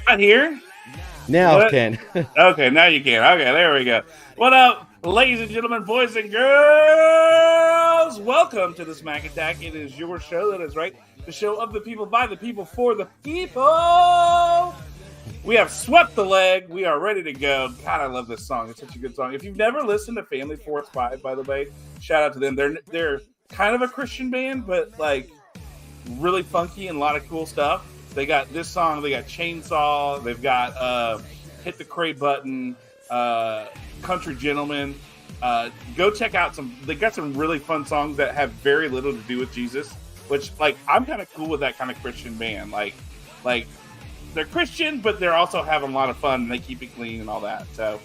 Not here? Now I What? can. Okay, now you can. Okay, there we go. What up, ladies and gentlemen, boys and girls? Welcome to the Smack Attack. It is your show, that is right. The show of the people, by the people, for the people. We have swept the leg. We are ready to go. God, I love this song. It's such a good song. If you've never listened to Family Force 5, by the way, shout out to them. They're kind of a Christian band, but like really funky and a lot of cool stuff. They got this song. They got Chainsaw. They've got Hit the Crate Button, Country Gentleman. Go check out some. They got some really fun songs that have very little to do with Jesus. Which, like, I'm kind of cool with that kind of Christian band. Like they're Christian, but they're also having a lot of fun and they keep it clean and all that. So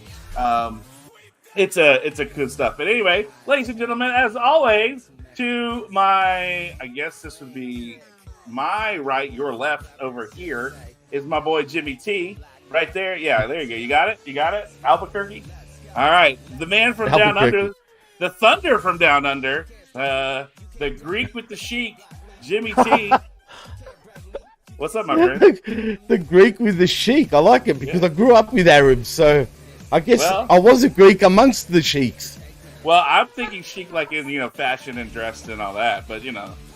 it's a good stuff. But anyway, ladies and gentlemen, as always, to my, I guess this would be my right, your left over here is my boy Jimmy T. Right there. Yeah, there you go. You got it? You got it? Albuquerque? All right. The man from down under, the thunder from down under, the Greek with the chic, Jimmy T. What's up, my friend? The Greek with the chic. I like it because I grew up with Arabs, so I guess I was a Greek amongst the sheiks. Well, I'm thinking chic like in, fashion and dressed and all that, but,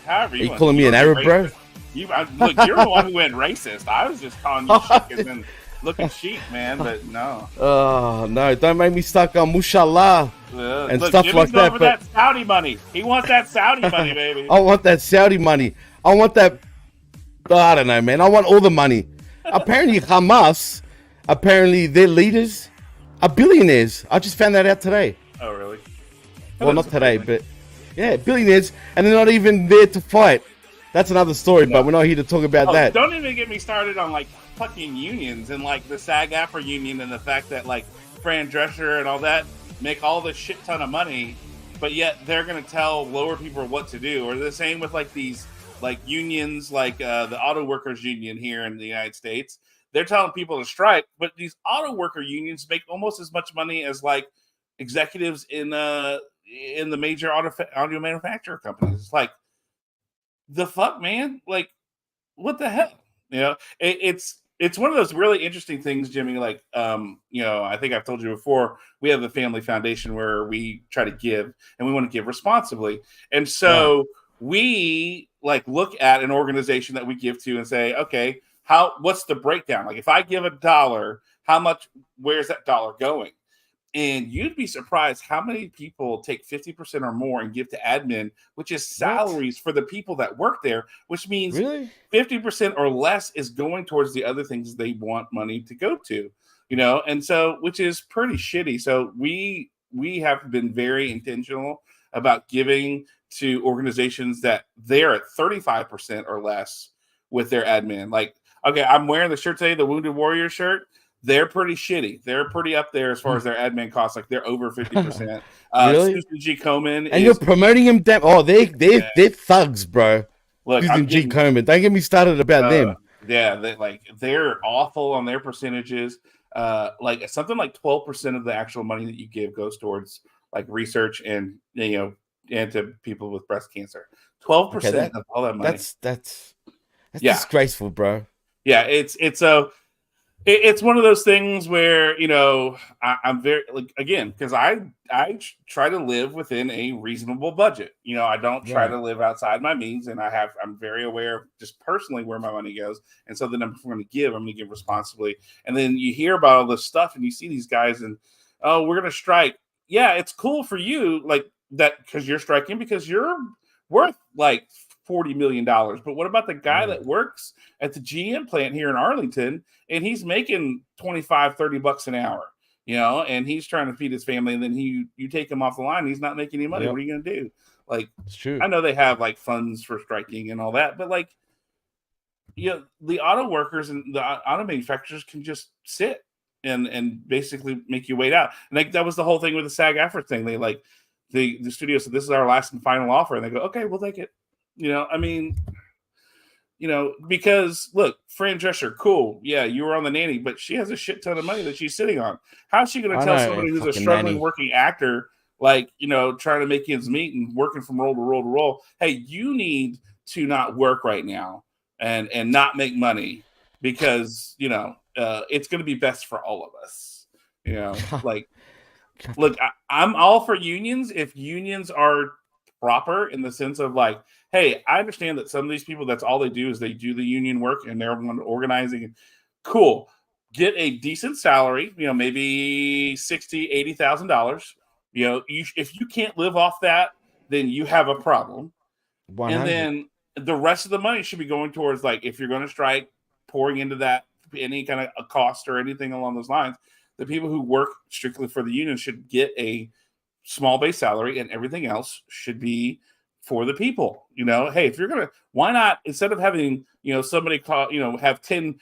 however you want. Calling me an Arab, bro? Look, you're the one who went racist. I was just calling you chic and then looking chic, man, but no. Oh, no, don't make me stuck on mushallah and look, stuff Jimmy's like that. But that Saudi money. He wants that Saudi money, baby. I want that Saudi money. I want that. I don't know, man. I want all the money. Apparently, Hamas, their leaders are billionaires. I just found that out today. Oh, really? Well, not today, but yeah, billionaires, and they're not even there to fight. That's another story, but we're not here to talk about that. Don't even get me started on like fucking unions and like the SAG-AFTRA union and the fact that like Fran Drescher and all that make all this shit ton of money, but yet they're gonna tell lower people what to do. Or the same with like these like unions, like the auto workers union here in the United States. They're telling people to strike, but these auto worker unions make almost as much money as like executives in the major audio manufacturer companies. It's like, the fuck, man? Like, what the hell? It's one of those really interesting things, Jimmy. Like, I think I've told you before, we have the Family Foundation where we try to give and we want to give responsibly. And so we like look at an organization that we give to and say, okay, what's the breakdown? Like, if I give $1, where's that dollar going? And you'd be surprised how many people take 50% or more and give to admin, which is salaries for the people that work there, which means 50% or less is going towards the other things they want money to go to, and so, which is pretty shitty. So we have been very intentional about giving to organizations that they're at 35% or less with their admin. Like, okay, I'm wearing the shirt today, the Wounded Warrior shirt. They're pretty shitty. They're pretty up there as far as their admin costs. Like, they're over 50%. Really? Susan G. Komen. And you're promoting them down. Oh, they're thugs, bro. Look, Susan G. Komen. Don't get me started about them. Yeah, they're awful on their percentages. Like something like 12% of the actual money that you give goes towards like research and and to people with breast cancer. 12% of all that money. That's disgraceful, bro. Yeah, it's one of those things where I'm very like, again, because I try to live within a reasonable budget. I don't try to live outside my means, and I'm very aware of just personally where my money goes. And so then I'm going to give responsibly. And then you hear about all this stuff, and you see these guys, and we're going to strike. Yeah, it's cool for you, like that, because you're striking because you're worth like $40 million. But what about the guy that works at the GM plant here in Arlington and he's making $25-$30 an hour, and he's trying to feed his family, and then you take him off the line, he's not making any money. What are you going to do? Like, it's true. I know they have like funds for striking and all that, but like, the auto workers and the auto manufacturers can just sit and basically make you wait out. And like, that was the whole thing with the SAG-AFTRA thing. They like the studio said, this is our last and final offer, and they go, okay, we'll take it. Because look, Fran Drescher, cool. Yeah, you were on The Nanny, but she has a shit ton of money that she's sitting on. How's she going to tell somebody who's a struggling working actor, like, trying to make ends meet and working from role to role to role, hey, you need to not work right now and not make money because, it's going to be best for all of us. You know, like, look, I'm all for unions if unions are proper in the sense of like, hey, I understand that some of these people, that's all they do is they do the union work and they're organizing. Cool. Get a decent salary, you know, maybe $60,000, $80,000. You know, if you can't live off that, then you have a problem. 100. And then the rest of the money should be going towards, like, if you're going to strike, pouring into that any kind of a cost or anything along those lines. The people who work strictly for the union should get a small base salary, and everything else should be for the people. You know, hey, if you're gonna, why not, instead of having, you know, somebody call, you know, have 10-15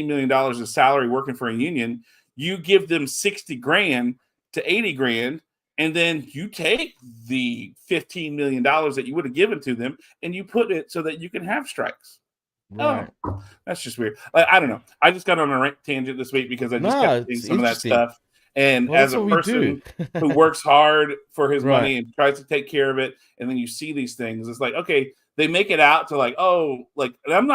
million dollars of salary working for a union, you give them 60 grand to 80 grand, and then you take the $15 million that you would have given to them and you put it so that you can have strikes. Right. Oh, that's just weird. Like, I don't know. I just got on a tangent this week because I just kept seeing some of that stuff. And as a person who works hard for his money and tries to take care of it, and then you see these things, it's like, okay, they make it out to like, oh, like, and I'm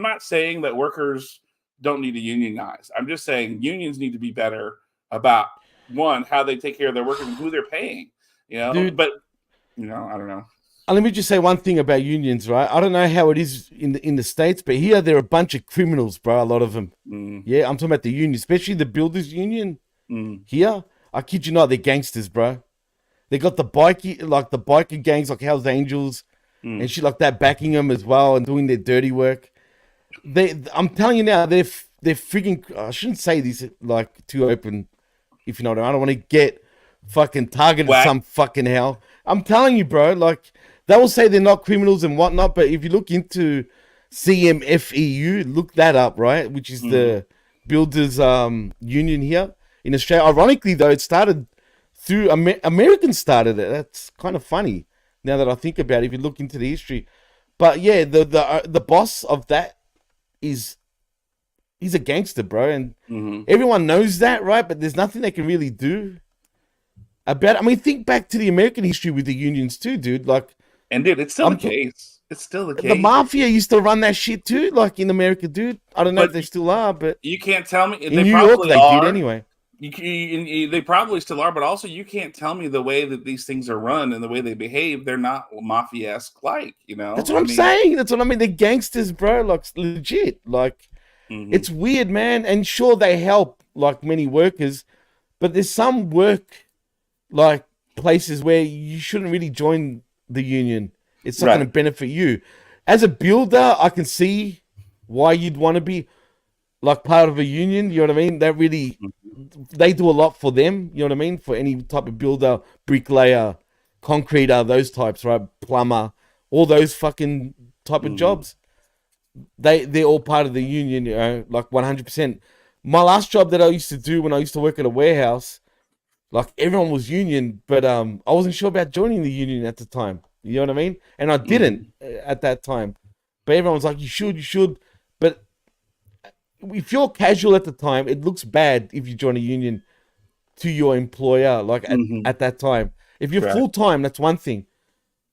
not saying that workers don't need to unionize. I'm just saying unions need to be better about, one, how they take care of their workers and who they're paying. You know, dude, but you know, I don't know. Let me just say one thing about unions, right? I don't know how it is in the States, but here they're a bunch of criminals, bro. A lot of them. Yeah, I'm talking about the union, especially the builders union. Here, I kid you not, they're gangsters, bro. They got the biker gangs like Hell's Angels and shit like that backing them as well and doing their dirty work. I'm telling you now, they're freaking. I shouldn't say this like too open, if you know what I mean. I don't want to get fucking targeted some fucking hell. I'm telling you, bro. Like, they will say they're not criminals and whatnot, but if you look into CMFEU, look that up, right? Which is the builders union here in Australia. Ironically, though, it started through Americans started it. That's kind of funny now that I think about it. If you look into the history, but yeah, the boss of that he's a gangster, bro, and everyone knows that, right? But there's nothing they can really do about it. I mean, think back to the American history with the unions too, dude. Like, and dude, it's still the case. It's still the case. The mafia used to run that shit too, like in America, dude. I don't know if they still are, but you can't tell me. In New York, they did anyway. They probably still are, but also you can't tell me the way that these things are run and the way they behave. They're not mafia-esque, like, you know. That's what I'm saying. That's what I mean. They're gangsters, bro. Like, legit. Like, it's weird, man. And sure, they help like many workers, but there's some work like places where you shouldn't really join the union. It's not going to benefit you. As a builder, I can see why you'd want to be like part of a union. You know what I mean? That really, they do a lot for them. You know what I mean? For any type of builder, bricklayer, concreter, those types, right? Plumber, all those fucking type of jobs. They're all part of the union, you know, like 100%. My last job that I used to do when I used to work at a warehouse, like everyone was union, but I wasn't sure about joining the union at the time. You know what I mean? And I didn't at that time. But everyone was like, you should. But if you're casual at the time, it looks bad if you join a union to your employer, like at that time. If you're full-time, that's one thing.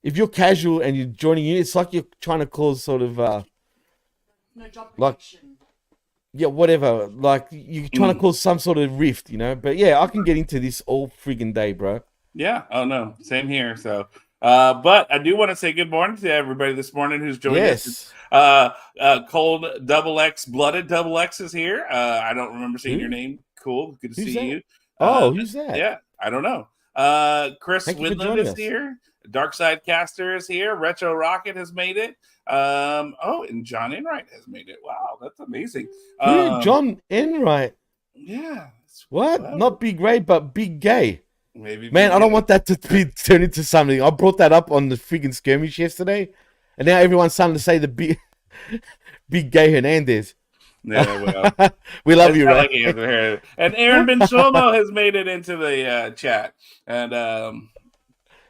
If you're casual and you're joining a union, it's like you're trying to cause sort of... no job protection. Yeah, whatever. Like, you're trying to cause some sort of rift, you know? But yeah, I can get into this all friggin' day, bro. Yeah. Oh, no. Same here. So, but I do want to say good morning to everybody this morning who's joining us. Cold XX, Blooded XX is here. I don't remember seeing your name. Cool. Good to see you. Who's that? Yeah, I don't know. Chris Winland is here. Darkside Caster is here. Retro Rocket has made it. And John Enright has made it. Wow, that's amazing. John Enright? Yeah. What? Well, not big gay, but big gay. Maybe. Man, I don't want that to be turned into something. I brought that up on the freaking skirmish yesterday, and now everyone's starting to say the big gay Hernandez. Yeah, well, we love you, right? Like and Aaron Benchomo has made it into the chat. And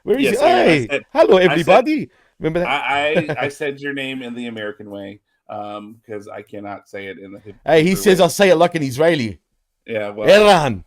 where is he? Hey, hello everybody. Remember that? I said your name in the American way because I cannot say it in the. Hey, he says I'll say it like an Israeli. Yeah, well, Iran.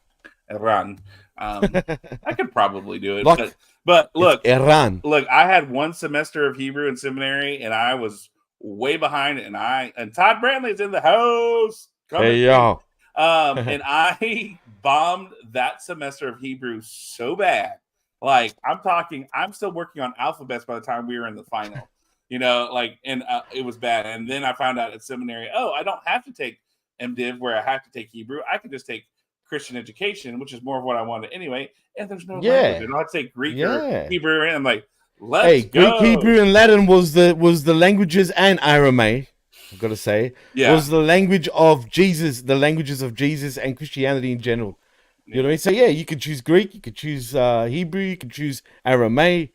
I could probably do it, like, but look, Iran. Look, I had one semester of Hebrew in seminary, and I was way behind. And Todd Brantley's in the house. Hey, yo. And I bombed that semester of Hebrew so bad. Like I'm still working on alphabets by the time we were in the final. And it was bad. And then I found out at seminary, I don't have to take MDiv where I have to take Hebrew. I can just take Christian education, which is more of what I wanted anyway. And there's no language. I don't have to take Greek or Hebrew. And I'm like, let's go. Greek, Hebrew, and Latin was the languages, and Aramaic, I've got to say, was the language of Jesus, the languages of Jesus and Christianity in general. You know what I mean? So you could choose Greek, you could choose Hebrew, you could choose Aramaic.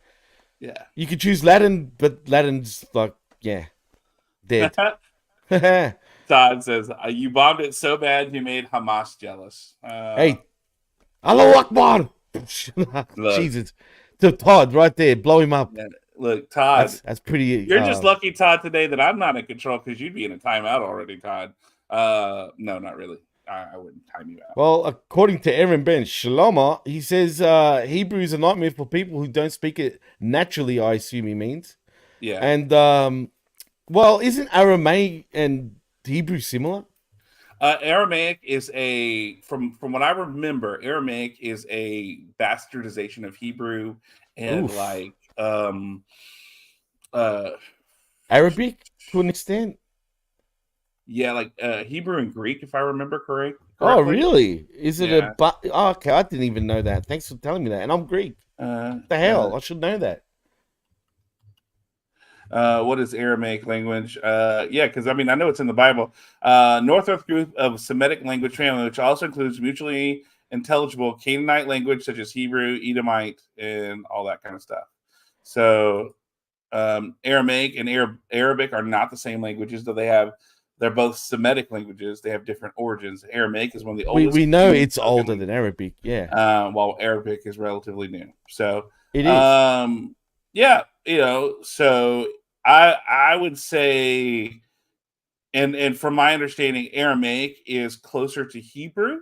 Yeah. You could choose Latin, but Latin's like, dead. Todd says, you bombed it so bad you made Hamas jealous. Hey, Allahu Akbar! Jesus. To Todd right there, blow him up. Look, Todd. That's pretty. You're just lucky, Todd, today that I'm not in control because you'd be in a timeout already, Todd. No, not really. I wouldn't time you out. Well, according to Aaron Ben Shaloma, he says Hebrew is a nightmare for people who don't speak it naturally, I assume he means. Yeah. And, isn't Aramaic and Hebrew similar? Aramaic is from what I remember, Aramaic is a bastardization of Hebrew and Arabic to an extent. Yeah, like Hebrew and Greek, if I remember correctly. Oh, really? Is it okay, I didn't even know that. Thanks for telling me that. And I'm Greek. What the hell? I should know that. What is Aramaic language? Because I know it's in the Bible. North-Earth group of Semitic language family, which also includes mutually intelligible Canaanite language such as Hebrew, Edomite, and all that kind of stuff. So Aramaic and Arabic are not the same languages, though they're both Semitic languages. They have different origins. Aramaic is one of the oldest. We know it's older than Arabic, while Arabic is relatively new. So it is. So I would say, and from my understanding, Aramaic is closer to Hebrew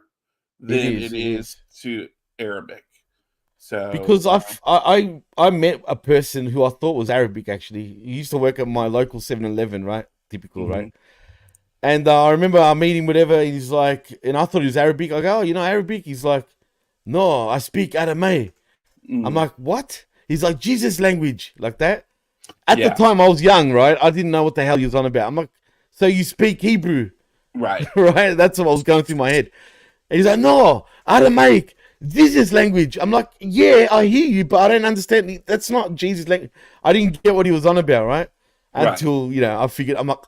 than it is to Arabic. So because I met a person who I thought was Arabic actually. He used to work at my local 7-Eleven, right? Typical, right? And I remember our meeting, whatever. He's like, and I thought he was Arabic. I go, Arabic? He's like, no, I speak Aramaic. I'm like, what? He's like, Jesus language, like that. At the time, I was young, right? I didn't know what the hell he was on about. I'm like, so you speak Hebrew? Right. Right? That's what was going through my head. And he's like, no, Aramaic, Jesus language. I'm like, yeah, I hear you, but I don't understand. That's not Jesus language. I didn't get what he was on about, right? Until, I figured, I'm like,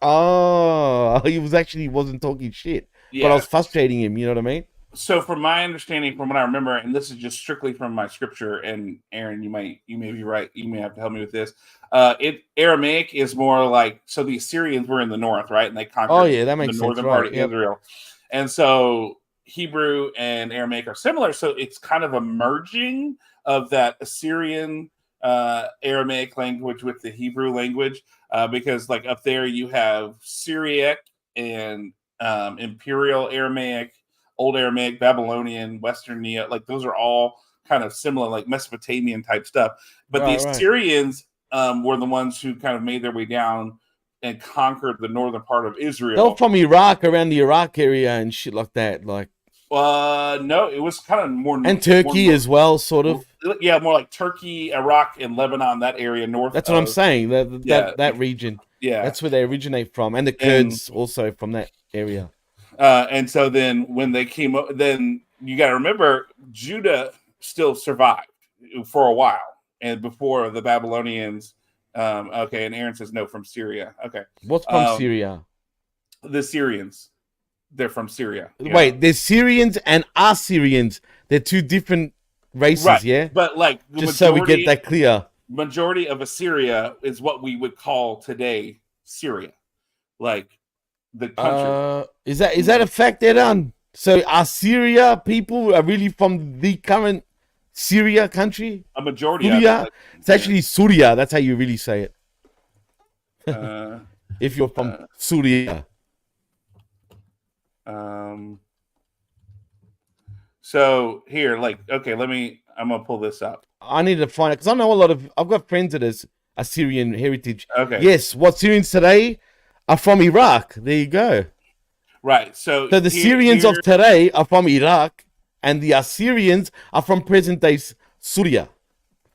he wasn't talking shit. Yeah. But I was frustrating him, you know what I mean? So from my understanding, from what I remember, and this is just strictly from my scripture, and Aaron, you may be right. You may have to help me with this. Aramaic is more like, so the Assyrians were in the north, right? And they conquered that makes the northern part of Israel. And so Hebrew and Aramaic are similar. So it's kind of a merging of that Assyrian Aramaic language with the Hebrew language, because like up there you have Syriac and Imperial Aramaic, Old Aramaic, Babylonian, Western Neo, like those are all kind of similar, like Mesopotamian type stuff. But the Assyrians were the ones who kind of made their way down and conquered the northern part of Israel. They're from Iraq, around the Iraq area and shit like that. Like, no, it was kind of more, and Turkey as well, sort of. Yeah, more like Turkey, Iraq, and Lebanon, that area north. That's what I'm saying. That region. Yeah, that's where they originate from, and the Kurds also from that area. And so then when they came up, then you got to remember Judah still survived for a while, and before the Babylonians. Okay, and Aaron says no, from Syria. Okay, what's from Syria? The Syrians. They're from Syria. Wait, there's Syrians and Assyrians. They're two different races, right. Yeah? But like, just so we get that clear. Majority of Assyria is what we would call today Syria. Like the country. Is that a fact, Edan? So Assyria people are really from the current Syria country? A majority Syria? Of it. It's actually Syria. That's how you really say it. If you're from Syria. So here, like, okay, I'm gonna pull this up. I need to find it because I know I've got friends that is Assyrian heritage. Okay. Yes, what Syrians today are from Iraq. There you go. Right. So So the Syrians of today are from Iraq, and the Assyrians are from present-day Syria.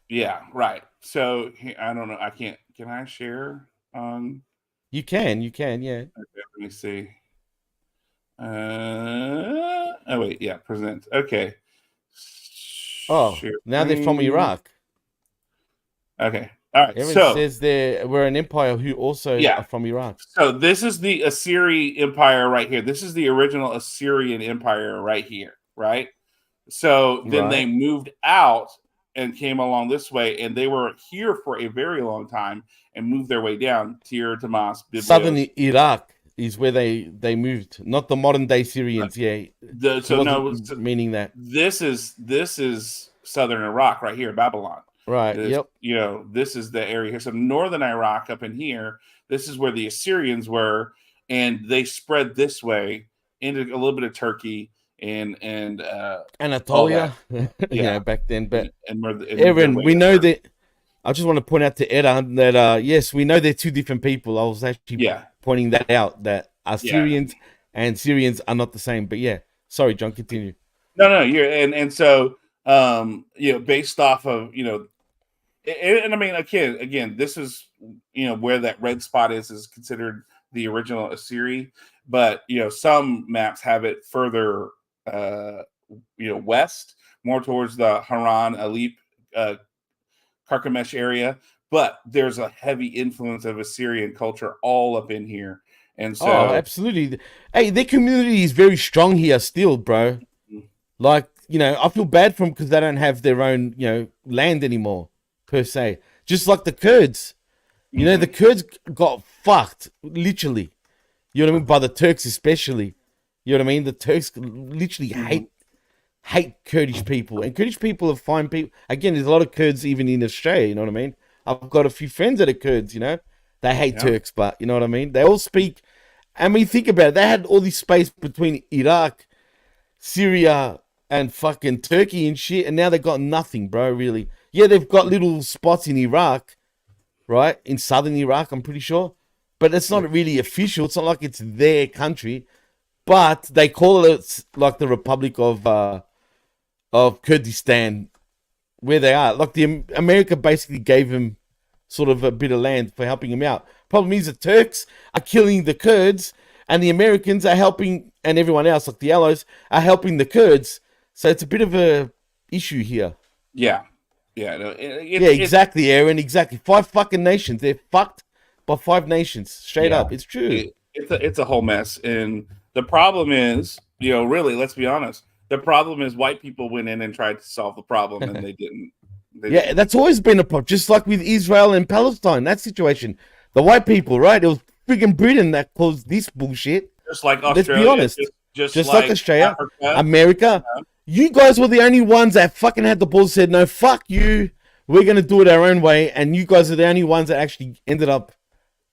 Yeah, right. So I don't know. I can't. Can I share on? You can, yeah. Okay, let me see. Oh wait, yeah, present. Okay. Oh, Share now they're from screen. Iraq. Okay. All right. Everyone So says we're an empire who also yeah. are from Iraq. So this is the Assyrian Empire right here. This is the original Assyrian Empire right here, right? So then they Right. moved out and came along this way, and they were here for a very long time and moved their way down. Tyre, Damas, Southern Biblios. Iraq is where they moved, not the modern day Syrians. Yeah, he So no, wasn't meaning that. this is southern Iraq right here, Babylon. Right. Yep. You know, this is the area here. So northern Iraq up in here, this is where the Assyrians were, and they spread this way into a little bit of Turkey and Anatolia. yeah, back then. But and Aaron, we know that. I just want to point out to Edda that yes, we know they're two different people. I was actually pointing that out, that Assyrians and Syrians are not the same. But yeah, sorry, John, continue. No, you're and so based off of and I mean again, this is where that red spot is considered the original Assyria, but some maps have it further west, more towards the Haran, Alep, Carchemish area, but there's a heavy influence of Assyrian culture all up in here. And so absolutely. Hey, their community is very strong here still, bro. Like, I feel bad for them because they don't have their own, land anymore, per se. Just like the Kurds. The Kurds got fucked, literally. You know what I mean? By the Turks especially. You know what I mean? The Turks literally hate Kurdish people. And Kurdish people are fine people. Again, there's a lot of Kurds even in Australia, you know what I mean? I've got a few friends that are Kurds, They hate Turks, but you know what I mean? They all speak. I mean, think about it. They had all this space between Iraq, Syria, and fucking Turkey and shit, and now they've got nothing, bro, really. Yeah, they've got little spots in Iraq, right? In southern Iraq, I'm pretty sure. But it's not really official. It's not like it's their country. But they call it like the Republic of Kurdistan, where they are. Like America basically gave them sort of a bit of land for helping them out. Problem is the Turks are killing the Kurds, and the Americans are helping, and everyone else, like the Allies, are helping the Kurds. So it's a bit of a issue here. Yeah. Exactly, Aaron. Exactly. 5 fucking nations. They're fucked by 5 nations. Straight up. It's true. It's a whole mess. And the problem is, really, let's be honest. The problem is white people went in and tried to solve the problem, and they didn't. That's always been a problem. Just like with Israel and Palestine, that situation. The white people, right? It was friggin' Britain that caused this bullshit. Just like Australia. Let's be honest. Just like Australia, Africa, America. You guys were the only ones that fucking had the balls, said, no, fuck you. We're going to do it our own way. And you guys are the only ones that actually ended up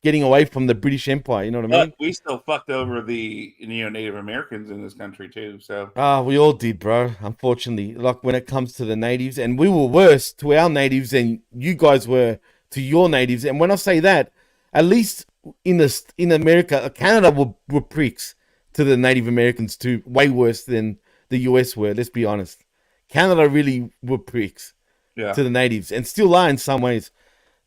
getting away from the British Empire. You know what I mean? We still fucked over the Native Americans in this country too. So we all did, bro. Unfortunately, like when it comes to the natives, and we were worse to our natives than you guys were to your natives. And when I say that, at least in America, Canada were pricks to the Native Americans too, way worse than the US were. Let's be honest. Canada really were pricks to the natives, and still are in some ways.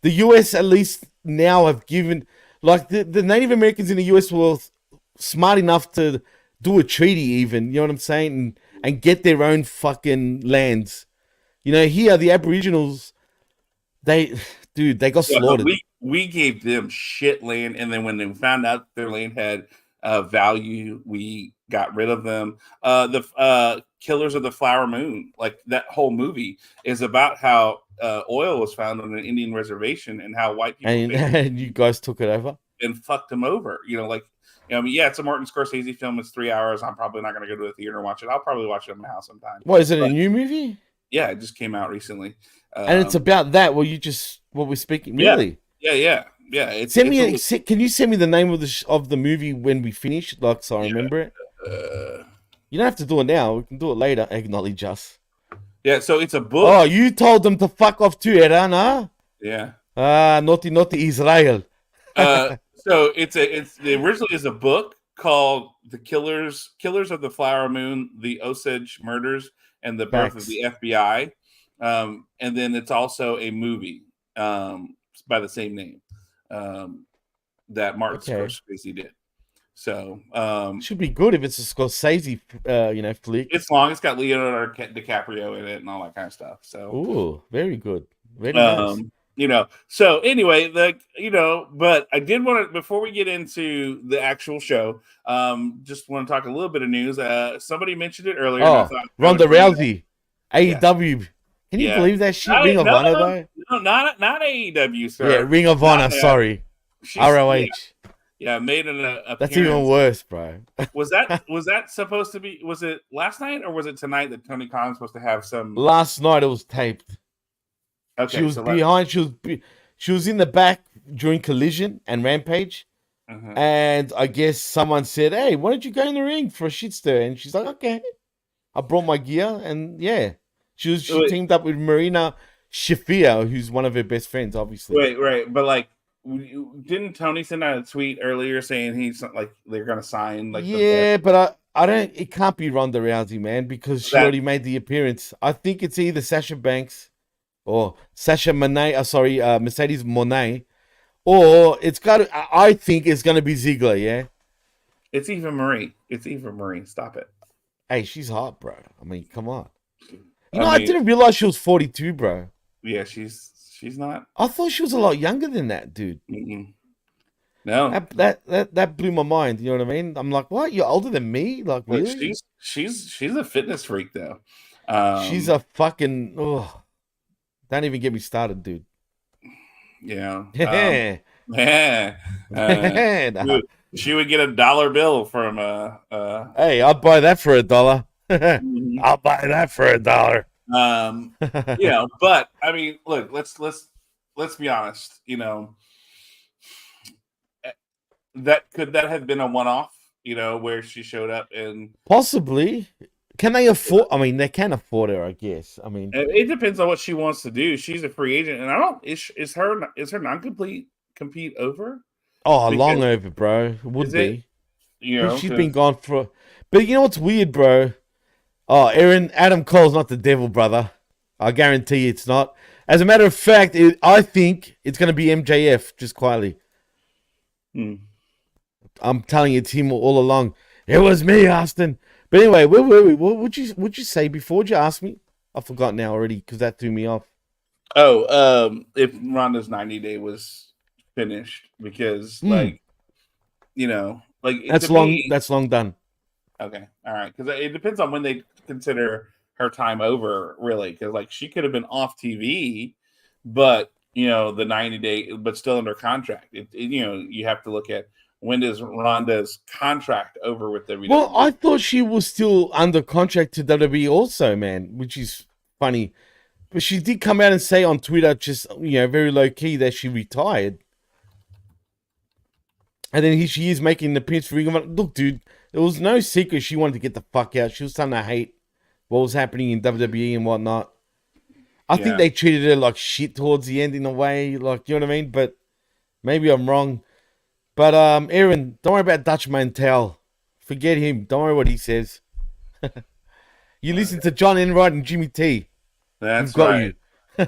The US at least now have given, like the Native Americans in the US were smart enough to do a treaty even, you know what I'm saying? And get their own fucking lands. Here, the Aboriginals, they got slaughtered. We gave them shit land, and then when they found out their land had value, we got rid of them. The Killers of the Flower Moon, like that whole movie is about how oil was found on an Indian reservation and how white people and you guys took it over and fucked them over. It's a Martin Scorsese film. It's 3 hours. I'm probably not going to go to the theater and watch it. I'll probably watch it in my house sometime. What is it? A new movie? Yeah, it just came out recently. And it's about that. What we're speaking. Really? Yeah. Can you send me the name of the movie when we finish? Like, so I remember it. You don't have to do it now. We can do it later. Acknowledge us. Yeah, so it's a book. Oh, you told them to fuck off too, Eran, huh? Yeah. Naughty Israel. So it's originally is a book, called The Killers of the Flower Moon, The Osage Murders, and the Birth of Facts. the FBI. And then it's also a movie by the same name that Martin Okay. Scorsese did. So Should be good if it's a Scorsese, flick. it's long. It's got Leonardo DiCaprio in it and all that kind of stuff. So, Ooh, very good. Very nice. So anyway, but I did want to, before we get into the actual show, just want to talk a little bit of news. Somebody mentioned it earlier, and I Oh, thought I would Ronda bring it up. Rousey, Yeah. AEW. Can you Yeah. believe that shit? Ring of Honor, though? No, not AEW, sir. Yeah, Ring of Not Honor, that. sorry. ROH. Yeah, made an appearance. That's even worse, bro. Was that supposed to be? Was it last night or was it tonight that Tony Khan was supposed to have some? Last night it was taped. Okay, She was behind. She was in the back during Collision and Rampage, and I guess someone said, "Hey, why don't you go in the ring for a shit stir?" And she's like, "Okay." I brought my gear, and yeah, she teamed up with Marina Shafir, who's one of her best friends, obviously. Right, but like, didn't Tony send out a tweet earlier saying he's like they're gonna sign like? Yeah, but I don't. It can't be Ronda Rousey, man, because she already made the appearance. I think it's either Sasha Banks or Sasha Monet. Mercedes Monet, or it's got to. I think it's gonna be Ziggler. Yeah, it's Eva Marie. Stop it. Hey, she's hot, bro. I mean, come on. I didn't realize she was 42, bro. Yeah, she's not. I thought she was a lot younger than that, dude. Mm-mm. No, that blew my mind. You know what I mean? I'm like, what? You're older than me? Like, really? She's a fitness freak, though. She's a fucking. Oh, don't even get me started, dude. Yeah. She would get $1 bill from Hey, I'll buy that for $1. I'll buy that for $1. But I mean, look, let's be honest. That could have been a one-off, where she showed up and possibly. Can they afford? I mean, they can afford her, I guess. I mean, it depends on what she wants to do. She's a free agent, and I don't. Is her non-compete over? Oh, long over, bro. It would be. She's been gone for. But you know what's weird, bro? Oh, Adam Cole's not the devil, brother. I guarantee it's not. As a matter of fact, I think it's going to be MJF, just quietly. I'm telling you, it's him all along. It was me, Austin. But anyway, where were we? What would you say before? Would you ask me? I forgot now already because that threw me off. Oh, if Ronda's 90-day was finished, because that's long done. Okay, all right, because it depends on when they consider her time over, really, because like she could have been off TV, but the 90-day, but still under contract. You have to look at when does Ronda's contract over with WWE. Well, I thought she was still under contract to WWE also, man, which is funny. But she did come out and say on Twitter, just very low key, that she retired. And then she is making an appearance for Ring of Honor. Look, dude, there was no secret she wanted to get the fuck out. She was starting to hate what was happening in WWE and whatnot. I think they treated her like shit towards the end in a way, like, you know what I mean? But maybe I'm wrong. But Aaron, don't worry about Dutch Mantel. Forget him. Don't worry what he says. You listen to John Enright and Jimmy T. That's right. You.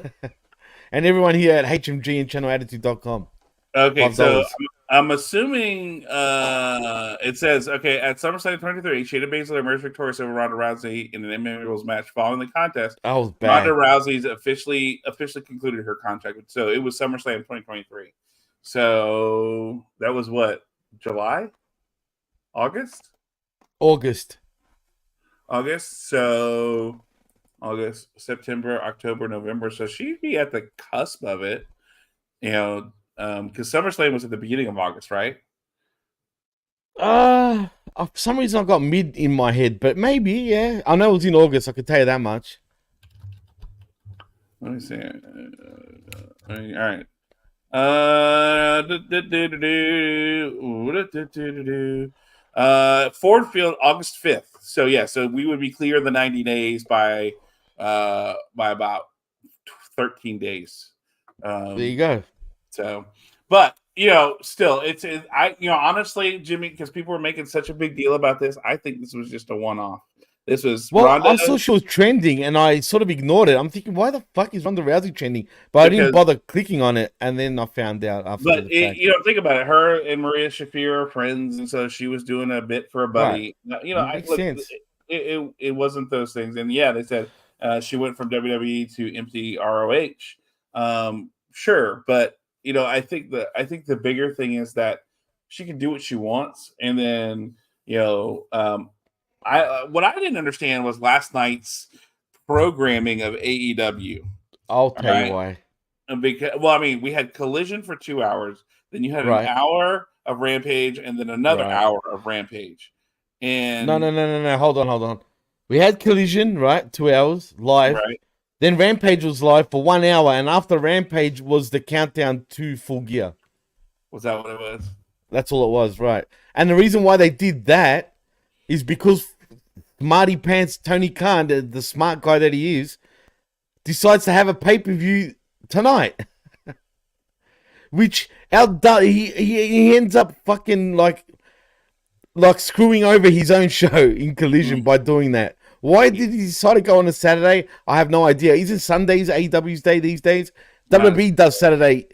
And everyone here at HMG and channelattitude.com. Okay, so I'm assuming it says, at SummerSlam 23, Shayna Baszler emerged victorious over Ronda Rousey in an MMA rules match. Following the contest, that was bad. Ronda Rousey's officially concluded her contract. So it was SummerSlam 2023. So that was what? July? August. So August, September, October, November. So she'd be at the cusp of it, because SummerSlam was at the beginning of August, right? For some reason I got mid in my head, but maybe, yeah. I know it was in August. I could tell you that much. Let me see. All right. Ford Field, August 5th. So yeah, so we would be clear the 90 days by about 13 days. There you go. So, But still, honestly, Jimmy, because people were making such a big deal about this, I think this was just a one-off. This was Well, Ronda I saw she was trending, and I sort of ignored it. I'm thinking, why the fuck is Ronda Rousey trending? But I didn't bother clicking on it, and then I found out after But the fact. think about it. Her and Maria Shafir are friends, and so she was doing a bit for a buddy. Right. Makes sense. It wasn't those things, and yeah, they said she went from WWE to empty ROH. Sure, but I think the bigger thing is that she can do what she wants, and then what I didn't understand was last night's programming of AEW. I'll tell you why. Because we had Collision for 2 hours, then you had an Right. hour of Rampage, and then another hour of Rampage. And no. Hold on. We had Collision, right? 2 hours live. Right. Then Rampage was live for 1 hour, and after Rampage was the countdown to Full Gear. Was that what it was? That's all it was, right? And the reason why they did that is because Marty Pants, Tony Khan, the smart guy that he is, decides to have a pay-per-view tonight. Which he ends up fucking like screwing over his own show in Collision by doing that. Why did he decide to go on a Saturday? I have no idea. Isn't Sundays AEW's day these days? WWE does Saturday,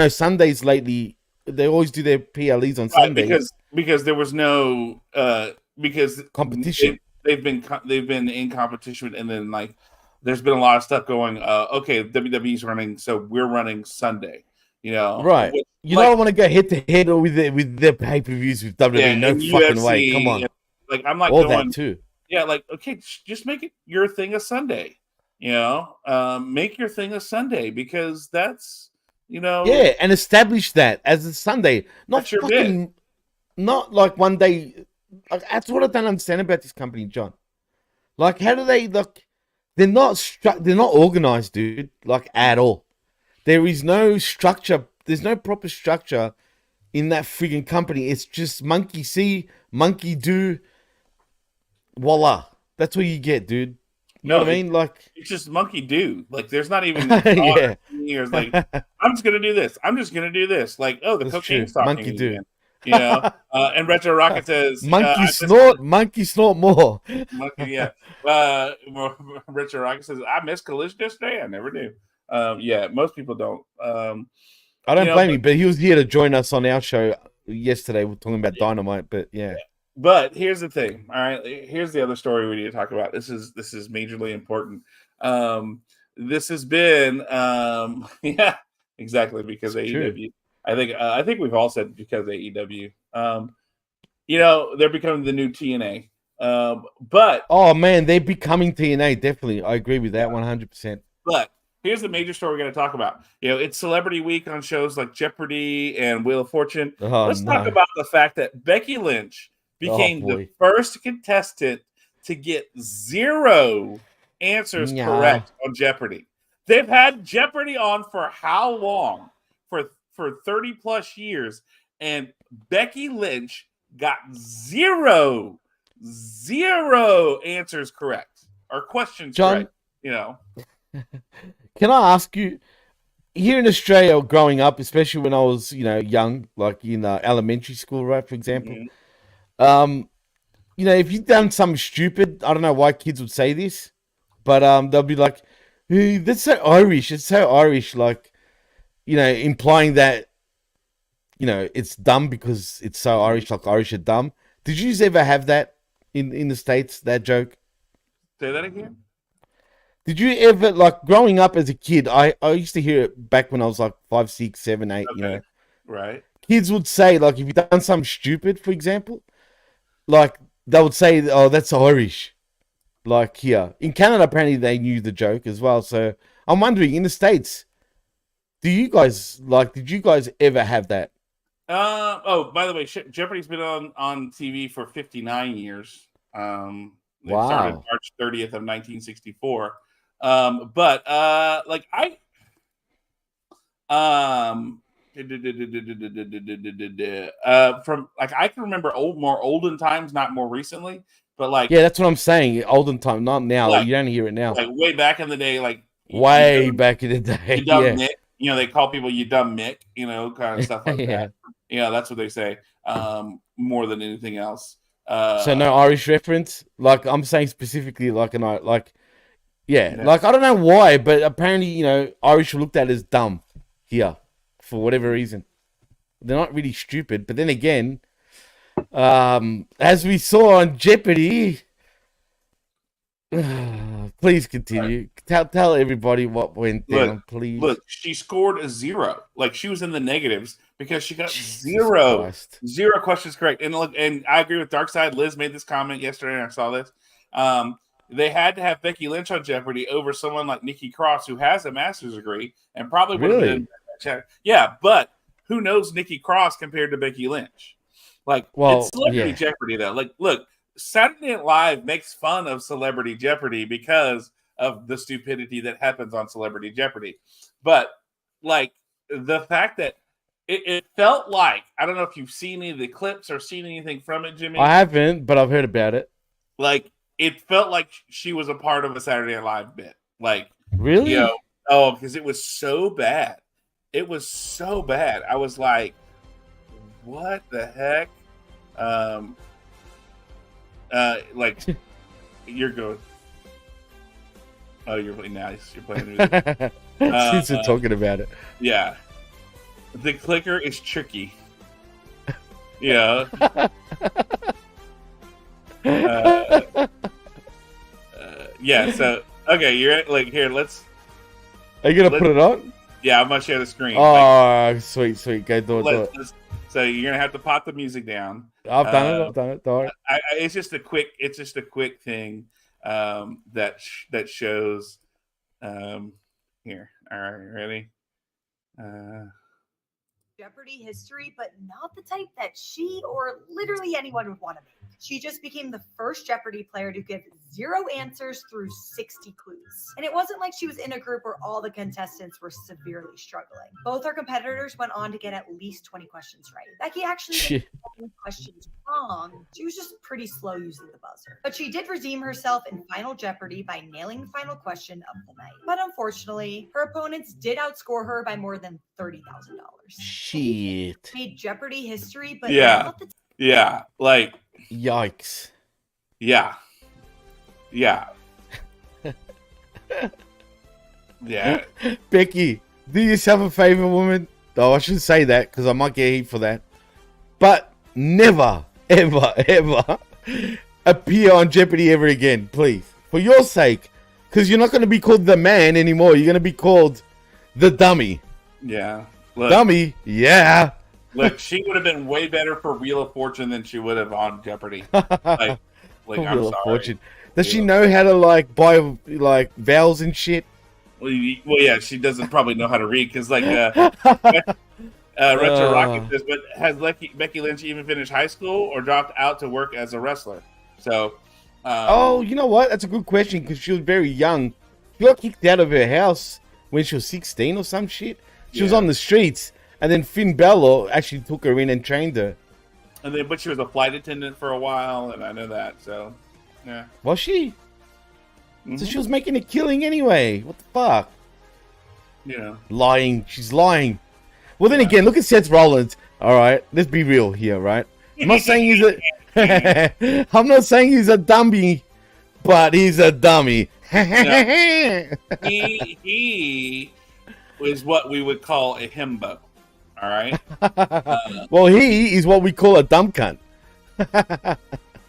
Sundays lately. They always do their PLEs on Sundays. Because there was no because competition. They've been in competition, and then there's been a lot of stuff going. Okay, WWE's running, so we're running Sunday. Right? You don't want to go head to head with their pay per views with WWE. Yeah, no fucking UFC, way. Come on. I'm like all that too. Yeah, okay, just make it your thing a Sunday. Make your thing a Sunday, because that's Yeah, and establish that as a Sunday, not fucking, not like one day. That's what I don't understand about this company, John. How do they look? They're not organized, dude. At all. There is no structure. There's no proper structure in that friggin' company. It's just monkey see, monkey do. Voila. That's what you get, dude. You know what I mean? It's just monkey do. There's not even years. I'm just gonna do this. I'm just gonna do this. The cocaine's talking. Monkey do. And Retro Rocket says monkey snort more. Monkey, yeah. Retro Rocket says I missed Collision yesterday. I never do. Most people don't. I don't blame him, but he was here to join us on our show yesterday. We're talking about Dynamite, but yeah. But here's the thing. All right, here's the other story we need to talk about. This is majorly important. This has been exactly because of AEW. I think we've all said because of AEW. They're becoming the new TNA. But oh man, they're becoming TNA. Definitely, I agree with that 100%. But here's the major story we're going to talk about. It's Celebrity Week on shows like Jeopardy and Wheel of Fortune. Let's talk about the fact that Becky Lynch became the first contestant to get 0 answers correct on Jeopardy. They've had Jeopardy on for how long? For 30 plus years, and Becky Lynch got 0 answers correct or questions John, correct. Can I ask you, here in Australia, growing up, especially when I was young, in elementary school, right, for example, if you've done something stupid, I don't know why kids would say this, but they'll be like, hey, that's so Irish. It's so Irish, implying that, it's dumb because it's so Irish, Irish are dumb. Did you ever have that in the States, that joke? Say that again? Did you ever, growing up as a kid, I used to hear it back when I was 5, 6, 7, 8, Right. Kids would say, if you've done something stupid, for example, they would say, oh, that's Irish. Here. In Canada, apparently they knew the joke as well. So I'm wondering, in the States, did you guys ever have that? By the way, Jeopardy's been on TV for 59 years. Started March 30th of 1964. But I can remember more olden times, not more recently, but that's what I'm saying. Olden time, not now. You don't hear it now. Way back in the day, way back in the day. You dumb Nick. they call people you dumb Mick, kind of stuff like Yeah. that. That's what they say. More than anything else. So no Irish reference. Like I'm saying specifically, like yeah. Yeah. Like I don't know why, but apparently Irish are looked at as dumb here for whatever reason. They're not really stupid, but then again, as we saw on Jeopardy. Please continue. Right. Tell everybody what went down, please. Look, she scored a 0. Like she was in the negatives because she got zero questions correct. And look, and I agree with Darkside. Liz made this comment yesterday, and I saw this. They had to have Becky Lynch on Jeopardy over someone like Nikki Cross, who has a master's degree and probably would have been. Yeah, but who knows Nikki Cross compared to Becky Lynch? Like, it's Celebrity Jeopardy, though. Like, look. Saturday Night Live makes fun of Celebrity Jeopardy because of the stupidity that happens on Celebrity Jeopardy. But, like, the fact that it felt like, I don't know if you've seen any of the clips or seen anything from it, Jimmy. I haven't, but I've heard about it. Like, it felt like she was a part of a Saturday Night Live bit. Like, really? Because it was so bad. It was so bad. I was like, what the heck? Like you're good. Oh, you're playing nice. You're playing music. Since we're talking about it. Yeah. The clicker is tricky. Yeah. Yeah, so okay, you're like here, let's Are you gonna put it on? Yeah, I'm gonna share the screen. Oh, sweet. Go do it. So you're gonna have to pop the music down. I've done it. Don't worry. It's just a quick thing that shows. Here, all right, ready? Jeopardy history, but not the type that she or literally anyone would want to make. She just became the first Jeopardy player to give 0 answers through 60 clues. And it wasn't like she was in a group where all the contestants were severely struggling. Both our competitors went on to get at least 20 questions right. Becky actually did 20 questions wrong. She was just pretty slow using the buzzer. But she did redeem herself in Final Jeopardy by nailing the final question of the night. But unfortunately, her opponents did outscore her by more than $30,000. Shit. Made Jeopardy history, but not like yikes. Yeah. Becky, do yourself a favor, woman. Oh, I shouldn't say that because I might get heat for that. But never, ever appear on Jeopardy ever again, please. For your sake. Because you're not going to be called the man anymore. You're going to be called the dummy. Yeah. Look, dummy. Yeah. Look, she would have been way better for Wheel of Fortune than she would have on Jeopardy. Like I'm sorry. Fortune. Does she know how to buy vowels and shit? Well, yeah, she doesn't probably know how to read because Retro Rocket says, but has Becky Lynch even finished high school or dropped out to work as a wrestler? So, you know what? That's a good question because she was very young. She got kicked out of her house when she was 16 or some shit. She was on the streets, and then Finn Balor actually took her in and trained her. But she was a flight attendant for a while, and I know that. So, yeah. Was she? Mm-hmm. So she was making a killing anyway. What the fuck? Yeah. Lying. She's lying. Well, then again, look at Seth Rollins. All right, let's be real here, right? I'm not saying he's a dummy, but he's a dummy. He is what we would call a himbo. All right. Well, he is what we call a dumb cunt.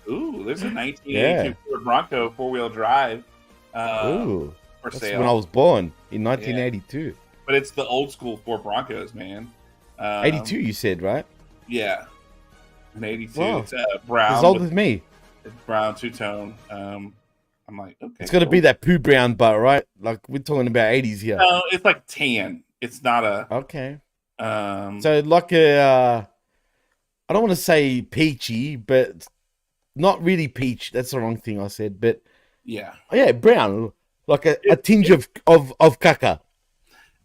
Ooh, there's a 1982 Ford Bronco 4-wheel drive. Ooh, for that's sale. when I was born in 1982. Yeah. But it's the old school Ford Broncos, man. 82, you said, right? Yeah, an 82. Wow. It's brown. As old as me. It's brown two-tone. I'm like, okay. It's got to be that poo brown butt, right? Like we're talking about 80s here. No, it's like tan. It's not a. Okay. So like a, I don't want to say peachy, but not really peach. That's the wrong thing I said. But yeah, brown, like a tinge of caca.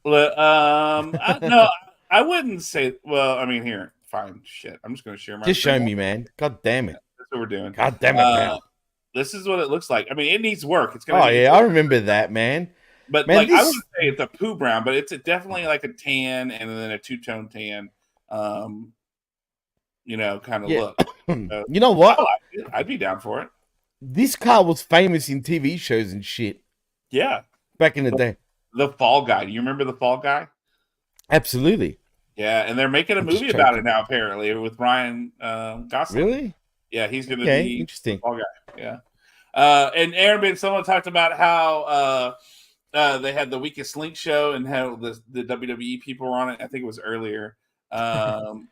No, I wouldn't say. Well, I mean, here, fine, shit. I'm just gonna share my. Just show me, man. God damn it. That's what we're doing. God damn it, man. This is what it looks like. I mean, it needs work. It's gonna. I remember that, man. But Man, like I this wouldn't say it's a poo brown, but it's definitely like a tan and then a two-tone tan. Kind of yeah. look. So, You know I what? like it. I'd be down for it. This car was famous in TV shows and shit Yeah. back in the day. The Fall Guy. Do you remember the Fall Guy? Absolutely. Yeah, and they're making a I'm just movie about it joking. now, apparently, with Ryan Gosling. Really? Yeah, he's going to Okay, be interesting. the Fall Guy. Yeah. And Aaron, someone talked about how they had the Weakest Link show and how the WWE people were on it. I think it was earlier. And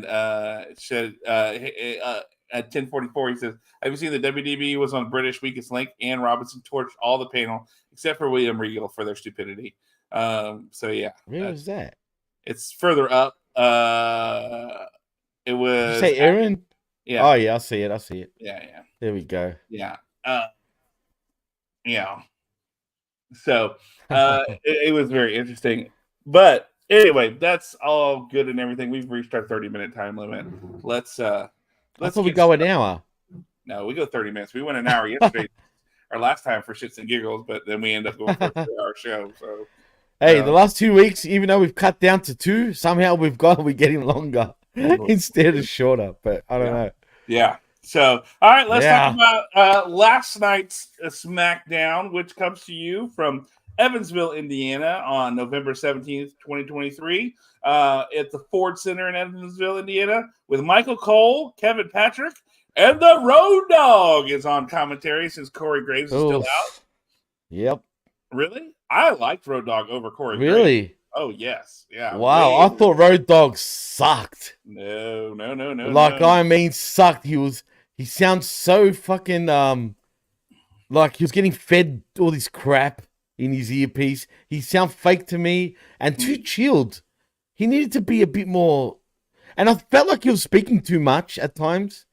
it said at 10:44, he says, "Have you seen the WWE was on British Weakest Link? And Robinson torched all the panel except for William Regal for their stupidity." So yeah, Where was that? it's further up. It Did was. you say Aaron? Yeah. Oh yeah, I see it. Yeah. There we go. Yeah. Yeah. So it was very interesting. But anyway, that's all good and everything. We've reached our 30-minute time limit. Let's I thought we go an hour. No, we go 30 minutes. We went an hour yesterday, our last time for shits and giggles, but then we end up going for a 3-hour show. So hey, the last 2 weeks, even though we've cut down to 2, somehow we're getting longer instead of shorter. But I don't know. Yeah. So, all right, let's talk about last night's SmackDown, which comes to you from Evansville, Indiana on November 17th, 2023 at the Ford Center in Evansville, Indiana, with Michael Cole, Kevin Patrick, and the Road Dogg is on commentary since Corey Graves is still out. Yep. Really? I liked Road Dogg over Corey Graves. Really? Oh, yes. Yeah. Wow, I thought Road Dogg sucked. No. I mean, sucked. He sounds so fucking like he was getting fed all this crap in his earpiece. He sounded fake to me and too chilled. He needed to be a bit more, and I felt like he was speaking too much at times,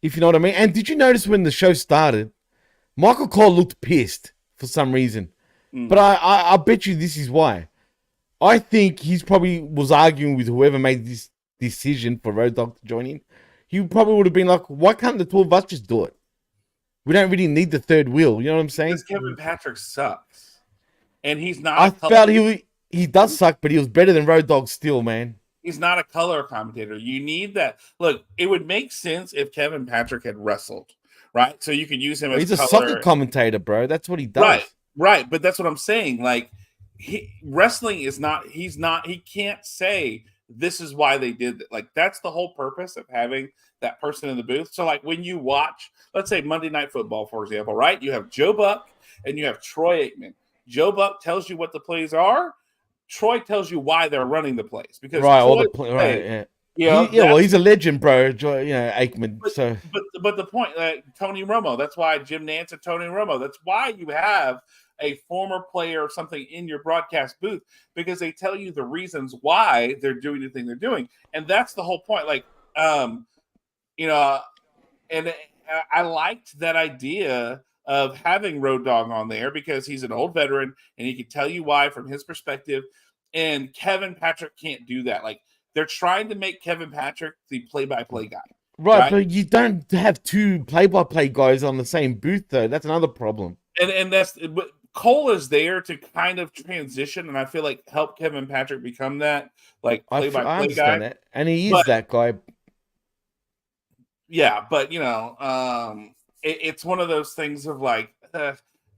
if you know what I mean. And did you notice when the show started, Michael Cole looked pissed for some reason? But I bet you this is why. I think he's probably was arguing with whoever made this decision for Road Dogg to join in. He probably would have been like, why can't the two of us just do it? We don't really need the third wheel. You know what I'm saying? Because Kevin Patrick sucks. And he's not. I felt he does suck, but he was better than Road Dogg still, man. He's not a color commentator. You need that. Look, it would make sense if Kevin Patrick had wrestled, right? So you could use him as a soccer commentator, bro. That's what he does. Right. But that's what I'm saying. Like, wrestling is not. He can't say this is why they did it. Like, that's the whole purpose of having that person in the booth. So, like, when you watch, let's say Monday Night Football, for example, right? You have Joe Buck and you have Troy Aikman. Joe Buck tells you what the plays are. Troy tells you why they're running the plays because well, he's a legend, bro. Aikman. But the point, Tony Romo. That's why Jim Nantz and Tony Romo. That's why you have a former player or something in your broadcast booth because they tell you the reasons why they're doing the thing they're doing, and that's the whole point. Like, and I liked that idea of having Road Dogg on there because he's an old veteran and he can tell you why from his perspective. And Kevin Patrick can't do that. Like, they're trying to make Kevin Patrick the play-by-play guy. Right, but you don't have two play-by-play guys on the same booth, though. That's another problem. And but Cole is there to kind of transition, and I feel like help Kevin Patrick become that like play-by-play guy. That. And he is that guy. Yeah, but it's one of those things of like,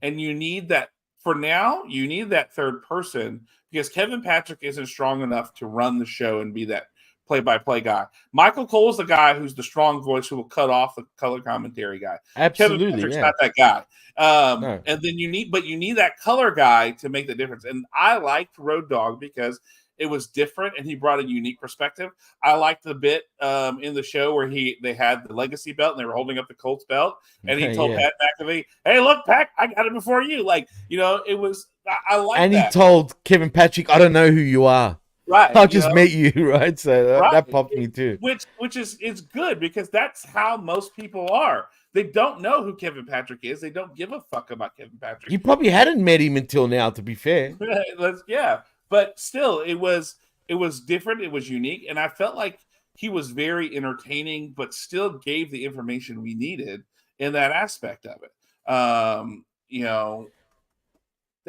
and you need that for now. You need that third person because Kevin Patrick isn't strong enough to run the show and be that play-by-play guy. Michael Cole is the guy who's the strong voice who will cut off the color commentary guy. Absolutely, Kevin Patrick's not that guy. No. And then you need that color guy to make the difference. And I liked Road Dogg because it was different and he brought a unique perspective. I liked the bit in the show where they had the legacy belt and they were holding up the Colts belt and he told Pat McAfee, "Hey, look, Pat, I got it before you." Like, it was. I like that. And he told Kevin Patrick, "I don't know who you are. Right, I'll just meet you." Right, so that popped me too. Which is good because that's how most people are. They don't know who Kevin Patrick is. They don't give a fuck about Kevin Patrick. You probably hadn't met him until now, to be fair. Yeah, but still, it was different. It was unique, and I felt like he was very entertaining, but still gave the information we needed in that aspect of it.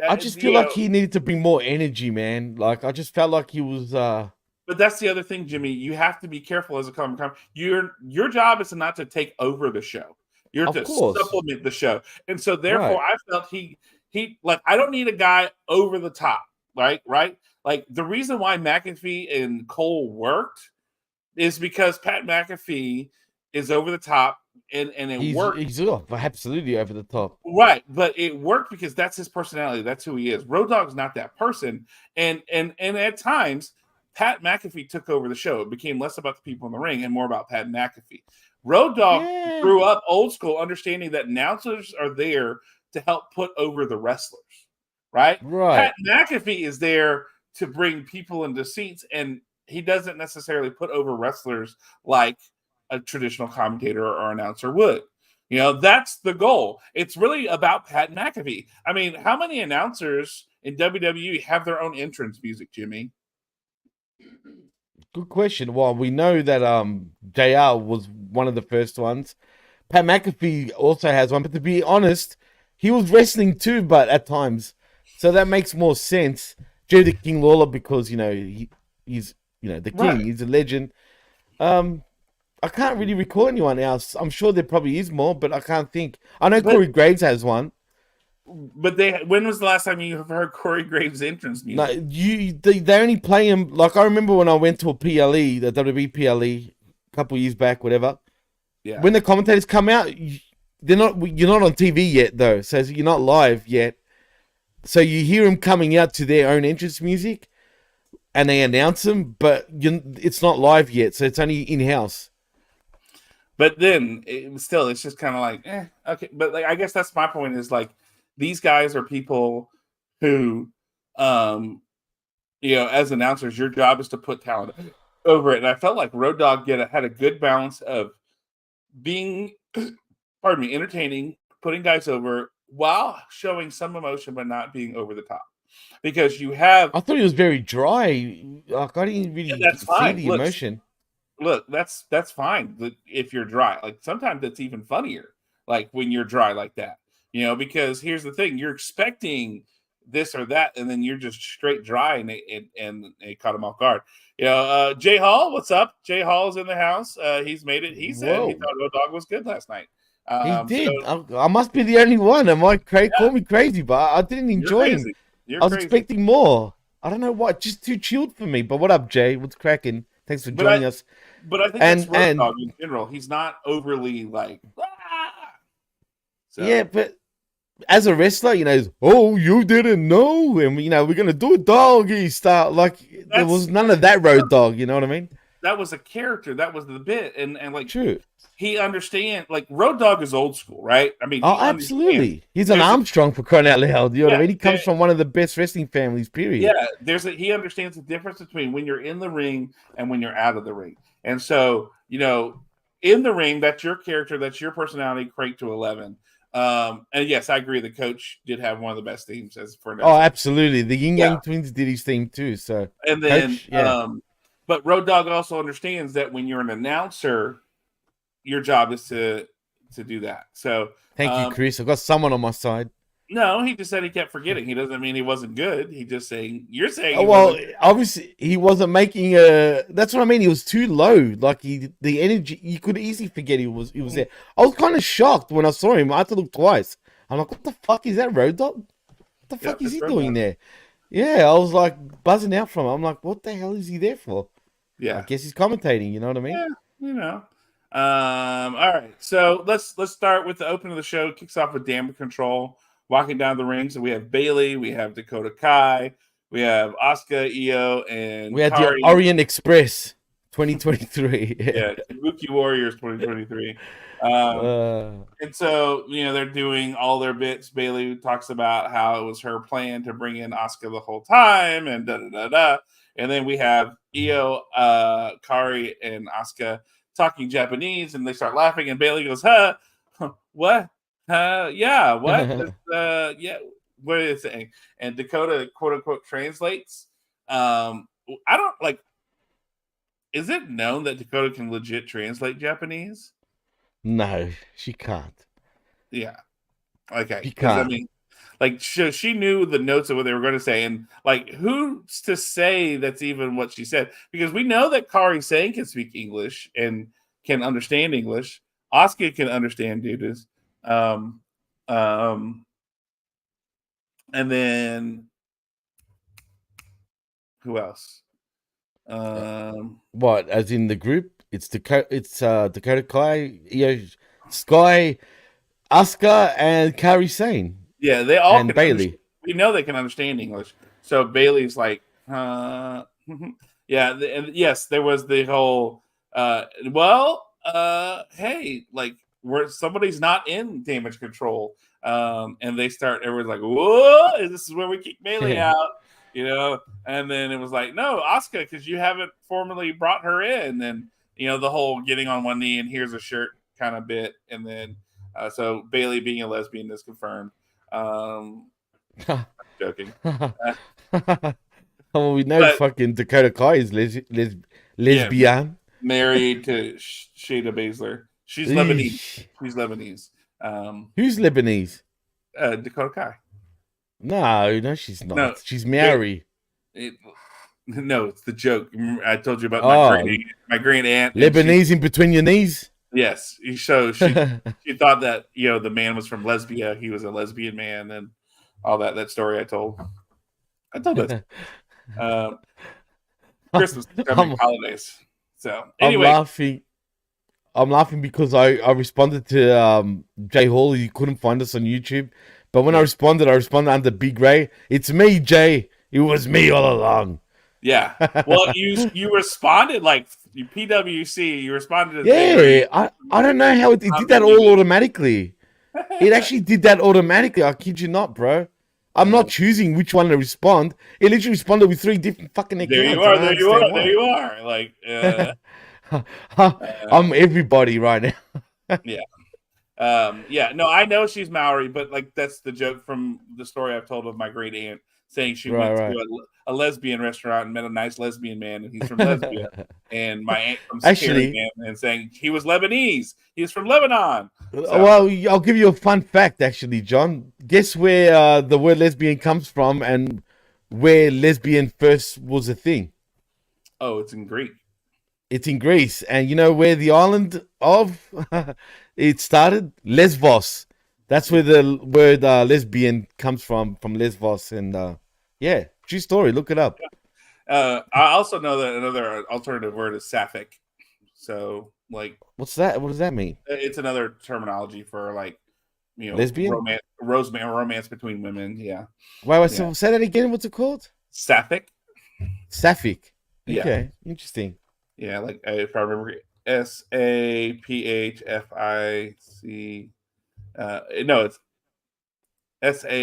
I just feel like he needed to bring more energy, man. Like I just felt like he was. But that's the other thing, Jimmy. You have to be careful as a comic. Your job is not to take over the show. You're to supplement the show, and so therefore, I felt he like I don't need a guy over the top, right? Like the reason why McAfee and Cole worked is because Pat McAfee is over the top, and it worked. He's absolutely over the top, right? But it worked because that's his personality. That's who he is. Road Dogg's not that person, and at times, Pat McAfee took over the show. It became less about the people in the ring and more about Pat McAfee. Road Dogg grew up old school, understanding that announcers are there to help put over the wrestlers, right? Pat McAfee is there to bring people into seats, and he doesn't necessarily put over wrestlers like a traditional commentator or announcer would. You know, that's the goal. It's really about Pat McAfee. I mean, how many announcers in WWE have their own entrance music, Jimmy? Good question. Well, we know that JR was one of the first ones. Pat McAfee also has one, but to be honest, he was wrestling too, but at times. So that makes more sense. Due to King Lawler, because, you know, he's, you know, the king. He's a legend. I can't really recall anyone else. I'm sure there probably is more, but I can't think. I know Corey Graves has one. But when was the last time you heard Corey Graves' entrance music? No, they only play him. Like I remember when I went to a PLE, the WWE PLE, a couple years back, whatever. Yeah. When the commentators come out, you're not on TV yet, though, so you're not live yet. So you hear them coming out to their own entrance music, and they announce them, but it's not live yet, so it's only in house. But then it's just kind of like, okay. But like, I guess that's my point is like, these guys are people who, you know, as announcers, your job is to put talent over it. And I felt like Road Dogg had a good balance of being, entertaining, putting guys over while showing some emotion, but not being over the top. Because you have... I thought he was very dry. Like, I didn't really see the emotion. Look, that's fine if you're dry. Like, sometimes it's even funnier, like, when you're dry like that. You know, because here's the thing, you're expecting this or that, and then you're just straight dry, and it caught him off guard. You know, Jay Hall, what's up? Jay Hall's in the house. He's made it. He said he thought Road Dogg was good last night. He did. So, I must be the only one. Am I crazy? Yeah. Call me crazy, but I didn't enjoy him. I was expecting more. I don't know what. Just too chilled for me. But what up, Jay? What's cracking? Thanks for joining us. But I think that's Road Dogg in general. He's not overly like... So. Yeah, but as a wrestler, you know, oh, you didn't know, and you know, we're gonna do a doggy style. Like there was none of that Road Dogg. You know what I mean? That was a character. That was the bit, and like true. He understands. Like Road Dogg is old school, right? I mean, absolutely. He's an Armstrong for crying out loud. You know what I mean? He comes from one of the best wrestling families. Period. Yeah, he understands the difference between when you're in the ring and when you're out of the ring, and so you know, in the ring, that's your character, that's your personality, cranked to 11. And yes, I agree. The coach did have one of the best themes as for now. Oh, absolutely. The Yin Yang Twins did his theme too. So, and then, but Road Dogg also understands that when you're an announcer, your job is to do that. So, thank you, Chris. I've got someone on my side. No, he just said he kept forgetting. He doesn't mean he wasn't good. He just saying you're saying. Oh, well, obviously he wasn't making a. That's what I mean. He was too low. Like the energy, you could easily forget he was there. I was kind of shocked when I saw him. I had to look twice. I'm like, what the fuck is that Road Dogg? What the fuck is he doing there? Yeah, I was like buzzing out from him. I'm like, what the hell is he there for? Yeah, I guess he's commentating. You know what I mean? Yeah, you know. All right, so let's start with the opening of the show. Kicks off with Damage Control walking down the ring. So we have Bailey, we have Dakota Kai, we have Asuka, Io, and we had the Orient Express 2023. Yeah, Kabuki Warriors 2023. And so, you know, they're doing all their bits. Bailey talks about how it was her plan to bring in Asuka the whole time, and da-da-da-da. And then we have Io, Kari, and Asuka talking Japanese, and they start laughing, and Bailey goes, huh, what? Yeah, what? Yeah, what is it saying? And Dakota, quote unquote, translates. I don't like. Is it known that Dakota can legit translate Japanese? No, she can't. Yeah. Okay. She can't. I mean, Like she knew the notes of what they were going to say, and like who's to say that's even what she said? Because we know that Kari Sane can speak English and can understand English. Asuka can understand dudes. And then who else? What? As in the group? It's Dakota Kai, Sky, Asuka, and Kairi Sane. Yeah, they all and can Bailey. We know they can understand English. So Bailey's like, yeah, and yes, there was the whole, hey, like where somebody's not in damage control, and they start. Everyone's like, whoa, this is where we kick Bailey out, And then it was like, no, Asuka, because you haven't formally brought her in. And the whole getting on one knee and here's a shirt kind of bit, and then so Bailey being a lesbian is confirmed. I'm joking. Well, we know fucking Dakota Kai is lesbian. Yeah, married to Shayna Baszler. She's Lebanese. She's Lebanese. Who's Lebanese? Dakota Kai. No, she's not. No, she's Maori. No, it's the joke. I told you about my great aunt. Lebanese in between your knees? Yes. So she thought that, the man was from Lesbia. He was a lesbian man and all that story I told. That. Christmas coming holidays. So anyway. I'm laughing because I responded to Jay Hall. You couldn't find us on YouTube. But when I responded under Big Ray. It's me, Jay. It was me all along. Yeah. Well, you responded like PWC. You responded. I don't know how it did that all automatically. It actually did that automatically. I kid you not, bro. I'm not choosing which one to respond. It literally responded with 3 different fucking accounts. There you are. Like, I'm everybody right now. Yeah. No, I know she's Maori, but like that's the joke from the story I've told of my great aunt saying she went to a lesbian restaurant and met a nice lesbian man, and he's from Lesbia. And my aunt from and saying he was Lebanese. He's from Lebanon. So. Well, I'll give you a fun fact, actually, John. Guess where the word lesbian comes from and where lesbian first was a thing? Oh, it's in Greek. It's in Greece. And you know where the island of it started? Lesbos. That's where the word lesbian comes from Lesbos. And yeah, true story. Look it up. I also know that another alternative word is sapphic. So, like, what's that? What does that mean? It's another terminology for like, lesbian, romance between women. Yeah. Wait. So say that again. What's it called? Sapphic. Sapphic. Yeah. Okay. Interesting. Yeah, like if I remember, SAPHFIC. No, it's SA.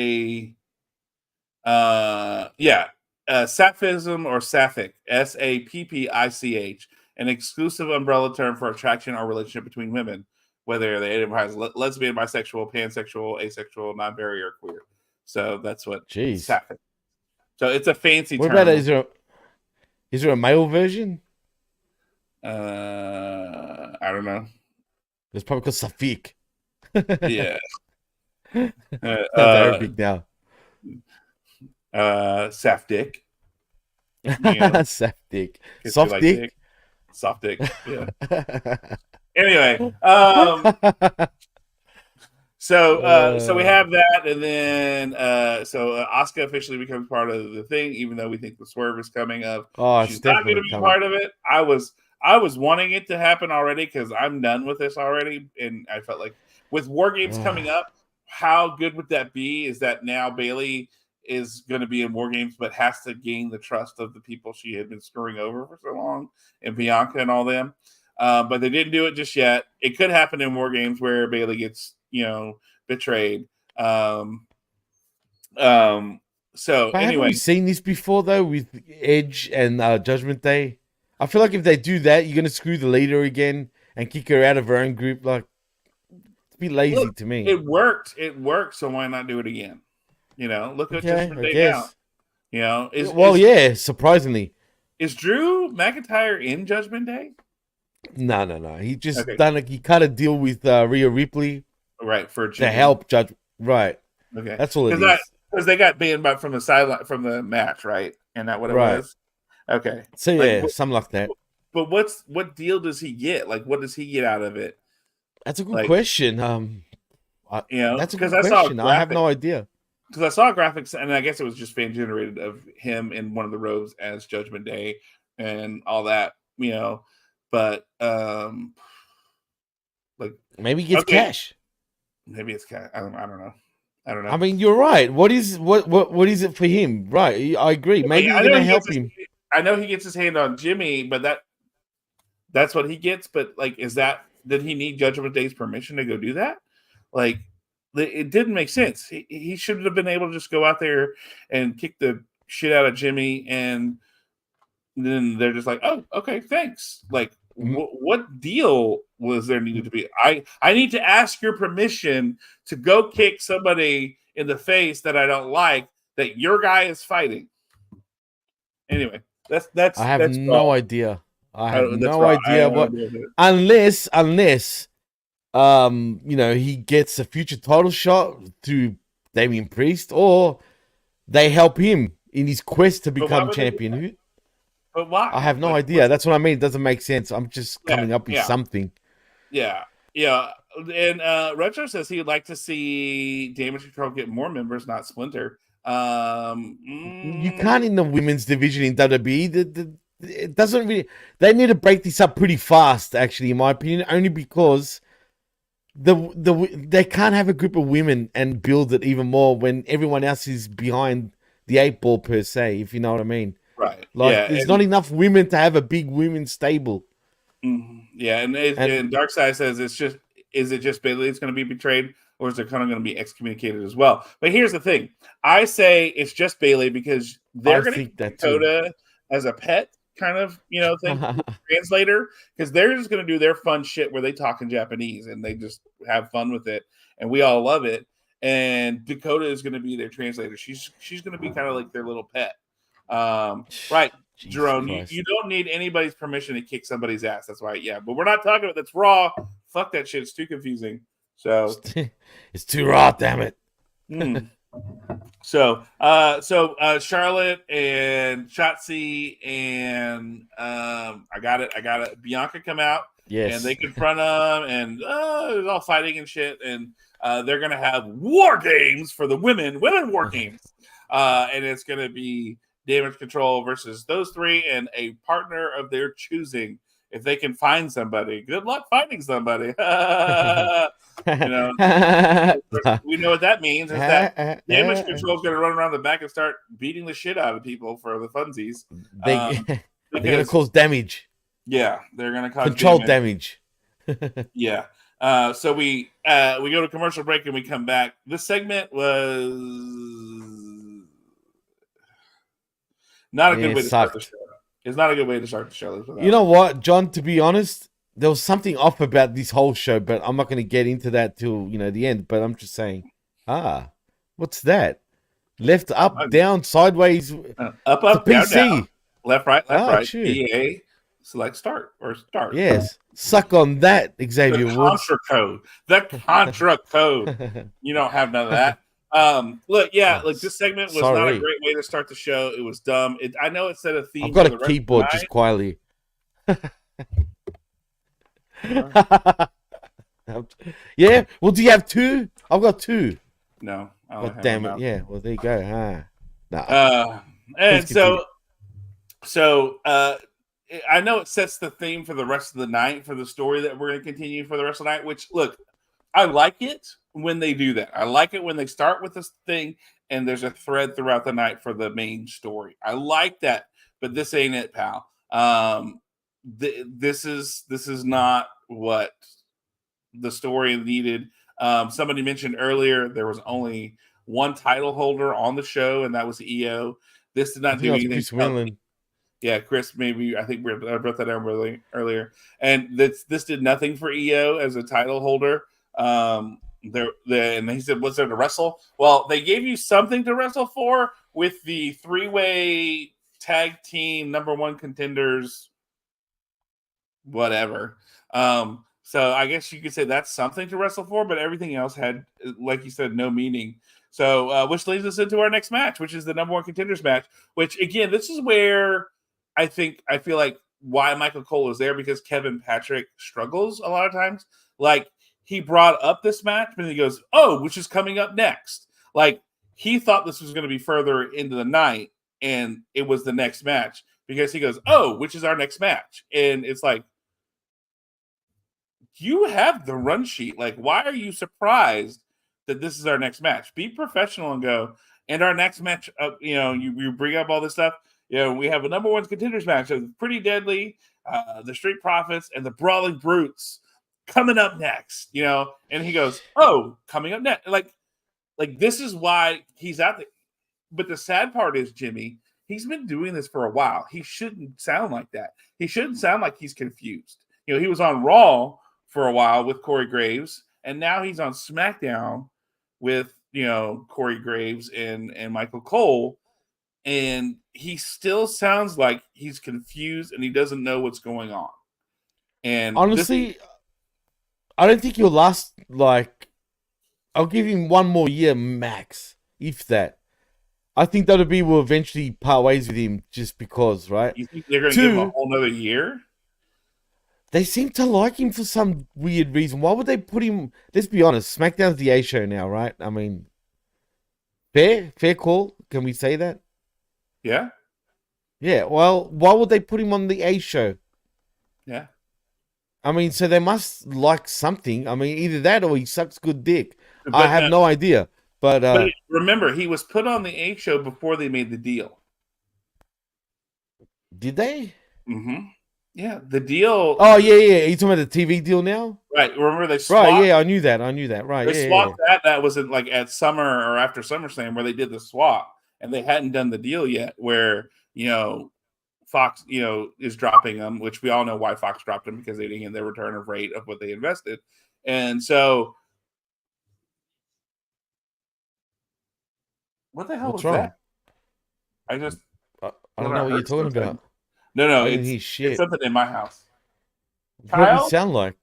Sapphism or sapphic. SAPPICH. An exclusive umbrella term for attraction or relationship between women, whether they identify as lesbian, bisexual, pansexual, asexual, non-binary, or queer. So that's what sapphic. So it's a fancy term. What about it? Is there a male version? I don't know. It's probably called Safik. Yeah. Arabic now. Safdick. Safdick. Soft dick. Soft dick. Yeah. Anyway, so we have that, and then so Asuka officially becomes part of the thing, even though we think the swerve is coming up. She's not going to be part of it. I was wanting it to happen already because I'm done with this already, and I felt like with War Games coming up, how good would that be? Is that now Bailey is going to be in War Games, but has to gain the trust of the people she had been screwing over for so long, and Bianca and all them. But they didn't do it just yet. It could happen in War Games where Bailey gets, betrayed. So anyway, haven't we seen this before though with Edge and Judgment Day? I feel like if they do that, you're going to screw the leader again and kick her out of her own group. Like, it's a bit lazy to me. It worked. So why not do it again? Look at Judgment Day now. Surprisingly. Is Drew McIntyre in Judgment Day? No. He just he cut a deal with Rhea Ripley. Right, for to help Judge. Right. Okay, That's all it is. Because they got banned from the sideline from the match, right? And that what it Right. was. Okay. So yeah, something like that. But what deal does he get? Like, what does he get out of it? That's a good Like, question. That's a because good question. I have no idea. Because I saw graphics, and I guess it was just fan generated of him in one of the robes as Judgment Day and all that, But like maybe he gets cash. Maybe it's cash. I don't know. I mean, you're right. What is it for him? Right. I agree. Maybe you're gonna help him. I know he gets his hand on Jimmy, but that's what he gets. But like, did he need Judgment Day's permission to go do that? Like, it didn't make sense. He should have been able to just go out there and kick the shit out of Jimmy, and then they're just like, "Oh, okay, thanks." Like, what deal was there needed to be? I need to ask your permission to go kick somebody in the face that I don't like, that your guy is fighting. Anyway, that's. I have no idea. I have no wrong. idea what, unless he gets a future title shot through Damian Priest, or they help him in his quest to become champion. But why? I have no idea. That's what I mean. It doesn't make sense. I'm just coming up with something. Yeah. And Retro says he'd like to see Damage Control get more members, not Splinter. You can't in the women's division in WWE. It doesn't really. They need to break this up pretty fast, actually, in my opinion. Only because they can't have a group of women and build it even more when everyone else is behind the 8 ball per se. If you know what I mean. Right. Like, there's not enough women to have a big women's stable. Yeah, and Darkseid says is it just Bayley that's going to be betrayed, or is there kind of going to be excommunicated as well? But here's the thing: I say it's just Bayley because they're going to keep Dakota as a pet kind of thing, translator, because they're just going to do their fun shit where they talk in Japanese and they just have fun with it, and we all love it. And Dakota is going to be their translator. She's going to be kind of like their little pet. Right, Jerome, you don't need anybody's permission to kick somebody's ass. That's why, but we're not talking about that's Raw. Fuck that shit. It's too confusing. So it's too raw, damn it. So Charlotte and Shotzi and I got it. Bianca come out. Yes. And they confront them, and there's all fighting and shit, and they're gonna have war games for the women war games. And it's gonna be Damage Control versus those three and a partner of their choosing. If they can find somebody, good luck finding somebody. We know what that means is that Damage Control is going to run around the back and start beating the shit out of people for the funsies. They're going to cause damage. Yeah, they're going to cause control damage. Yeah. So we go to commercial break and we come back. This segment was not a good way to start the show. It's not a good way to start the show. You know what, John? To be honest, there was something off about this whole show, but I'm not going to get into that till the end. But I'm just saying, what's that? Left, up, down, sideways, up, down, down, left, right, Shoot. EA, select start or start. Yes, suck on that, Xavier Woods. The Contra code. You don't have none of that. Look, this segment was not a great way to start the show. It was dumb. I know it set a theme. I've got a keyboard just quietly. Yeah. Well, do you have two? I've got two. No. God damn it. Yeah. Well, there you go. And so I know it sets the theme for the rest of the night for the story that we're going to continue for the rest of the night. Which, look, I like it when they do that. I like it when they start with this thing and there's a thread throughout the night for the main story. I like that, but this ain't it, pal. This is not what the story needed. Somebody mentioned earlier there was only one title holder on the show, and that was EO. This did not do anything. Yeah, Chris, maybe I think I wrote that down earlier. And this did nothing for EO as a title holder. And he said, "What's there to wrestle?" Well, they gave you something to wrestle for with the 3-way tag team #1 contenders, whatever. So I guess you could say that's something to wrestle for, but everything else had, like you said, no meaning. So, which leads us into our next match, which is the number one contenders match. Which again, this is where I feel like why Michael Cole is there, because Kevin Patrick struggles a lot of times. Like, he brought up this match, but he goes, "Oh, which is coming up next." Like, he thought this was going to be further into the night, and it was the next match, because he goes, "Oh, which is our next match?" And it's like, you have the run sheet. Like, why are you surprised that this is our next match? Be professional and go, and our next match, you bring up all this stuff. We have a number one contenders match. So Pretty Deadly, the Street Profits, and the Brawling Brutes coming up next. And he goes, "Oh, coming up next." Like this is why he's out there. But the sad part is, Jimmy, he's been doing this for a while. He shouldn't sound like that. He shouldn't sound like he's confused. He was on Raw for a while with Corey Graves, and now he's on SmackDown with Corey Graves and Michael Cole, and he still sounds like he's confused and he doesn't know what's going on. And honestly, I don't think he'll last. Like, I'll give him one more year max, if that. I think WWE will eventually part ways with him just because, right? You think they're going to give him a whole nother year? They seem to like him for some weird reason. Why would they put him? Let's be honest. SmackDown's the A show now, right? I mean, fair call. Can we say that? Yeah. Yeah. Well, why would they put him on the A show? Yeah. I mean, so they must like something. I mean, either that or he sucks good dick. I have no idea. But remember, he was put on the A show before they made the deal. Did they? Mm-hmm. Yeah, the deal. Oh, yeah. Are you talking about the TV deal now? Right. Remember they swapped. Right, yeah, I knew that. Right. They swapped that. That was at Summer or after SummerSlam where they did the swap, and they hadn't done the deal yet where, Fox, is dropping them, which we all know why Fox dropped them, because they didn't get their return of rate of what they invested. And so what the hell What's was wrong? that? I don't know what you're talking about. No, it's something in my house. What does it sound like?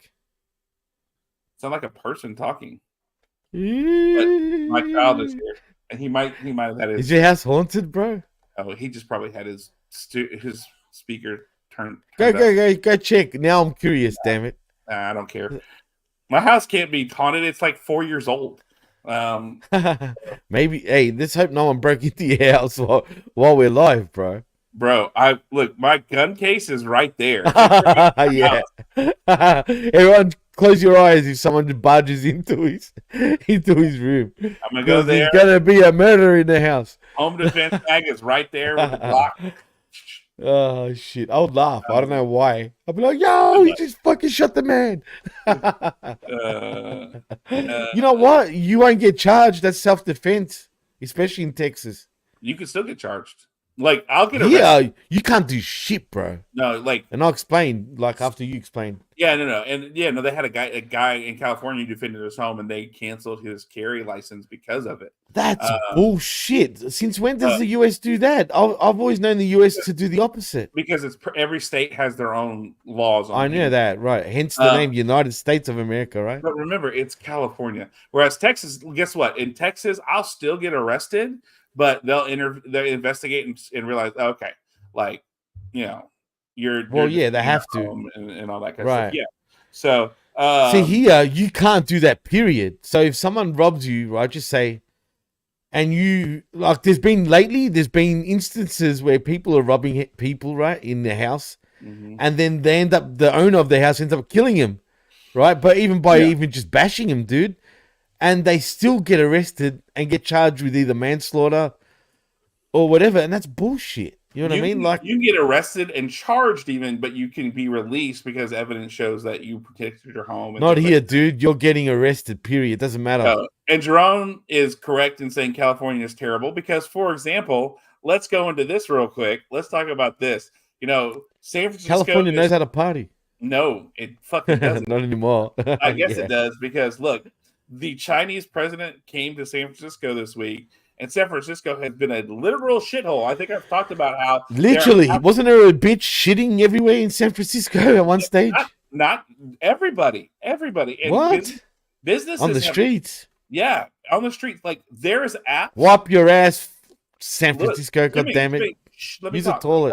Sound like a person talking. But my child is here, and he might have had his. Is your house haunted, bro? Oh, he just probably had his speaker turned. Go check. Now I'm curious. Damn it! I don't care. My house can't be haunted. It's like 4 years old. Maybe. Hey, let's hope no one broke into your house while we're live, bro. Bro, my gun case is right there. Yeah. Everyone, close your eyes if someone barges into his room. I'm gonna go there. There's gonna be a murder in the house. Home defense bag is right there with the block. Oh shit! I would laugh. I don't know why. I'd be like, "Yo, he just fucking shot the man." You know what? You won't get charged. That's self-defense, especially in Texas. You can still get charged. Like, I'll get arrested. Yeah, you can't do shit, bro. No, and I'll explain. Like after you explain. Yeah, no, and they had a guy in California who defended his home, and they canceled his carry license because of it. That's bullshit. Since when does the U.S. do that? I've always known the U.S. to do the opposite. Because every state has their own laws. I know that, right? Hence the name United States of America, right? But remember, it's California. Whereas Texas, guess what? In Texas, I'll still get arrested, but they'll investigate and realize, okay, like, you're they have to, and all that kind of stuff. Yeah. So see here, you can't do that. Period. So if someone robs you, right, just say. And there's been instances where people are robbing people, right, in their house. Mm-hmm. And then the owner of the house ends up killing him, right? But even just bashing him, dude. And they still get arrested and get charged with either manslaughter or whatever. And that's bullshit. You know what I mean? Like, you get arrested and charged even, but you can be released because evidence shows that you protected your home. Not here, dude. You're getting arrested, period. It doesn't matter. And Jerome is correct in saying California is terrible because, for example, let's go into this real quick. Let's talk about this. San Francisco. California knows how to party. No, it fucking doesn't. Not anymore. I guess it does because, look, the Chinese president came to San Francisco this week. And San Francisco has been a literal shithole. I think I've talked about how literally wasn't there a bitch shitting everywhere in San Francisco at one stage? Not everybody. And what? Businesses on the streets? Yeah, on the streets. Like there's apps. Wipe your ass, San Look, Francisco. God Jimmy, damn it. Jimmy, let me Use a talk. toilet.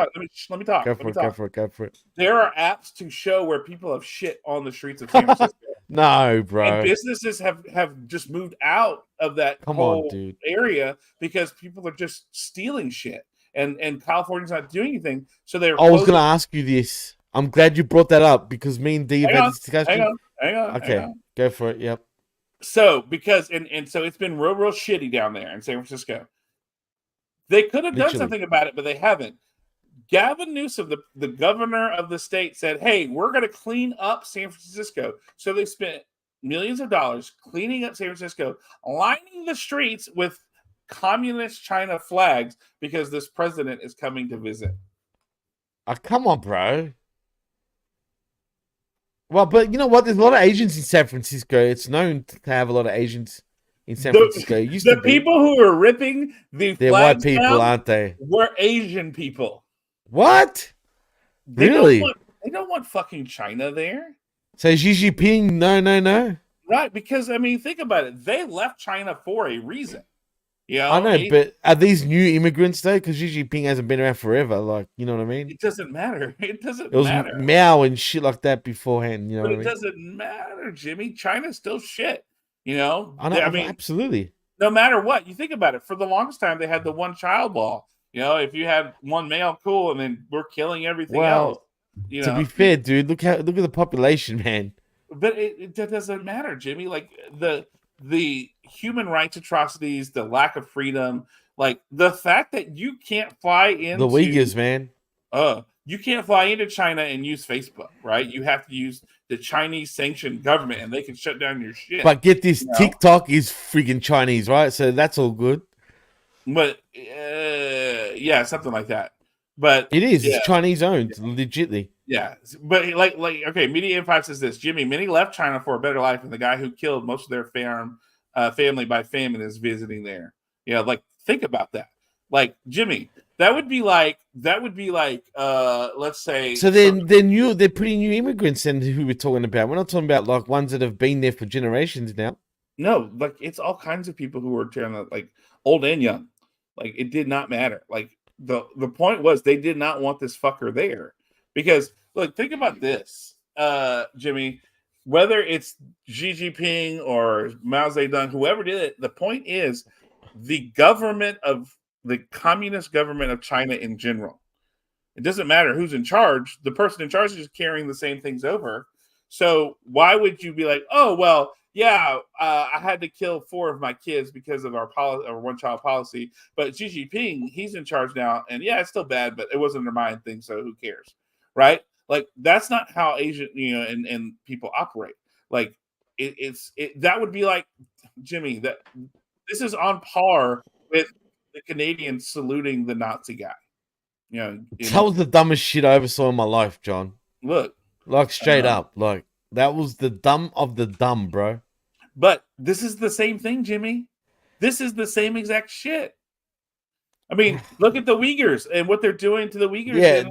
Let me talk. Go Let for me it. Go talk. for it. Go for it. There are apps to show where people have shit on the streets of San Francisco. No, And bro. businesses have just moved out of that Come whole on, dude. area because people are just stealing shit. And California's not doing anything. So they're I was going to ask you this. I'm glad you brought that up because me and D have had this discussion. Hang on. Okay, go for it. Yep. So because and so it's been real shitty down there in San Francisco. They could have done something about it, but they haven't. Gavin Newsom, the governor of the state, said, hey, we're going to clean up San Francisco. So they spent millions of dollars cleaning up San Francisco, lining the streets with communist China flags because this president is coming to visit. Oh, come on, bro. Well, but you know what? There's a lot of Asians in San Francisco. It's known to have a lot of Asians in San Francisco. It used to be. People who are ripping the They're flags white people, aren't they? were Asian people. What? They Really? They don't want fucking China there. So Xi Jinping, no. Right, because I mean, think about it. They left China for a reason. You know, I know, but are these new immigrants though? Because Xi Jinping hasn't been around forever. Like, you know what I mean? It doesn't matter. It doesn't It was matter. Mao and shit like that beforehand. You know But what I it mean? doesn't matter, Jimmy. China's still shit. You know? I know. I mean, absolutely. No matter what, you think about it. For the longest time, they had the one child law. You know, if you had one male, cool, and then we're killing everything else. You know? To be fair, dude, look at the population, man. But it doesn't matter, Jimmy. Like the human rights atrocities, the lack of freedom, like the fact that you can't fly into The Uyghurs, man. You can't fly into China and use Facebook, right? You have to use the Chinese sanctioned government, and they can shut down your shit. But get this, TikTok is freaking Chinese, right? So that's all good. But yeah, something like that. But it is. It's Chinese owned, legitly. Yeah, but like okay, Media Empire says this. Jimmy, many left China for a better life, and the guy who killed most of their family by famine is visiting there. Yeah, like think about that. Like Jimmy, that would be like let's say. So they're pretty new immigrants, and who we're talking about. We're not talking about like ones that have been there for generations now. No, like it's all kinds of people who are trying to like old and young. Like it did not matter. Like the point was they did not want this fucker there. Because look, think about this, Jimmy. Whether it's Xi Jinping or Mao Zedong, whoever did it, the point is the communist government of China in general. It doesn't matter who's in charge. The person in charge is just carrying the same things over. So why would you be like, oh well, yeah, I had to kill 4 of my kids because of our one-child policy, but Xi Jinping, he's in charge now, and yeah, it's still bad, but it wasn't their mind thing, so who cares? Right? Like that's not how Asian, and people operate. Like that would be like, Jimmy, that this is on par with the Canadians saluting the Nazi guy. That was the dumbest shit I ever saw in my life, John. Look, like straight up, like that was the dumb of the dumb, bro. But this is the same thing, Jimmy. This is the same exact shit. I mean, look at the Uyghurs and what they're doing to the Uyghurs. Yeah.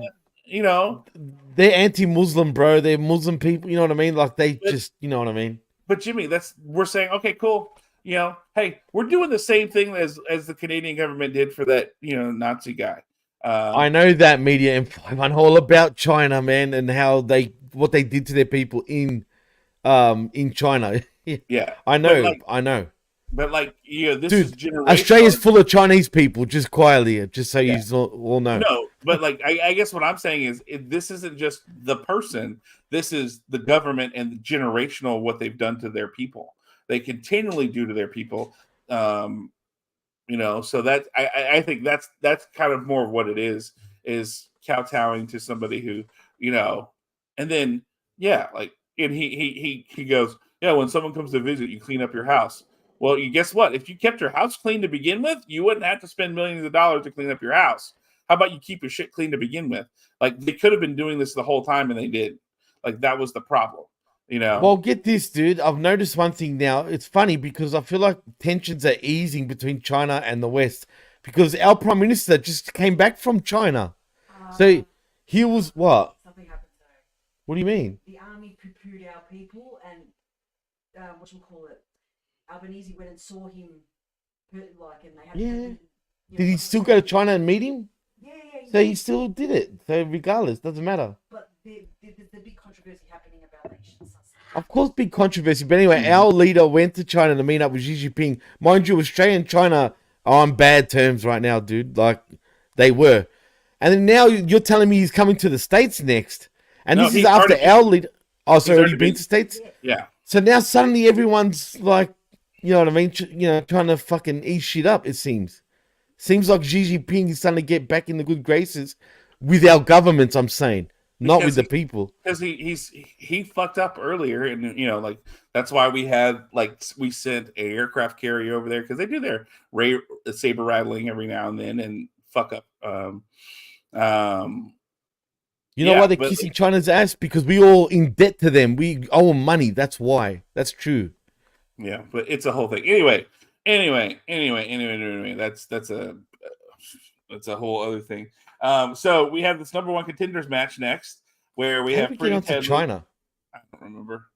They're anti-Muslim, bro. They're Muslim people. You know what I mean? Like you know what I mean? But Jimmy, we're saying, okay, cool. Hey, we're doing the same thing as the Canadian government did for that, Nazi guy. I know that Media Empire went all about China, man, and how what they did to their people in China. Yeah, I know. But this Dude, is generational. Australia's full of Chinese people, just quietly, just so you all know. No, but I guess what I'm saying is this isn't just the person. This is the government and the generational what they've done to their people. They continually do to their people. So that I think that's kind of more of what it is kowtowing to somebody who, and then and he goes, yeah, when someone comes to visit, you clean up your house. Well, guess what? If you kept your house clean to begin with, you wouldn't have to spend millions of dollars to clean up your house. How about you keep your shit clean to begin with? Like they could have been doing this the whole time and they did. Like that was the problem, Well, get this, dude. I've noticed one thing now. It's funny because I feel like tensions are easing between China and the West because our prime minister just came back from China. So he was what? Something happened today. What do you mean? The army poo-pooed our people and whatchamacallit. Albanese went and saw him, and they had. Yeah. To, Did he still go to China and meet him? Yeah. So he still did it. So regardless, doesn't matter. But there's a big controversy happening about Asian sunsets. Of course, big controversy. But anyway, our leader went to China to meet up with Xi Jinping. Mind you, Australia and China are on bad terms right now, dude. Like, they were. And then now you're telling me he's coming to the States next. And this is after our leader. Oh, so already been to States? Yeah. So now suddenly everyone's like, you know what I mean? Trying to fucking eat shit up, it seems. Seems like Xi Jinping is starting to get back in the good graces with our governments, I'm saying. Not with the people. Because he fucked up earlier, and like that's why we sent an aircraft carrier over there, because they do their saber rattling every now and then and fuck up. You know why they're kissing China's ass? Because we all in debt to them. We owe them money. That's why. That's true. Yeah, but it's a whole thing. Anyway. That's a whole other thing. So we have this number one contenders match next, where we have Pretty Deadly. China. I don't remember.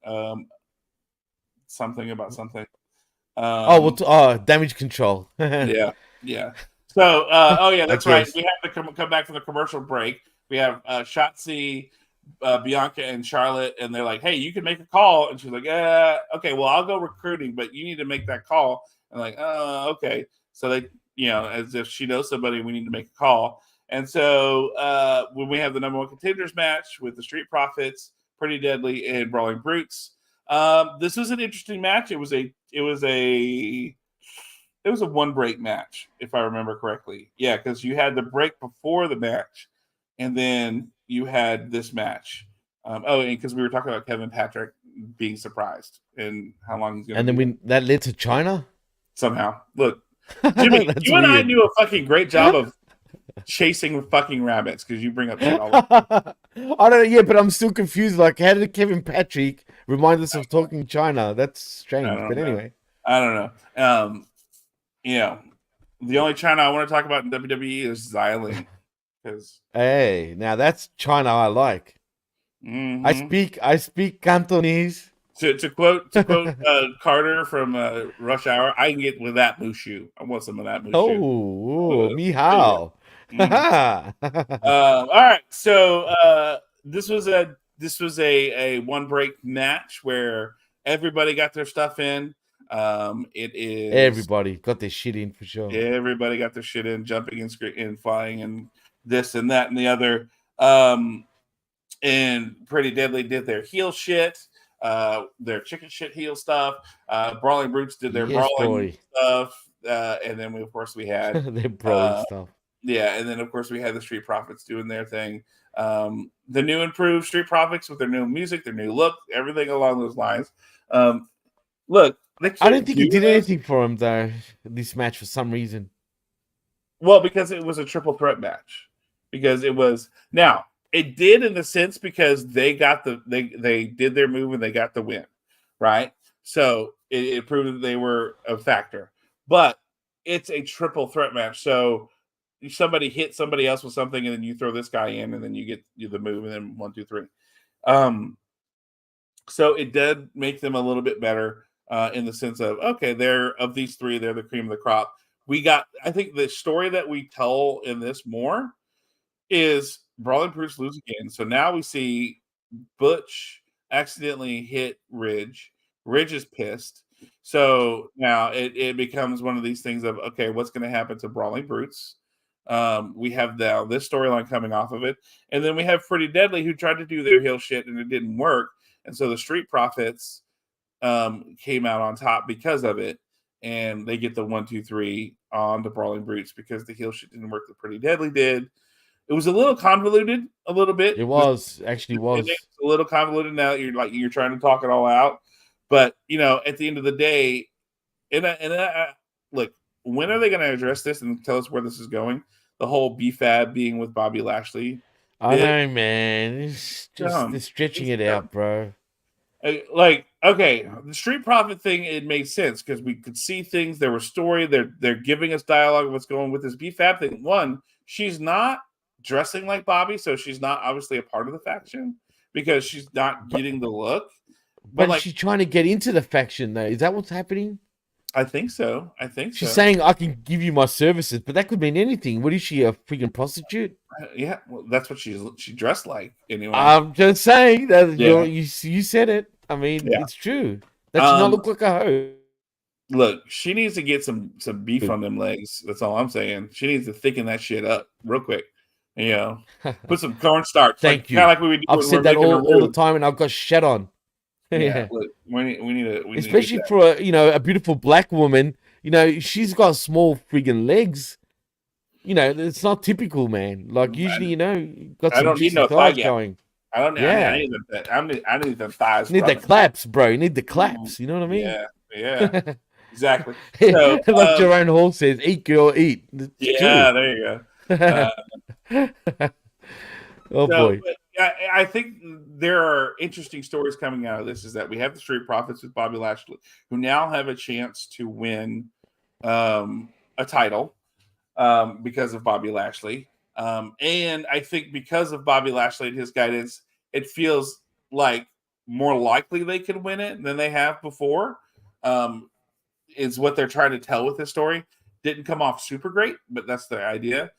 Something about something. Damage control. yeah. So, that's right. We have to come back from the commercial break. We have Shotzi, Bianca, and Charlotte, and they're like, "Hey, you can make a call," and she's like, "Okay, well, I'll go recruiting, but you need to make that call." And like, okay. So they, as if she knows somebody, we need to make a call. And so when we have the number one contenders match with the Street Profits, Pretty Deadly, and Brawling Brutes, this was an interesting match. It was a one break match, if I remember correctly. Yeah, because you had the break before the match, and then you had this match. And because we were talking about Kevin Patrick being surprised and how long he's going to. And then that led to China. Somehow, look, Jimmy, you and I do a fucking great job of chasing fucking rabbits because you bring up shit all the time. I don't know, yeah, but I'm still confused. Like, how did Kevin Patrick remind us of talking China? That's strange. But anyway, I don't know. The only China I want to talk about in WWE is Xiling. Hey, now that's China I like. Mm-hmm. I speak Cantonese. To quote Carter from Rush Hour, I can get with that mushu. I want some of that mushu. Oh, mi hao. All right, so this was a one break match where everybody got their stuff in. Everybody got their shit in for sure. Everybody got their shit in, jumping and flying and this and that and the other. And Pretty Deadly did their heel shit. Their chicken shit heel stuff. Brawling Brutes did their brawling stuff. And then we had their brawling stuff. Yeah, and then of course we had the Street Profits doing their thing. The new improved Street Profits with their new music, their new look, everything along those lines. Look, I don't think he did anything for him though. This match for some reason. Well, because it was a triple threat match. Because it was now. It did in the sense because they got they did their move and they got the win, right? So it proved that they were a factor. But it's a triple threat match. So somebody hit somebody else with something, and then you throw this guy in, and then you get the move, and then 1, 2, 3. So it did make them a little bit better in the sense of, okay, of these three, they're the cream of the crop. I think the story that we tell in this more is Brawling Brutes lose again. So now we see Butch accidentally hit Ridge. Ridge is pissed. So now it becomes one of these things of, okay, what's going to happen to Brawling Brutes? We have now this storyline coming off of it. And then we have Pretty Deadly, who tried to do their heel shit and it didn't work. And so the Street Profits came out on top because of it. And they get the 1, 2, 3 on the Brawling Brutes because the heel shit didn't work. The Pretty Deadly did. It was a little convoluted, a little bit. It was actually was a little convoluted. Now you're trying to talk it all out, but at the end of the day, look, when are they going to address this and tell us where this is going? The whole BFAB being with Bobby Lashley. I know, man. It's just they're stretching it out, bro. Like, okay, the Street Profit thing, it made sense because we could see things. There was story. They're giving us dialogue of what's going with this BFAB thing. One, she's not dressing like Bobby, so she's not obviously a part of the faction because she's not getting the look. But like, she's trying to get into the faction, though. Is that what's happening? I think so. I think She's so. saying I can give you my services, but that could mean anything. What is she, a freaking prostitute? Yeah, well, that's what she dressed like anyway. I'm just saying that Yeah, you said it. I mean, yeah. it's true. That should not Um, look like a hoe. look, she needs to get some beef on them legs. That's all I'm saying. She needs to thicken that shit up real quick. You know, put some cornstarch, like Thank kind of you. like we do I've when said we're that making a all the roux. time, and I've got shat on. Yeah, Yeah. look, we need to get Especially that. for a beautiful black woman. She's got small friggin' legs. It's not typical, man. Like usually, got I some don't need juicy no thigh thighs gap. going. I don't. I Yeah. need the. I need the thighs. You need the rubbing. claps, bro. You need the Mm, claps. You know what I mean? yeah, yeah, exactly. So, Like Jerome Hall says, eat, girl, eat. It's yeah, true. there you go. Oh, So, boy. but I think there are interesting stories coming out of this. Is that we have the Street Profits with Bobby Lashley, who now have a chance to win a title because of Bobby Lashley. And I think because of Bobby Lashley and his guidance, it feels like more likely they could win it than they have before. Is what they're trying to tell with this story. Didn't come off super great, but that's the idea.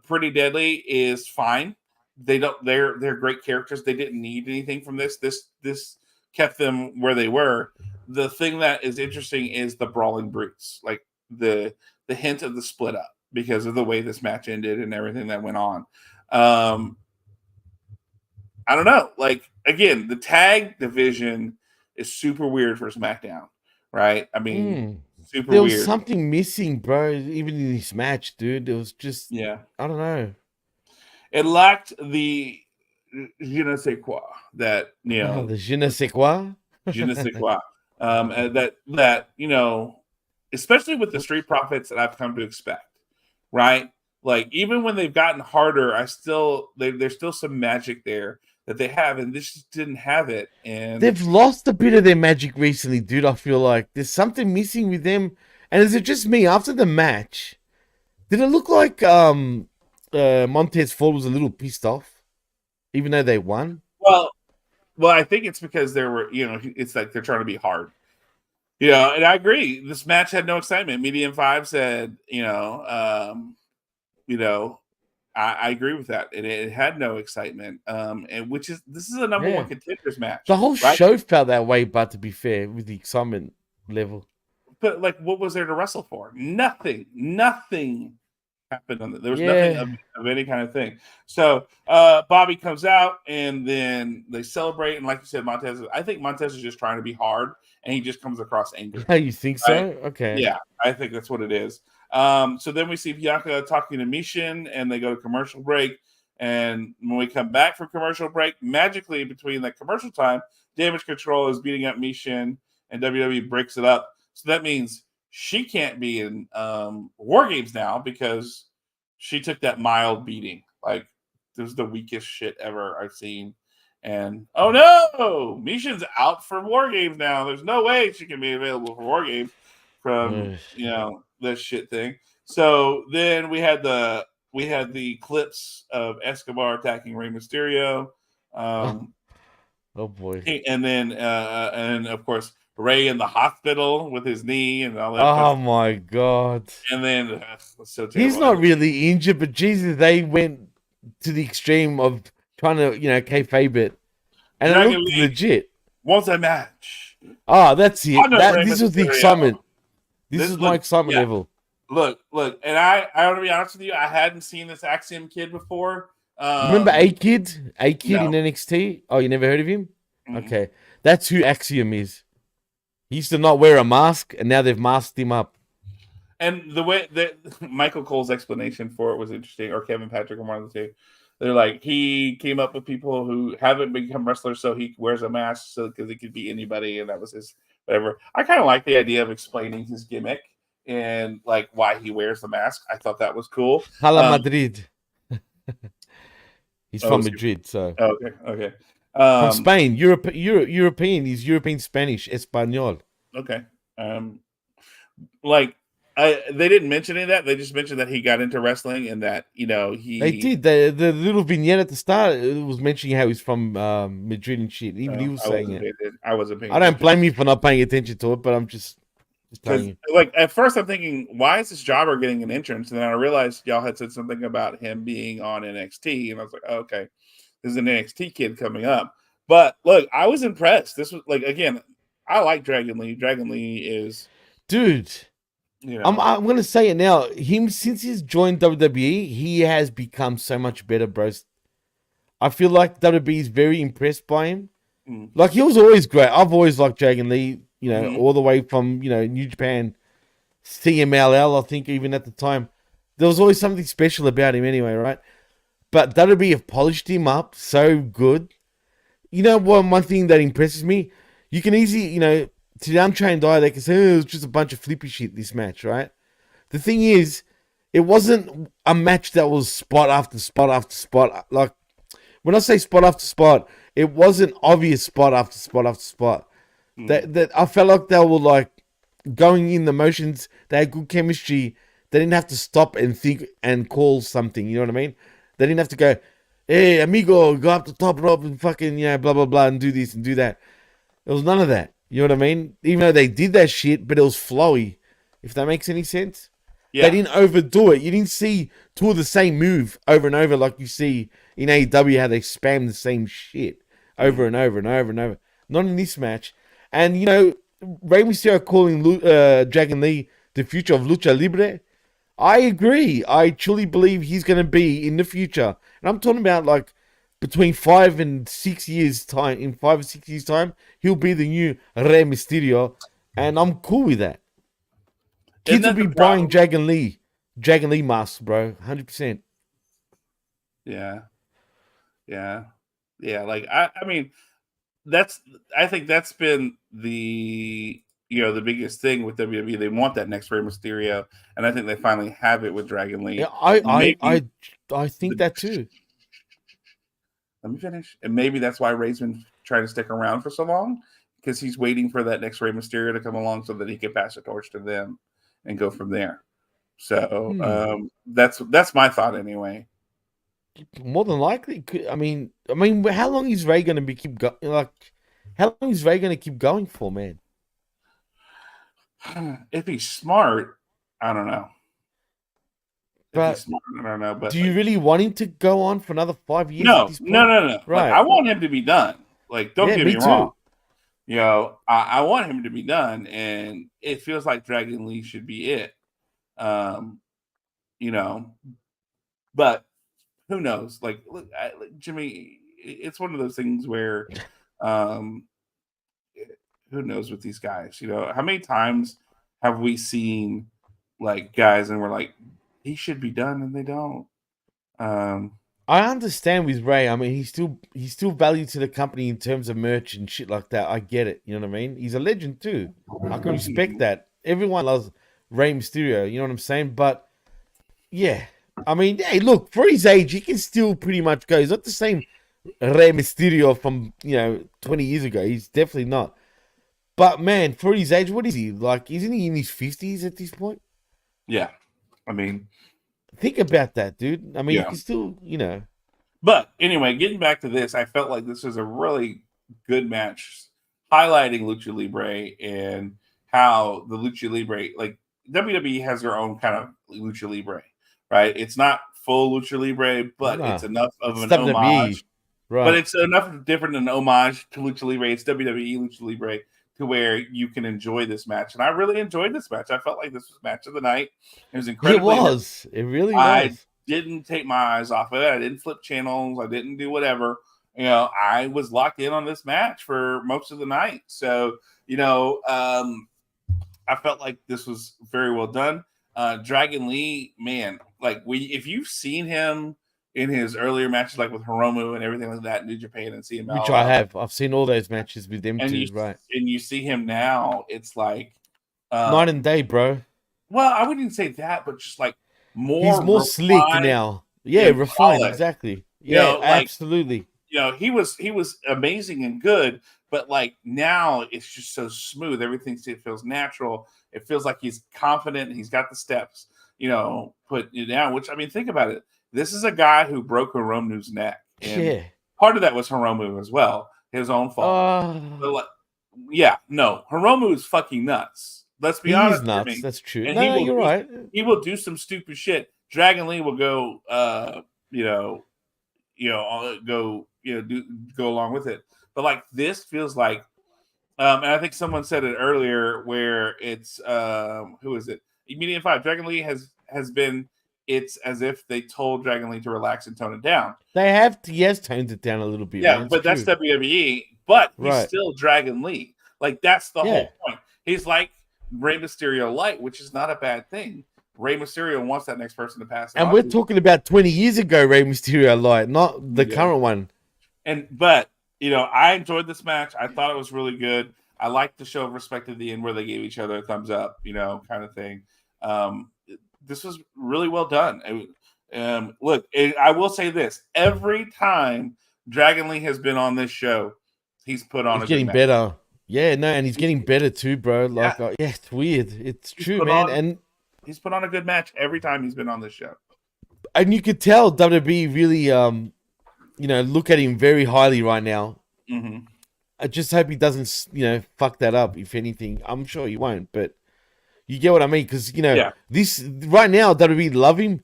Pretty Deadly is fine. They're great characters. They didn't need anything from this. This kept them where they were. The thing that is interesting is the Brawling Brutes, like the hint of the split up because of the way this match ended and everything that went on. I don't know. Like again, the tag division is super weird for SmackDown, right? I mean, super There was weird. something missing, bro. Even in this match, dude. It was just, Yeah, I don't know. it lacked the je ne sais quoi that The je ne sais quoi. je ne sais quoi and that especially with the Street Profits that I've come to expect, right? Like even when they've gotten harder, there's still some magic there that they have, and this just didn't have it. And They've lost a bit of their magic recently, dude. I feel like there's something missing with them. And is it just me? After the match, did it look like Montez Ford was a little pissed off, even though they won? well, I think it's because there were, it's like they're trying to be hard. And I agree. This match had no excitement. Medium 5 said, I agree with that. It had no excitement. And this is a number one contenders match. The whole right? show felt that way, but to be fair, with the excitement level. But like, what was there to wrestle for? Nothing happened on it. There was nothing of any kind of thing. So Bobby comes out and then they celebrate. And like you said, I think Montez is just trying to be hard and he just comes across angry. Oh, you think so? Right? Okay. Yeah, I think that's what it is. So then we see Bianca talking to Mishin and they go to commercial break. And when we come back from commercial break, magically between that commercial time, Damage Control is beating up Mishin and WWE breaks it up. So that means she can't be in War Games now because she took that mild beating. Like, this was the weakest shit ever I've seen. And, oh no! Mishin's out for War Games now. There's no way she can be available for War Games from, this shit thing. So then we had the clips of Escobar attacking Rey Mysterio. Oh boy. And then, and of course, Ray in the hospital with his knee and all that. Oh my god! And then so he's not really injured, but Jesus, they went to the extreme of trying to, kayfabe it, and Dragon it looked League legit. Wants a match. Oh, that's it. This was the excitement. This is my excitement level. Look, and I want to be honest with you. I hadn't seen this Axiom kid before. Remember A-Kid? A-Kid no. in NXT? Oh, you never heard of him? Mm-hmm. Okay, that's who Axiom is. He used to not wear a mask, and now they've masked him up. And the way that Michael Cole's explanation for it was interesting, or Kevin Patrick, or one of the two. They're like, he came up with people who haven't become wrestlers, so he wears a mask so because it could be anybody, and that was his whatever. I kind of like the idea of explaining his gimmick and like why he wears the mask. I thought that was cool. Hala Madrid. He's from Madrid, so okay. From Spain, European. He's European Spanish, Espanol. Okay. They didn't mention any of that. They just mentioned that he got into wrestling and that he. They did. The little vignette at the start was mentioning how he's from Madrid and shit. Even he was saying it. I wasn't paying. I don't blame you for not paying attention to it, but I'm just. Just telling Because, you. like, at first I'm thinking, why is this jobber getting an entrance? And then I realized y'all had said something about him being on NXT, and I was like, oh, okay, this is an NXT kid coming up. But look, I was impressed. This was like, again, I like Dragon Lee. Dragon Lee is, Dude, you I'm know, I'm gonna say it now. Him since he's joined WWE, he has become so much better, bro. I feel like WWE is very impressed by him. mm, Like he was always great. I've always liked Dragon Lee, mhm. all the way from New Japan, CMLL. I think even at the time, there was always something special about him, anyway, right? But WWE have polished him up so good. You know what? One thing that impresses me, you can easily, to the untrained eye, they can say, "Oh, it was just a bunch of flippy shit." This match, right? The thing is, it wasn't a match that was spot after spot after spot. Like when I say spot after spot, it wasn't obvious spot after spot after spot. That I felt like they were like going in the motions. They had good chemistry. They didn't have to stop and think and call something. You know what I mean? They didn't have to go, "Hey, amigo, go up the top rope and fucking blah blah blah and do this and do that." There was none of that. You know what I mean? Even though they did that shit, but it was flowy. If that makes any sense. They Yeah. didn't overdo it. You didn't see two of the same move over and over like you see in AEW, how they spam the same shit over and over and over and over. Not in this match. And, Rey Mysterio calling Dragon Lee the future of Lucha Libre. I agree. I truly believe he's going to be in the future. And I'm talking about like between 5 and 6 years' time. In 5 or 6 years' time, he'll be the new Rey Mysterio. And I'm cool with that. Isn't Kids will that be the buying problem? Dragon Lee masks, bro. 100%. Yeah. Yeah. Yeah. Like, I mean, I think that's been the biggest thing with WWE. They want that next Rey Mysterio, and I think they finally have it with Dragon Yeah, Lee. I, I, Maybe I, I think the that too. let me finish. And maybe that's why Ray's been trying to stick around for so long, because he's waiting for that next Rey Mysterio to come along so that he can pass the torch to them and go from there. So that's my thought anyway. More than likely, how long is Ray gonna be keep going? Like, how long is Ray gonna keep going for, man? If he's smart, I don't know. If he's But smart, I don't know. But do you like, really want him to go on for another 5 years at no, this no, point? no, no. Like, Right. I want him to be done. Like, don't Yeah, get me me wrong. too. I want him to be done, and it feels like Dragon Lee should be it. Um, you know, but who knows? Like, look, Jimmy, it's one of those things where, um, who knows with these guys? How many times have we seen like guys and we're like, he should be done, and they don't. Um, I understand with Ray. I mean, he's still valued to the company in terms of merch and shit like that. I get it. You know what I mean? He's a legend too. I can respect that. Everyone loves Rey Mysterio. You know what I'm saying? But yeah, I mean, hey, look, for his age, he can still pretty much go. He's not the same Rey Mysterio from 20 years ago. He's definitely not. But man, for his age, what is he like? Isn't he in his 50s at this point? yeah, I mean, Think about that, dude. I mean, he yeah. can still. But anyway, getting back to this, I felt like this was a really good match, highlighting Lucha Libre and how the Lucha Libre, like WWE has their own kind of Lucha Libre, right? It's not full Lucha Libre, but it's Nah, enough of it's an WWE, homage. But right? it's enough different an homage to Lucha Libre. It's WWE Lucha Libre to where you can enjoy this match. And I really enjoyed this match. I felt like this was match of the night. It was It incredibly. was. It really I was. didn't take my eyes off of it. I didn't flip channels. I didn't do whatever. I was locked in on this match for most of the night. So, I felt like this was very well done. Dragon Lee, man, like if you've seen him in his earlier matches, like with Hiromu and everything like that, New Japan and Which I CMLL, have. I've seen all those matches with them and you too, right? and you see him now, it's like, Night and um, day, bro. well, I wouldn't say that, but just like He's more more slick refined now. Yeah, and refined, polished. exactly. Yeah, Like absolutely. he was amazing and good, but like now it's just so smooth. Everything feels natural. It feels like he's confident. He's got the steps, put it down. Which, I mean, think about it. This is a guy who broke Hiromu's neck, and Yeah. part of that was Hiromu as well, his own fault. Uh, But like, yeah, no, Hiromu is fucking nuts. let's be He honest, is nuts. Jimmy. That's true. And No, you're right. He will do some stupid shit. Dragon Lee will go, go along with it. But like this feels like, and I think someone said it earlier, where it's who is it? Immediate 5. Dragon Lee has been. It's as if they told Dragon Lee to relax and tone it down. They have to, yes, toned it down a little bit. Yeah, man. but that's WWE. But he's still Dragon Lee. Like that's the whole point. He's like Rey Mysterio light, which is not a bad thing. Rey Mysterio wants that next person to pass. And we're talking about 20 years ago, Rey Mysterio light, not the current one. But I enjoyed this match. I thought it was really good. I liked the show of respect at the end where they gave each other a thumbs up, kind of thing. This was really well done. Look, I will say this: every time Dragon Lee has been on this show, he's put on. He's getting better. Yeah, no, and he's getting better too, bro. Like, it's weird. It's true, man. And he's put on a good match every time he's been on this show. And you could tell WWE really, look at him very highly right now. Mm-hmm. I just hope he doesn't, fuck that up. If anything, I'm sure he won't. But you get what I mean, because this right now WWE love him,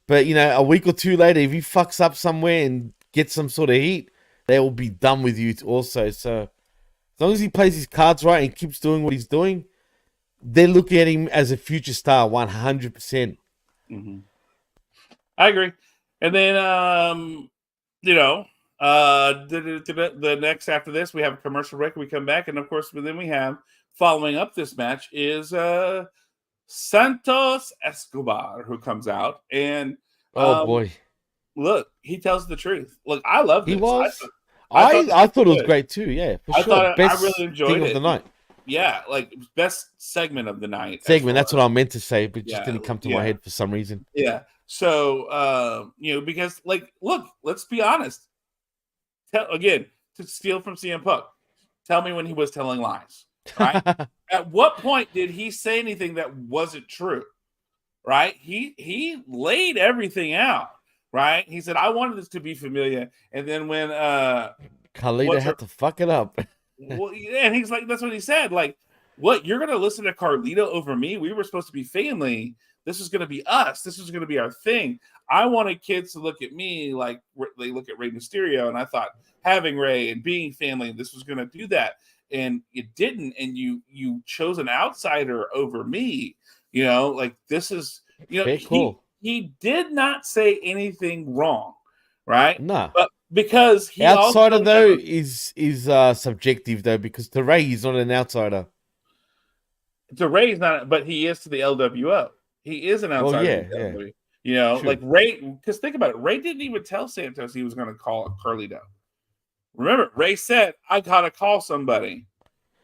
but a week or two later, if he fucks up somewhere and gets some sort of heat, they will be done with you also. So as long as he plays his cards right and keeps doing what he's doing, they're looking at him as a future star, 100%. Mm-hmm. I agree. And then, the next after this, we have a commercial break. We come back, and of course, then we have following up this match is Santos Escobar, who comes out and boy, look, he tells the truth. Look, I love this. He was. I thought it was great too. Yeah, for sure. I really enjoyed thing it. Of the night. Yeah, like best segment of the night. That's what I meant to say, but just didn't come to my head for some reason. Yeah. So, because look, let's be honest. To steal from CM Punk, tell me when he was telling lies, right? At what point did he say anything that wasn't true, right? He laid everything out, right? He said, I wanted this to be familiar. And then when Carlito had to fuck it up. Well, and he's like, that's what he said. Like, what? You're going to listen to Carlito over me? We were supposed to be family. This is going to be us. This is going to be our thing. I wanted kids to look at me like they look at Rey Mysterio. And I thought having Rey and being family, this was going to do that. And it didn't. And you chose an outsider over me. This is, cool. He did not say anything wrong, right? No. But because he outsider though is subjective though, because to Rey he's not an outsider. To Rey he's not, but he is to the LWO. He is an outsider. Well, yeah. Sure. Like Rey, because think about it. Rey didn't even tell Santos he was going to call Carlito. Remember, Rey said, "I gotta call somebody,"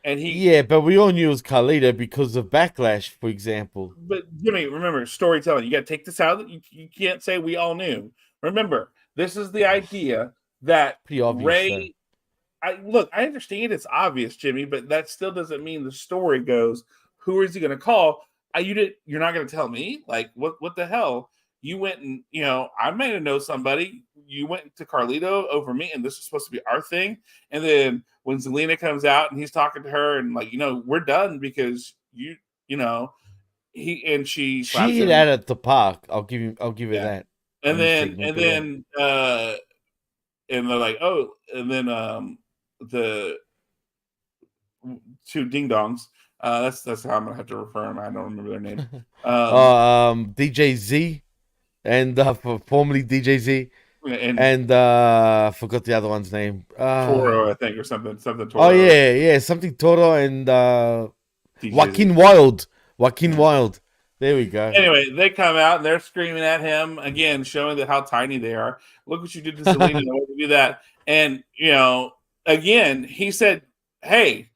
and he. Yeah, but we all knew it was Carlito because of Backlash, for example. But Jimmy, remember storytelling. You got to take this out. You can't say we all knew. Remember, this is the idea that pretty obvious, Rey. I understand it's obvious, Jimmy, but that still doesn't mean the story goes. Who is he going to call? You're not going to tell me? Like, what the hell? You went and, I may have known somebody. You went to Carlito over me, and this is supposed to be our thing. And then when Zelina comes out and he's talking to her and we're done because she hit out at the park. I'll give it that. And then they're like, oh, and then the two ding dongs. That's how I'm gonna have to refer them. I don't remember their name. DJ Z, and formerly DJ Z, and forgot the other one's name. Toro, I think, or something. Toro. Oh yeah, something Toro and Joaquin Wilde. There we go. Anyway, they come out and they're screaming at him again, showing how tiny they are. Look what you did to Zelina. Why you do that? And again, he said, "Hey,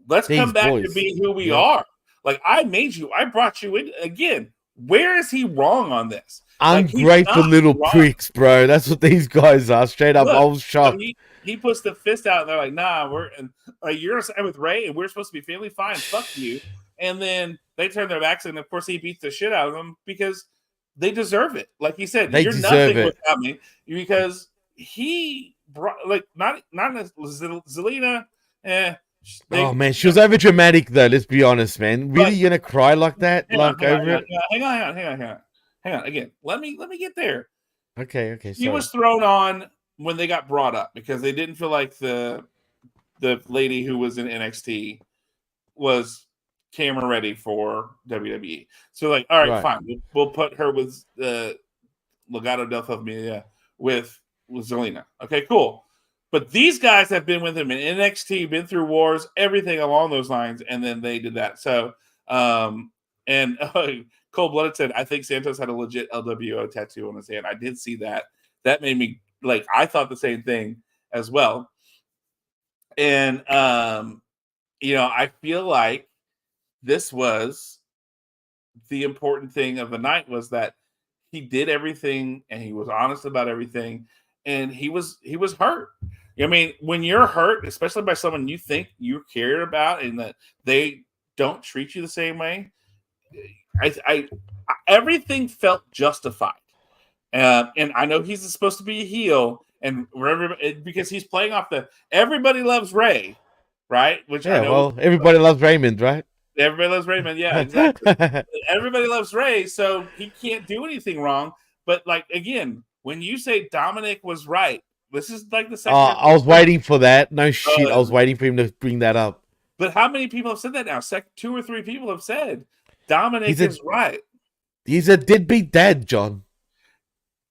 let's come back to being who we are. Like, I made you. I brought you in. Again, where is he wrong on this? Ungrateful little pricks, bro. That's what these guys are. Straight up, I was shocked. So he puts the fist out, and they're like, nah, you're with Rey, and we're supposed to be family. Fine, fuck you. And then they turn their backs, and of course, he beats the shit out of them because they deserve it. Like he said, you're nothing without me. Because he brought, not Zelina, Oh man, she was over dramatic though. Let's be honest, man. Really, you gonna cry like that? Hang Like on, over it? hang on. Again, let me get there. Okay. He was thrown on when they got brought up because they didn't feel like the lady who was in NXT was camera ready for WWE. So like, all right. Fine, we'll put her with Legado del Familia with Zelina. Okay, cool. But these guys have been with him in NXT, been through wars, everything along those lines, and then they did that. So, Cold Blooded said, I think Santos had a legit LWO tattoo on his hand. I did see that. That made me I thought the same thing as well. And I feel like this was the important thing of the night was that he did everything and he was honest about everything, and he was hurt. I mean, when you're hurt, especially by someone you think you care about and that they don't treat you the same way, I everything felt justified. And I know he's supposed to be a heel, and because he's playing off the everybody loves Ray, right? Which I know everybody loves Raymond, right? Everybody loves Raymond, yeah, exactly. Everybody loves Ray, so he can't do anything wrong. But again, when you say Dominic was right, this is like the second. I was waiting for that. No shit, I was waiting for him to bring that up. But how many people have said that now? 2 or 3 people have said Dominic is right. He's a deadbeat dad, John.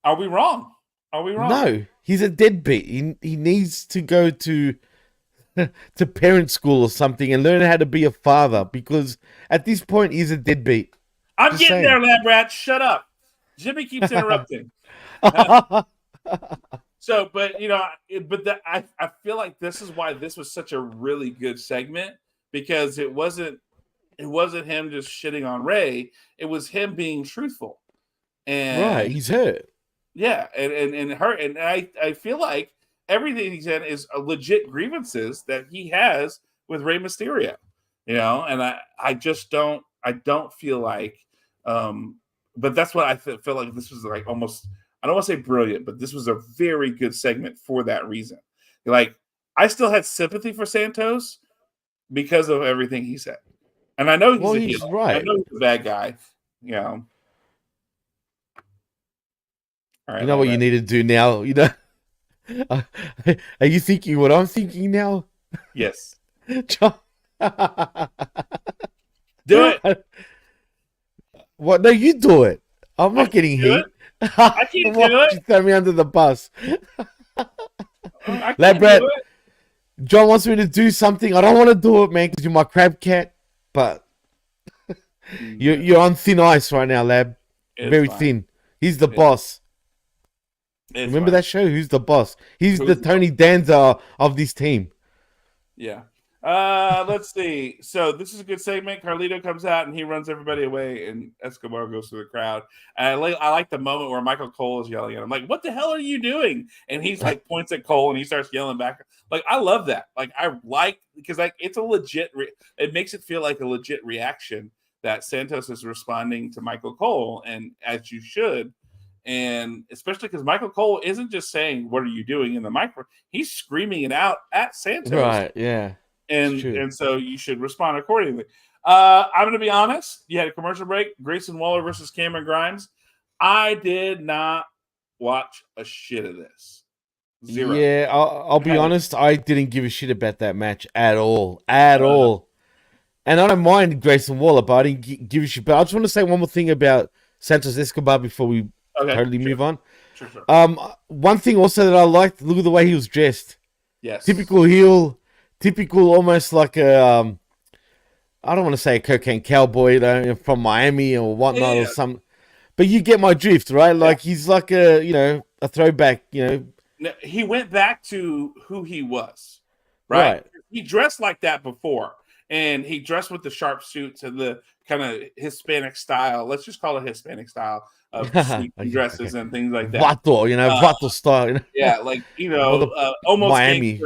Are we wrong? No, he's a deadbeat. He needs to go to parent school or something and learn how to be a father, because at this point he's a deadbeat. I'm just getting there, lab rat. Shut up. Jimmy keeps interrupting. So, but I feel like this is why this was such a really good segment, because it wasn't him just shitting on Ray. It was him being truthful. And he's hurt. Yeah, and hurt, and I feel like everything he said is a legit grievances that he has with Rey Mysterio, and I just don't feel like, but that's what I feel like this was like almost, I don't want to say brilliant, but this was a very good segment for that reason. I still had sympathy for Santos because of everything he said, and I know he's a heel. Right. I know he's a bad guy, All right, you know what you need to do now? Are you thinking what I'm thinking now? Yes. John... do it. What? No, you do it. I'm not getting heat. I can't do it. You throw me under the bus. Lab rat, John wants me to do something. I don't want to do it, man, because you're my crab cat. But you're on thin ice right now, Lab. Very thin. He's the boss. Remember that show? Who's the boss? He's the Tony Danza of this team. Yeah. Let's see. So this is a good segment. Carlito comes out and he runs everybody away, and Escobar goes through the crowd. And I like the moment where Michael Cole is yelling at him, like, "What the hell are you doing?" And he's points at Cole and he starts yelling back. I love that. Because it's a legit. It makes it feel like a legit reaction that Santos is responding to Michael Cole, and as you should. And especially because Michael Cole isn't just saying, "What are you doing?" in the microphone. He's screaming it out at Santos. Right, yeah. And so you should respond accordingly. I'm going to be honest. You had a commercial break. Grayson Waller versus Cameron Grimes. I did not watch a shit of this. Zero. Yeah, I'll be honest. I didn't give a shit about that match at all. At all. And I don't mind Grayson Waller, but I didn't give a shit. But I just want to say one more thing about Santos Escobar before we move on. Sure. One thing also that I liked, look at the way he was dressed. Yes. Typical heel, typical almost like a, I don't want to say a cocaine cowboy from Miami or whatnot or something. But you get my drift, right? He's like a throwback, He went back to who he was, right? He dressed like that before. And he dressed with the sharp suits and the kind of Hispanic style. Let's just call it Hispanic style of dresses and things like that. Vato, Vato style. Yeah, almost Miami.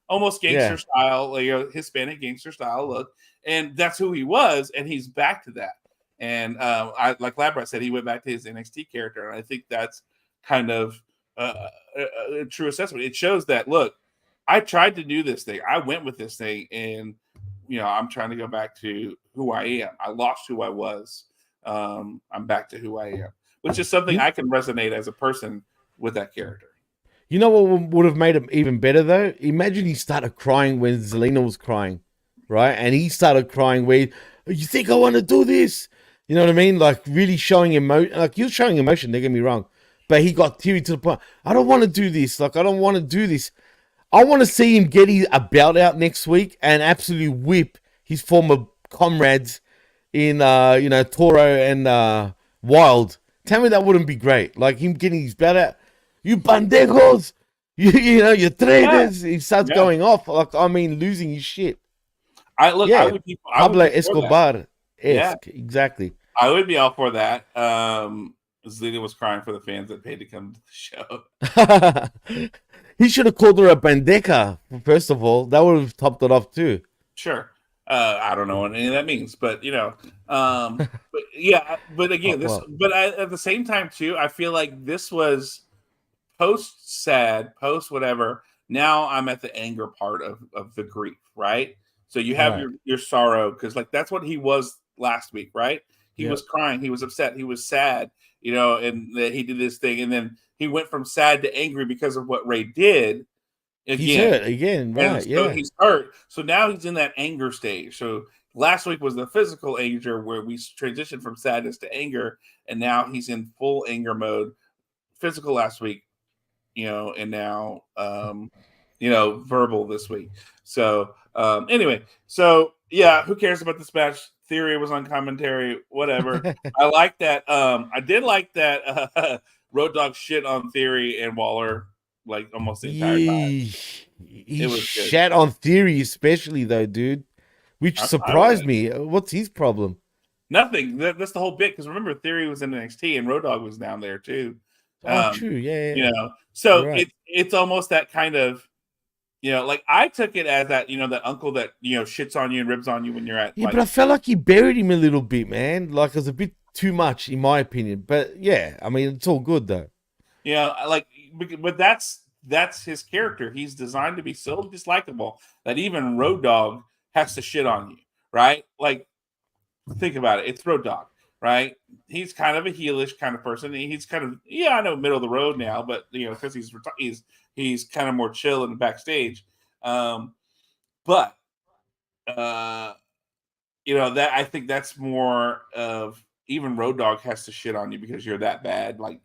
almost gangster style, Hispanic gangster style look. And that's who he was, and he's back to that. And like Labrat said, he went back to his NXT character, and I think that's kind of a true assessment. It shows that, look, I tried to do this thing. I went with this thing, and I'm trying to go back to who I am. I lost who I was. I'm back to who I am, which is something I can resonate as a person with that character. You know what would have made him even better though? Imagine he started crying when Zelina was crying, right? And he started crying where, you think I want to do this? You know what I mean? Like really showing emotion. Like he was showing emotion, don't get me wrong. But he got teary to the point, I don't want to do this. Like, I don't want to do this. I want to see him get a belt out next week and absolutely whip his former comrades in, Toro and Wild. Tell me that wouldn't be great. Like him getting his belt out. You bandejos, you traitors. He starts going off. Like, losing his shit. I would be, Pablo Escobar. Exactly. I would be all for that. Zelina was crying for the fans that paid to come to the show. He should have called her a bandeja, first of all. That would have topped it off too. Sure. I don't know what any of that means, but but again, at the same time too, I feel like this was post sad, post whatever. Now I'm at the anger part of the grief, right? So you have your sorrow, because like that's what he was last week, right? He was crying, he was upset, he was sad, and that he did this thing, and then he went from sad to angry because of what Ray did. Again. He's hurt again, right? So he's hurt. So now he's in that anger stage. So last week was the physical anger where we transitioned from sadness to anger, and now he's in full anger mode. Physical last week, and now verbal this week. So anyway, who cares about this match? Theory was on commentary, whatever. I like that. I did like that Road Dogg shit on Theory and Waller like almost the entire time. He shat on Theory especially though, dude. Which surprised me. What's his problem? Nothing. That's the whole bit, because remember Theory was in NXT and Road Dogg was down there too. True, yeah. So right. It's almost that kind of like I took it as that, that uncle that, shits on you and ribs on you when you're at. Yeah, but I felt like he buried him a little bit, man. Like it was a bit too much, in my opinion. But yeah, it's all good though. But that's his character. He's designed to be so dislikable that even Road Dogg has to shit on you, right? Like, think about it. It's Road Dogg, right? He's kind of a heelish kind of person. He's kind of, I know, middle of the road now, but because he's kind of more chill in the backstage. But that I think that's more of, even Road Dogg has to shit on you because you're that bad. Like,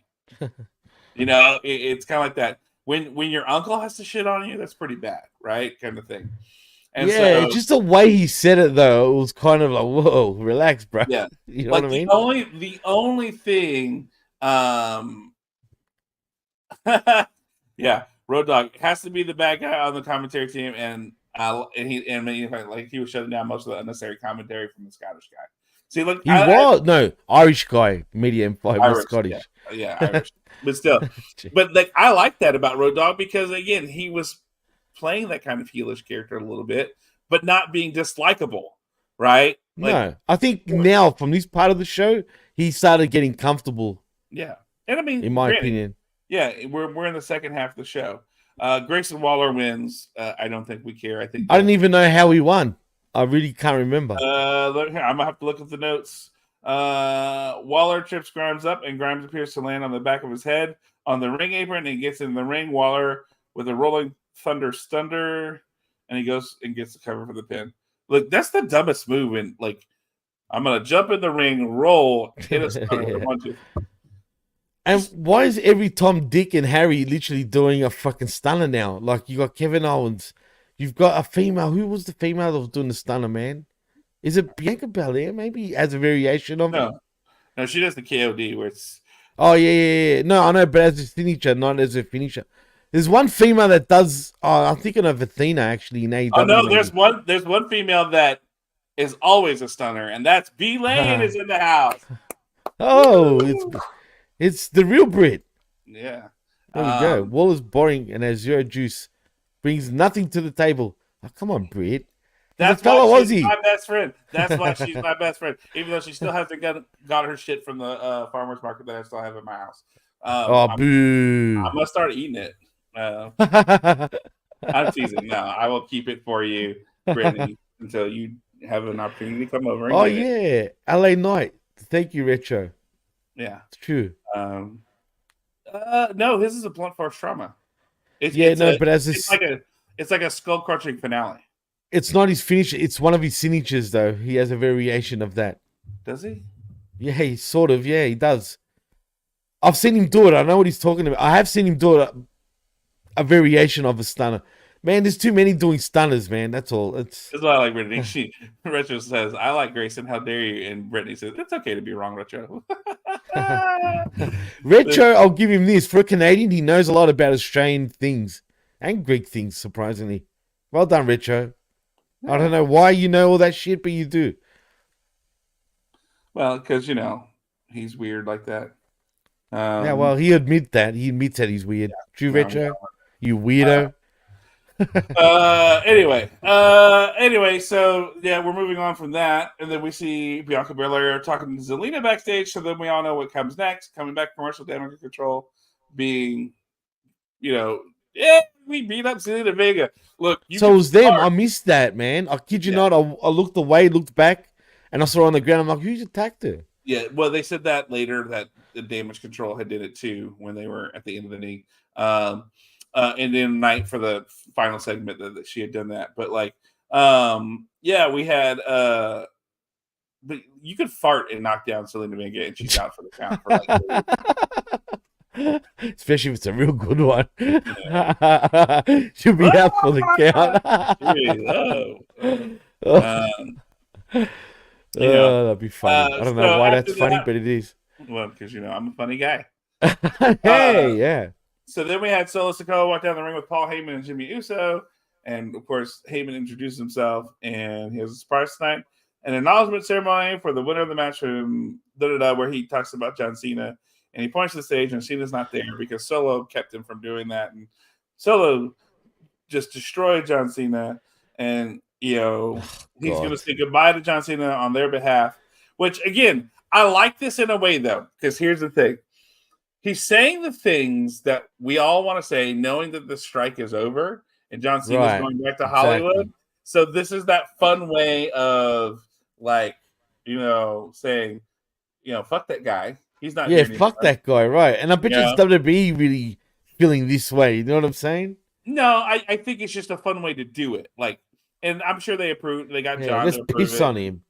it's kind of like that. When your uncle has to shit on you, that's pretty bad, right? Kind of thing. And just the way he said it though, it was kind of like, whoa, relax, bro. Yeah, you know what I mean. The only thing, Road Dogg has to be the bad guy on the commentary team, and he was shutting down most of the unnecessary commentary from the Scottish guy. See, look, Irish guy, medium five, Irish, Scottish, Irish, but still, but like I like that about Road Dogg, because again, he was playing that kind of heelish character a little bit, but not being dislikable, right? No, I think now from this part of the show, he started getting comfortable. Yeah, and in my opinion, we're in the second half of the show. Grayson Waller wins. I don't think we care. I didn't even know how he won. I really can't remember. I'm gonna have to look at the notes. Waller trips Grimes up, and Grimes appears to land on the back of his head on the ring apron, and gets in the ring. Waller with a rolling thunder stunner, and he goes and gets the cover for the pin. Look, that's the dumbest move. And like, I'm gonna jump in the ring, roll, hit a stunner with a bunch of. And why is every Tom, Dick, and Harry literally doing a fucking stunner now? Like, you got Kevin Owens. You've got a female. Who was the female that was doing the stunner, man? Is it Bianca Belair? Maybe as a variation of it? No, she does the KOD where it's... Oh, yeah. No, I know, but as a finisher, not as a finisher. There's one female that does... Oh, I'm thinking of Athena, actually, in AEW. Oh, no, there's one female that is always a stunner, and that's B. Lane is in the house. Oh, it's the real Brit. Yeah. There we go. Waller's boring and has zero juice. Brings nothing to the table. Oh, come on, Brit. That's why she's my best friend. That's why she's my best friend. Even though she still hasn't got her shit from the farmer's market that I still have in my house. Boo. I'm going to start eating it. I'm teasing. No, I will keep it for you, Brittany, until you have an opportunity to come over and Oh get it. yeah, LA Knight. Thank you, Retro. Yeah. It's true. No, his is a blunt force trauma. It's Yeah, it's no, a but as it's this, like a skull crushing finale. it's not his finish. It's one of his signatures, though. He has a variation of that. Does he? Yeah, he sort of. Yeah, he does. I've seen him do it. I know what he's talking about. I have seen him do it. A variation of a stunner. Man, there's too many doing stunners, man. That's all. It's That's why I like Brittany. She Retro says, "I like Grayson. How dare you?" And Brittany says, "It's okay to be wrong, Retro." Retro. I'll give him this. For a Canadian, he knows a lot about Australian things and Greek things. Surprisingly, well done, Retro. I don't know why you know all that shit, but you do. Well, because he's weird like that. Yeah, well, he admits that. He admits that he's weird. True, no, Retro. You weirdo. Anyway, so yeah, we're moving on from that, and then we see Bianca Belair talking to Zelina backstage. So then we all know what comes next. Coming back, commercial damage control, being, we beat up Zelina Vega. Look, So it was them. I missed that, man. I kid you not. I looked away, looked back, and I saw her on the ground. I'm like, who's attacked her? Yeah, well, they said that later that the damage control had did it too when they were at the end of the knee. And then night for the final segment that she had done that. But we had but you could fart and knock down Selena Vega and she's out for the count for especially if it's a real good one. Yeah. She'll be out for the count. That'd be funny. I don't know why that's funny, but it is. Well, because I'm a funny guy. Hey, yeah. So then we had Solo Sikoa walk down the ring with Paul Heyman and Jimmy Uso. And, of course, Heyman introduced himself, and he has a surprise tonight. An acknowledgement ceremony for the winner of the match from where he talks about John Cena. And he points to the stage, and Cena's not there because Solo kept him from doing that. And Solo just destroyed John Cena. And, he's going to say goodbye to John Cena on their behalf. Which, again, I like this in a way, though, because here's the thing. He's saying the things that we all want to say, knowing that the strike is over and John Cena's going back to Hollywood. Exactly. So this is that fun way of saying, fuck that guy. He's not. Yeah, fuck that guy, right? And I bet you it's WWE really feeling this way. You know what I'm saying? No, I think it's just a fun way to do it. And I'm sure they approved. They got John. Let's piss on him.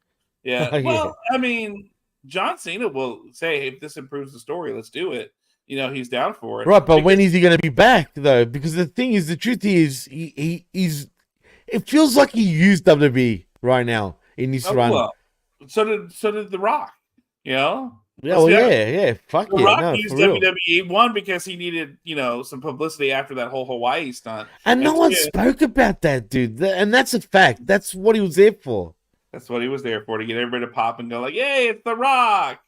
Yeah. Well, I mean, John Cena will say, hey, if this improves the story, let's do it. He's down for it. Right, but when is he going to be back, though? Because the truth is, he's. It feels like he used WWE right now in this run. Well, so did The Rock, Yeah, fuck The Rock used WWE, one, because he needed, some publicity after that whole Hawaii stunt. And no one spoke about that, dude. And that's a fact. That's what he was there for. That's what he was there for, to get everybody to pop and go like, yay, it's The Rock.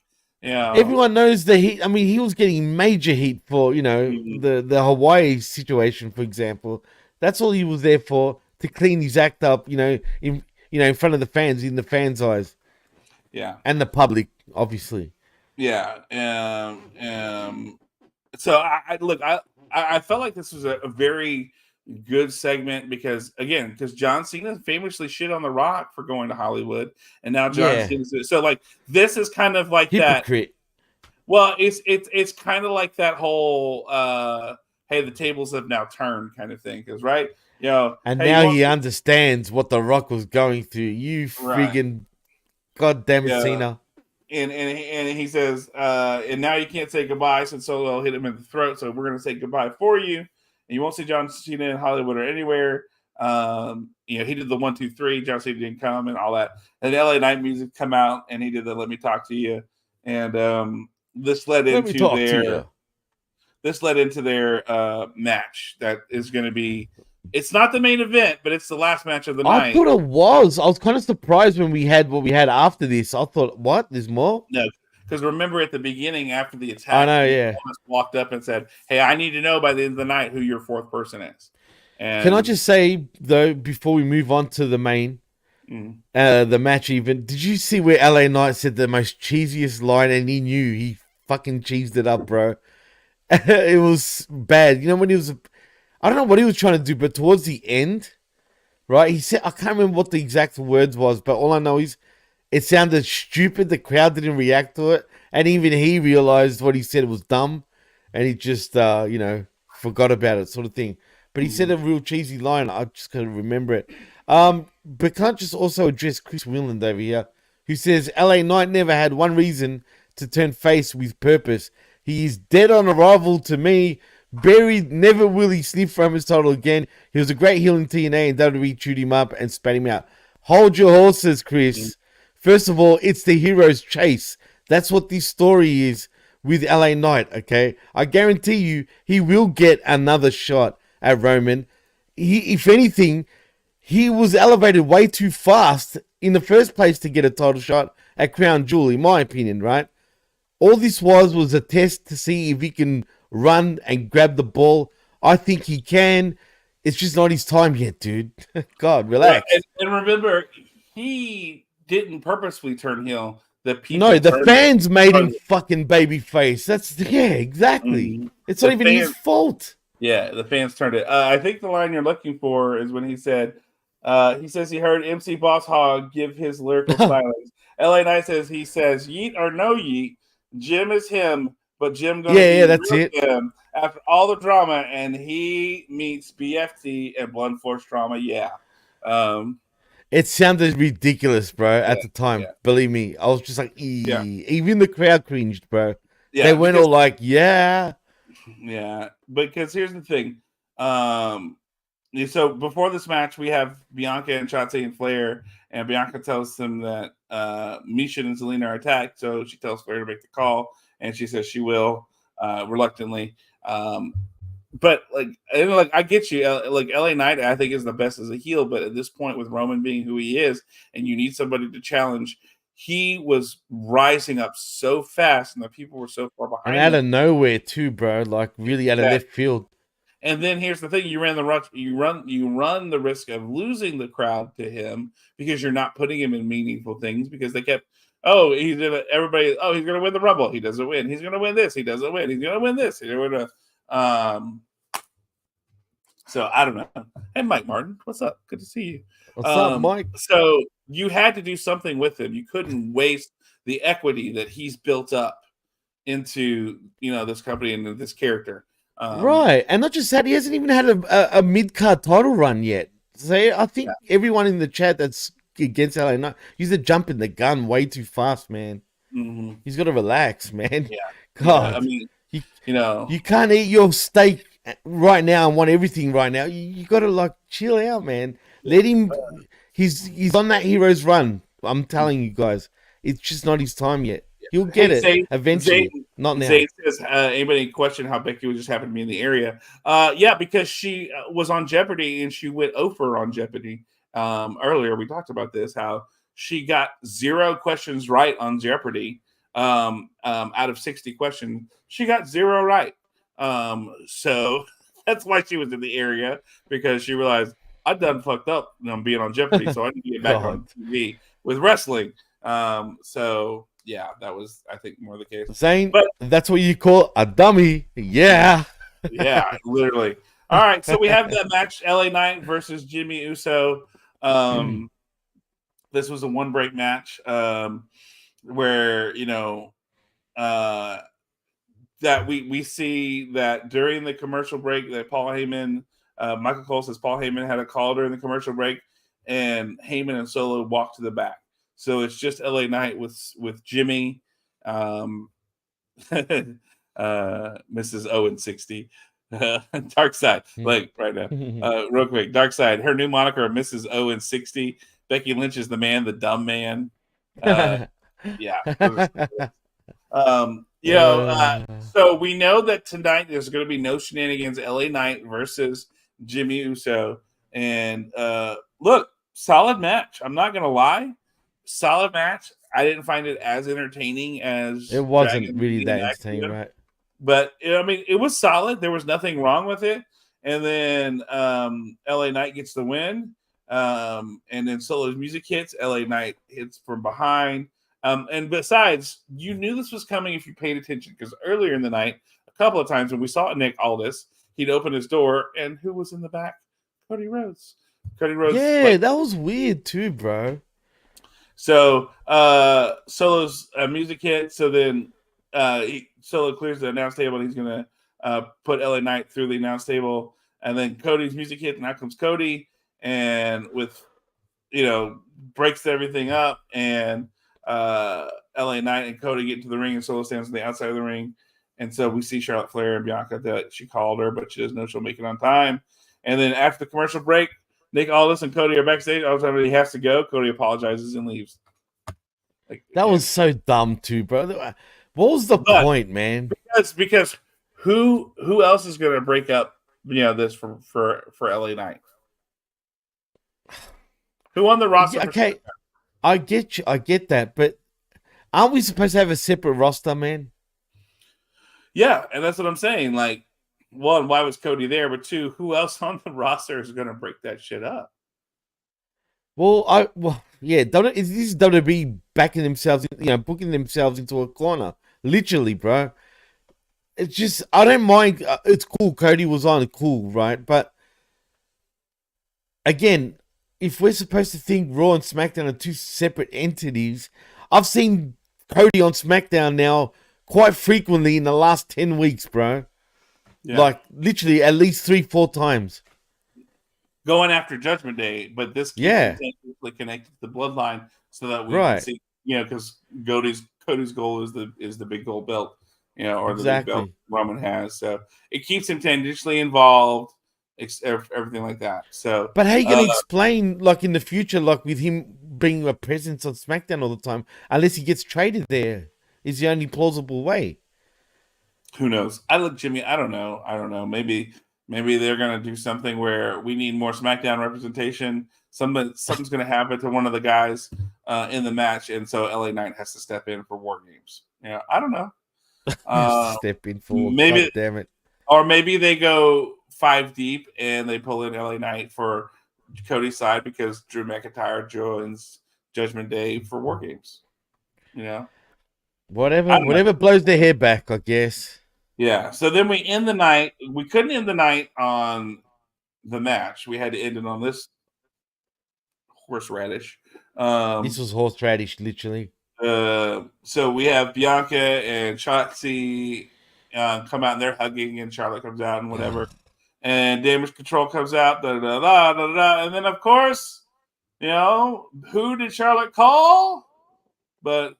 Everyone knows the heat. I mean, he was getting major heat for, the Hawaii situation, for example. That's all he was there for, to clean his act up, in front of the fans, in the fans' eyes. Yeah. And the public, obviously. Yeah. So I felt like this was a very good segment because John Cena famously shit on The Rock for going to Hollywood, and now John Cena. So this is kind of like hypocrite. That. Well, it's kind of like that whole hey, the tables have now turned kind of thing, because and now he understands what The Rock was going through. You friggin' goddamn Cena. And he says, and now you can't say goodbye since Solo hit him in the throat, so we're gonna say goodbye for you. And you won't see John Cena in Hollywood or anywhere. He did the 1, 2, 3. John Cena didn't come and all that. And LA Night Music come out and he did the "Let Me Talk to You." And this led into their match that is going to be. It's not the main event, but it's the last match of the night. I thought it was. I was kind of surprised when we had what we had after this. I thought, what? There's more? No. Because remember at the beginning after the attack, I know, yeah, walked up and said, "Hey, I need to know by the end of the night who your fourth person is." And can I just say though, before we move on to the main, the match, even did you see where LA Knight said the most cheesiest line, and he knew he fucking cheesed it up, bro. It was bad. When he was, I don't know what he was trying to do, but towards the end, right? He said, I can't remember what the exact words was, but all I know is it sounded stupid. The crowd didn't react to it, and even he realized what he said was dumb, and he just, forgot about it, sort of thing. But he said a real cheesy line. I just couldn't remember it. But can't just also address Chris Wheeland over here, who says LA Knight never had one reason to turn face with purpose. He is dead on arrival to me. Buried, never will he sniff Roman's title again. He was a great heel in TNA, and WWE chewed him up and spat him out. Hold your horses, Chris. First of all, it's the hero's chase. That's what this story is with LA Knight, okay? I guarantee you he will get another shot at Roman. If anything, he was elevated way too fast in the first place to get a title shot at Crown Jewel, in my opinion, right? All this was a test to see if he can run and grab the ball. I think he can. It's just not his time yet, dude. God, relax. And remember, he didn't purposefully turn heel. The fans made him fucking babyface. Exactly. Mm-hmm. It's not even his fault. Yeah, the fans turned it. I think the line you're looking for is when he said, he says he heard MC Boss Hogg give his lyrical silence. LA Knight says, he says, yeet or no yeet, Jim is him, but Jim gonna be that's it. Him after all the drama, and he meets BFT and Blunt Force Drama. Yeah. It sounded ridiculous, bro, at the time. Yeah. Believe me. I was just like, even the crowd cringed, bro. Yeah, they went all like, yeah. Yeah, because here's the thing. So before this match, we have Bianca and Shotzi and Flair, and Bianca tells them that Misha and Zelina are attacked, so she tells Flair to make the call, and she says she will, reluctantly. But I get you. Like LA Knight, I think is the best as a heel, but at this point, with Roman being who he is, and you need somebody to challenge, he was rising up so fast, and the people were so far behind. And out of nowhere too, bro. Like really out of left field. And then here's the thing: you run the risk of losing the crowd to him because you're not putting him in meaningful things because they kept, he's gonna win the Rumble, he doesn't win. He's gonna win this, he doesn't win. He's gonna win this. So I don't know. Hey, Mike Martin, what's up? Good to see you. What's up, Mike? So you had to do something with him. You couldn't waste the equity that he's built up into this company and this character. Right, and not just that, he hasn't even had a mid-card title run yet. So I think everyone in the chat that's against LA Knight, he's jumping the gun way too fast, man. Mm-hmm. He's got to relax, man. Yeah, God, yeah, I mean, you can't eat your steak right now and want everything right now. You got to chill out, man. Let him. He's on that hero's run. I'm telling you guys, it's just not his time yet. He'll get it eventually. Not now. Zane says, anybody question how Becky was just happened to be in the area? Yeah, because she was on Jeopardy and she went over on Jeopardy. Earlier we talked about this, how she got 0 questions right on Jeopardy. Out of 60 questions, she got 0 right. So that's why she was in the area, because she realized I done fucked up being on Jeopardy, so I need to get back on TV with wrestling. So yeah, that was, I think, more the case. Zane, but that's what you call a dummy. Yeah. Yeah, literally. All right, so we have that match, LA Knight versus Jimmy Uso. This was a one-break match where, that we see that during the commercial break that Paul Heyman, Michael Cole says Paul Heyman had a call during the commercial break, and Heyman and Solo walked to the back. So it's just LA Knight with Jimmy, Mrs. Owen 60, Dark Side, right now, real quick. Dark Side, her new moniker, Mrs. Owen 60. Becky Lynch is the man, the dumb man. So we know that tonight there's going to be no shenanigans. LA Knight versus Jimmy Uso, and look, solid match. I'm not going to lie. Solid match. I didn't find it as entertaining as it wasn't Dragon really that entertaining, right? But it was solid. There was nothing wrong with it. And then LA Knight gets the win. And then Solo's music hits. LA Knight hits from behind. And besides, you knew this was coming if you paid attention, because earlier in the night, a couple of times when we saw Nick Aldis, he'd open his door, and who was in the back? Cody Rhodes. Cody Rhodes. Yeah, that was weird too, bro. So Solo's music hit. So then Solo clears the announce table, and he's gonna put LA Knight through the announce table, and then Cody's music hit, and out comes Cody, and with breaks everything up, and LA Knight and Cody get into the ring, and Solo stands on the outside of the ring, and so we see Charlotte Flair and Bianca that she called her, but she doesn't know she'll make it on time. And then after the commercial break, Nick Aldis and Cody are backstage. All the time he has to go, Cody apologizes and leaves. That was so dumb too, bro. What was the point, man? Because who else is going to break up this for LA Knight? Who on the roster? Okay, I get you. I get that, but aren't we supposed to have a separate roster, man? Yeah, and that's what I'm saying. Like, one, why was Cody there? But two, who else on the roster is going to break that shit up? Well, yeah. This is WWE backing themselves, booking themselves into a corner, literally, bro. It's just I don't mind. It's cool. Cody was on, cool, right? But again, if we're supposed to think Raw and SmackDown are two separate entities, I've seen Cody on SmackDown now quite frequently in the last 10 weeks, bro. Yeah. Like, literally at least 3-4 times. Going after Judgment Day, but this keeps connected to the bloodline so that we can see, because Cody's goal is the big gold belt, or the big belt Roman has. So it keeps him tangentially involved, everything like that. So, but how you going to explain, like, in the future, like, with him being a presence on SmackDown all the time, unless he gets traded there, is the only plausible way? Who knows? Jimmy, I don't know. Maybe they're gonna do something where we need more SmackDown representation. Something's gonna happen to one of the guys in the match, and so LA Knight has to step in for War Games. I don't know. Step in for maybe, God damn it. Or maybe they go 5 deep and they pull in LA Knight for Cody's side because Drew McIntyre joins Judgment Day for War Games. Whatever blows their hair back, I guess. Yeah. So then we end the night. We couldn't end the night on the match. We had to end it on this horseradish. This was horseradish, literally. So we have Bianca and Shotzi come out and they're hugging, and Charlotte comes out and whatever. And Damage Control comes out, and then of course, who did Charlotte call? But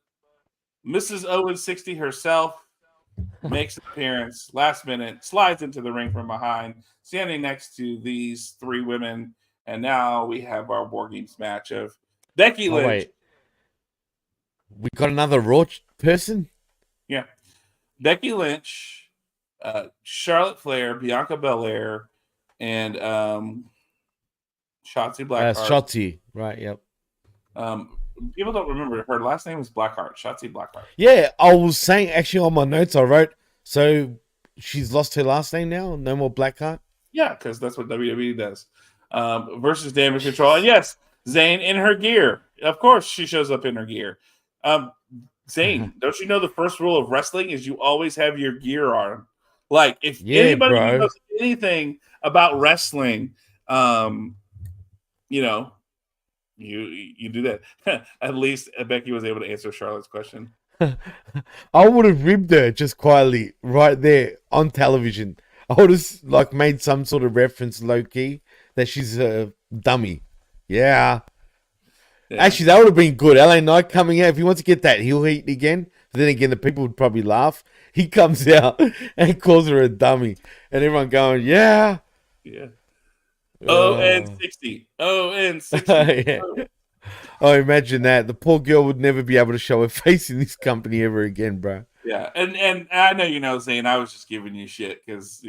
Mrs. Owen 60 herself makes an appearance last minute, slides into the ring from behind, standing next to these 3 women, and now we have our War Games match of Becky Lynch. Wait. We got another Raw person? Yeah. Becky Lynch, Charlotte Flair, Bianca Belair, and Shotzi Blackheart. Shotzi, right, yep. People don't remember her last name is Blackheart, Shotzi Blackheart. Yeah, I was saying actually on my notes I wrote, so she's lost her last name now, no more Blackheart? Yeah, because that's what WWE does. Versus Damage Control. And yes, Zayn in her gear. Of course she shows up in her gear. Zayn, don't you know the first rule of wrestling is you always have your gear on? Like, if anybody knows anything about wrestling, you do that. At least Becky was able to answer Charlotte's question. I would have ribbed her just quietly right there on television. I would have made some sort of reference low key that she's a dummy. Yeah. Actually, that would have been good. LA Knight coming out. If he wants to get that heel heat again, but then again, the people would probably laugh. He comes out and calls her a dummy. And everyone going, yeah. Yeah. and 60. And 60. Yeah. Oh, imagine that. The poor girl would never be able to show her face in this company ever again, bro. Yeah. And I know, Zane, I was just giving you shit because,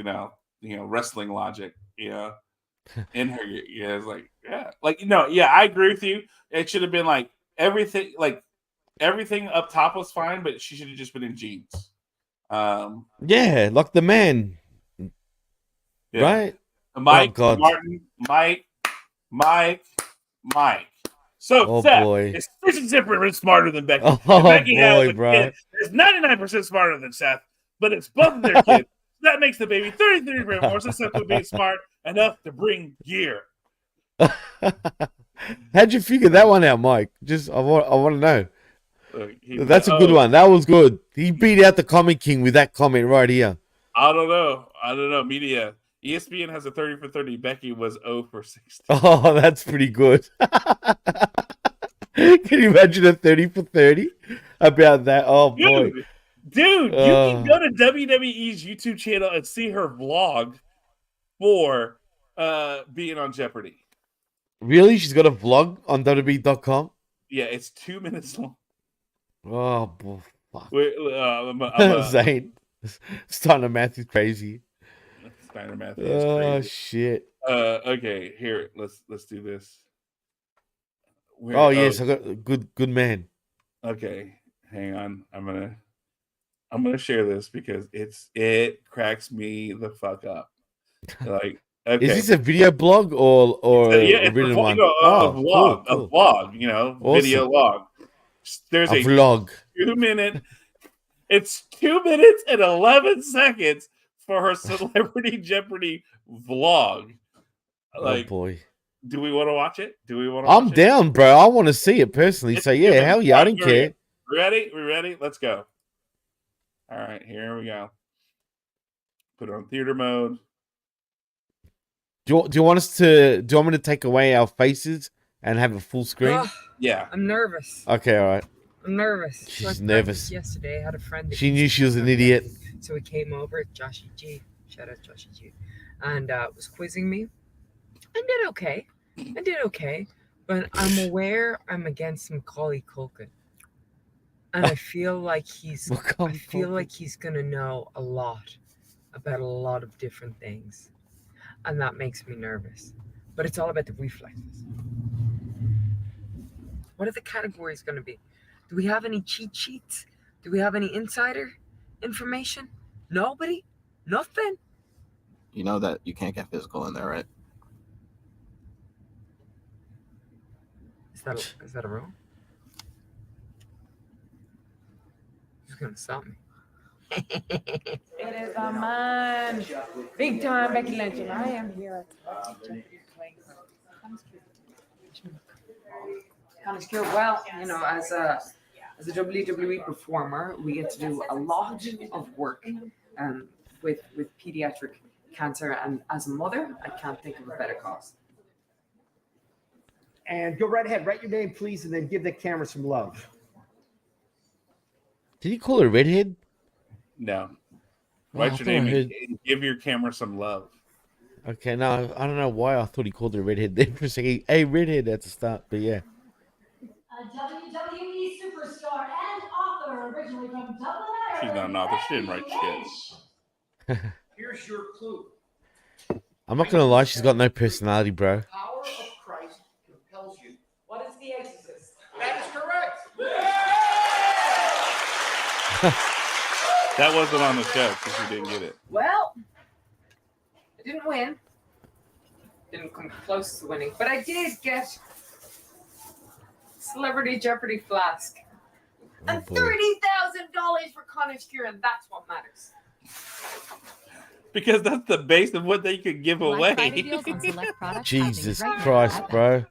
wrestling logic, in her, it's like, yeah. I agree with you. It should have been everything up top was fine, but she should have just been in jeans. Yeah, like the man. Yeah. Right? Mike, Martin, Mike. So, Seth is Christian Zipper is smarter than Becky. Oh, Becky boy, bro. Is 99% smarter than Seth, but it's both of their kids. That makes the baby 33% more susceptible to being smart enough to bring gear. How'd you figure that one out, Mike? Just I want to know. Look, That's a good one. That was good. He beat out the Comic King with that comment right here. I don't know. Media. ESPN has a 30 for 30. Becky was 0 for 60. Oh, that's pretty good. Can you imagine a 30 for 30 about that? Oh, boy. Dude, you can go to WWE's YouTube channel and see her vlog for being on Jeopardy. Really? She's got a vlog on WWE.com? Yeah, it's 2 minutes long. Oh, boy. Fuck. I'm Zane. Steiner Math is crazy. Steiner Math is Oh, crazy. shit. Okay, here, let's do this. Yes, I got a good man. Okay, hang on. I'm gonna share this because it cracks me the fuck up. Like, okay. Is this a video blog or it's a written one? a vlog, cool. a vlog, you know, Awesome. video log. There's a vlog. 2 minute. It's 2 minutes and 11 seconds for her Celebrity Jeopardy vlog. Like, oh boy. Do we want to watch it? I'm down, bro. I want to see it personally. So yeah, hell yeah, I don't care. Ready? We ready? Let's go. All right, here we go. Put it on theater mode. Do you want us to? Do you want me to take away our faces and have a full screen? Yeah. I'm nervous. Okay, all right. I'm nervous. She's nervous. Yesterday, I had a friend. She knew she was an idiot. So he came over, Joshy G. Shout out Joshy G. And was quizzing me. I did okay. But I'm aware I'm against Macaulay Culkin. And I feel like he's gonna know a lot about a lot of different things. And that makes me nervous. But it's all about the reflexes. What are the categories going to be? Do we have any cheat sheets? Do we have any insider information? Nobody? Nothing? You know that you can't get physical in there, right? Is that a rule? Who's going to stop me? It is a man. Big time Becky Lynch, and I am here at Kind of cute. Well, you know, as a WWE performer, we get to do a lot of work with pediatric cancer, and as a mother, I can't think of a better cause. And go right ahead, write your name, please, and then give the camera some love. Did he call her redhead? No. Write your name and give your camera some love. Okay, no, I don't know why I thought he called her redhead there for a second. Hey, redhead at the start, but yeah. A WWE superstar and author originally from Dublin, Ireland. She's not an author. She didn't write shit. Here's your clue. I'm not gonna lie, she's got no personality, bro. The power of Christ compels you. What is The Exorcist? That is correct. That wasn't on the show because you didn't get it. Well, I didn't win. Didn't come close to winning, but I did get Celebrity Jeopardy flask and $30,000 for Connor Skewer, and that's what matters. Because that's the base of what they could give away. Jesus Christ, bro.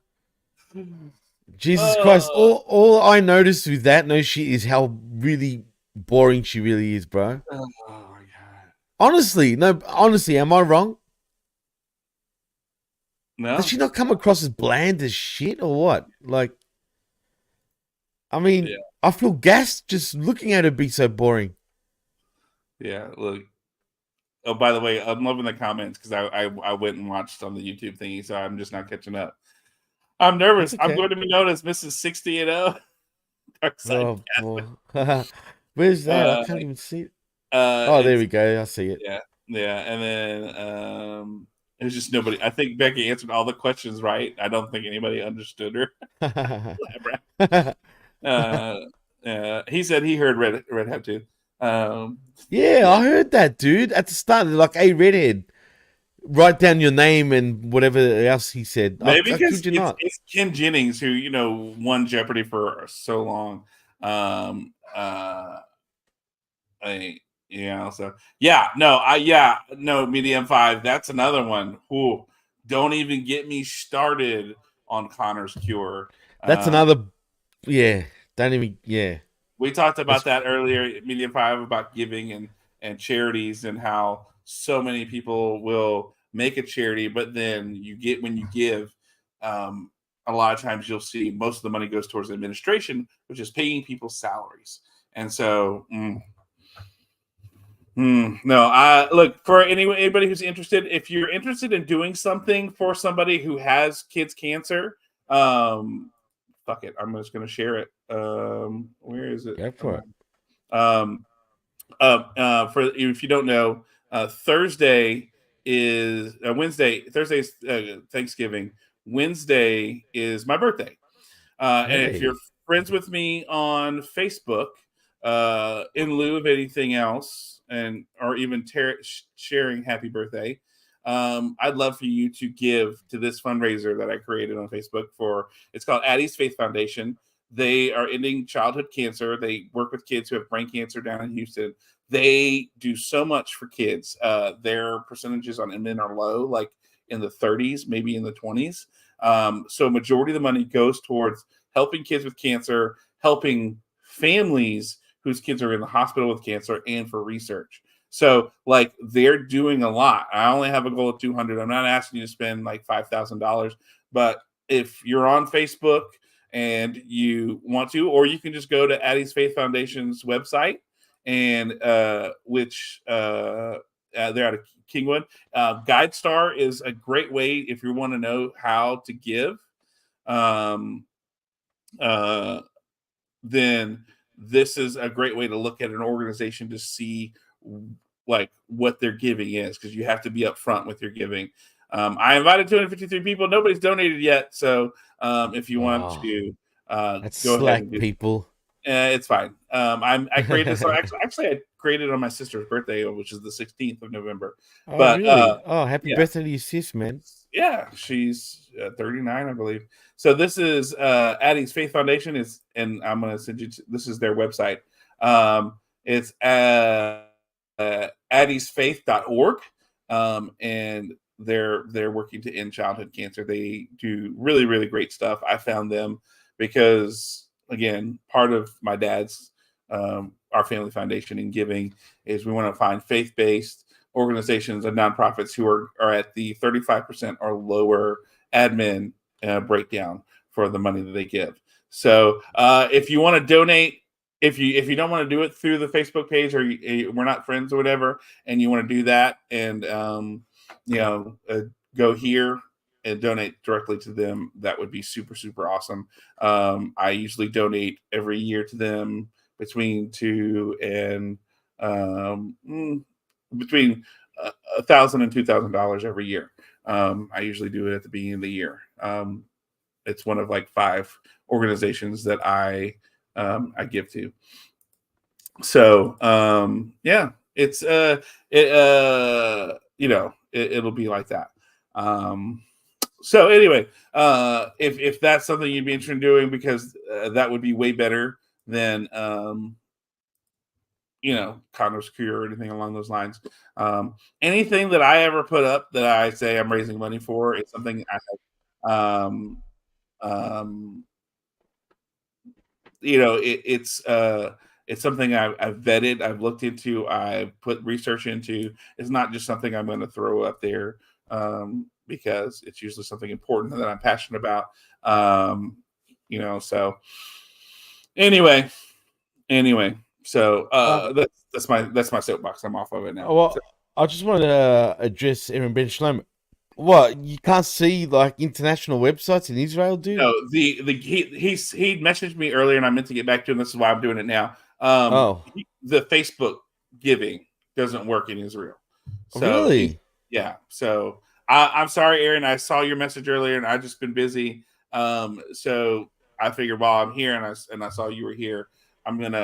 Jesus Christ. All I noticed with that no shit is how really boring she really is, bro. Oh my god. Honestly, am I wrong? No. Does she not come across as bland as shit or what? Like, I mean, Yeah. I feel gassed just looking at her be so boring. Yeah, look. Oh, by the way, I'm loving the comments because I went and watched on the YouTube thingy, so I'm just not catching up. I'm nervous. Okay. I'm going to be known as Mrs. 60 and 0. Dark Side Oh, Catherine. boy. Where's that? I can't even see it. There we go. I see it. Yeah, and then there's just nobody. I think Becky answered all the questions right. I don't think anybody understood her. He said he heard Redhead too. Yeah, I heard that, dude. At the start, they're like, "Hey, redhead, write down your name and whatever else he said." Maybe I because kid you not. it's Ken Jennings who won Jeopardy for so long. So Medium 5. That's another one. Ooh, don't even get me started on Connor's Cure. That's another. Yeah, don't even. Yeah, we talked about that earlier. Medium 5 about giving and charities and how so many people will make a charity, but then when you give, a lot of times you'll see most of the money goes towards administration, which is paying people's salaries. And so, no, look, for anybody who's interested, if you're interested in doing something for somebody who has kids cancer, fuck it, I'm just going to share it. Where is it? Go for it. For if you don't know, Thursday is Wednesday. Thursday is Thanksgiving. Wednesday is my birthday. And if you're friends with me on Facebook, in lieu of anything else, or even sharing happy birthday, I'd love for you to give to this fundraiser that I created on Facebook it's called Addie's Faith Foundation. They are ending childhood cancer. They work with kids who have brain cancer down in Houston. They do so much for kids. Their percentages on admin are low, like in the 30s, maybe in the 20s. So majority of the money goes towards helping kids with cancer, helping families whose kids are in the hospital with cancer, and for research. So, like, they're doing a lot. I only have a goal of 200. I'm not asking you to spend like $5,000, but if you're on Facebook and you want to, or you can just go to Addie's Faith Foundation's website, and which they're out of Kingwood. GuideStar is a great way if you want to know how to give. Then this is a great way to look at an organization to see like what their giving is, because you have to be upfront with your giving. I invited 253 people. Nobody's donated yet, so if you want to that's go slack, ahead and do people. It's fine. I created this. Actually, I created it on my sister's birthday, which is the 16th of November. Oh, but really? Happy birthday to your sis, man. Yeah, she's 39, I believe. So this is Addie's Faith Foundation and I'm going to send you. This is their website. It's addiesfaith.org, and they're working to end childhood cancer. They do really, really great stuff. I found them because, again, part of my dad's our family foundation and giving is we want to find faith-based organizations and nonprofits who are at the 35% or lower admin breakdown for the money that they give. So if you want to donate, if you don't want to do it through the Facebook page, or we're not friends or whatever, and you want to do that and go here and donate directly to them, that would be super, super awesome. I usually donate every year to them between between $1,000 and $2,000 every year. I usually do it at the beginning of the year. It's one of like 5 organizations that I give to. So it's it'll be like that. So anyway, if that's something you'd be interested in doing, because that would be way better than Connor's Cure or anything along those lines. Anything that I ever put up that I say I'm raising money for is something I have, it's something I've vetted, I've looked into, I've put research into. It's not just something I'm going to throw up there because it's usually something important that I'm passionate about. So anyway. So that's my soapbox. I'm off of it now. Well, I just wanted to address Aaron Ben Shlomo. What, you can't see like international websites in Israel, dude? No, he messaged me earlier, and I meant to get back to him. This is why I'm doing it now. The Facebook giving doesn't work in Israel. So, really? Yeah. So I'm sorry, Aaron. I saw your message earlier, and I've just been busy. So I figured while I'm here, and I saw you were here, I went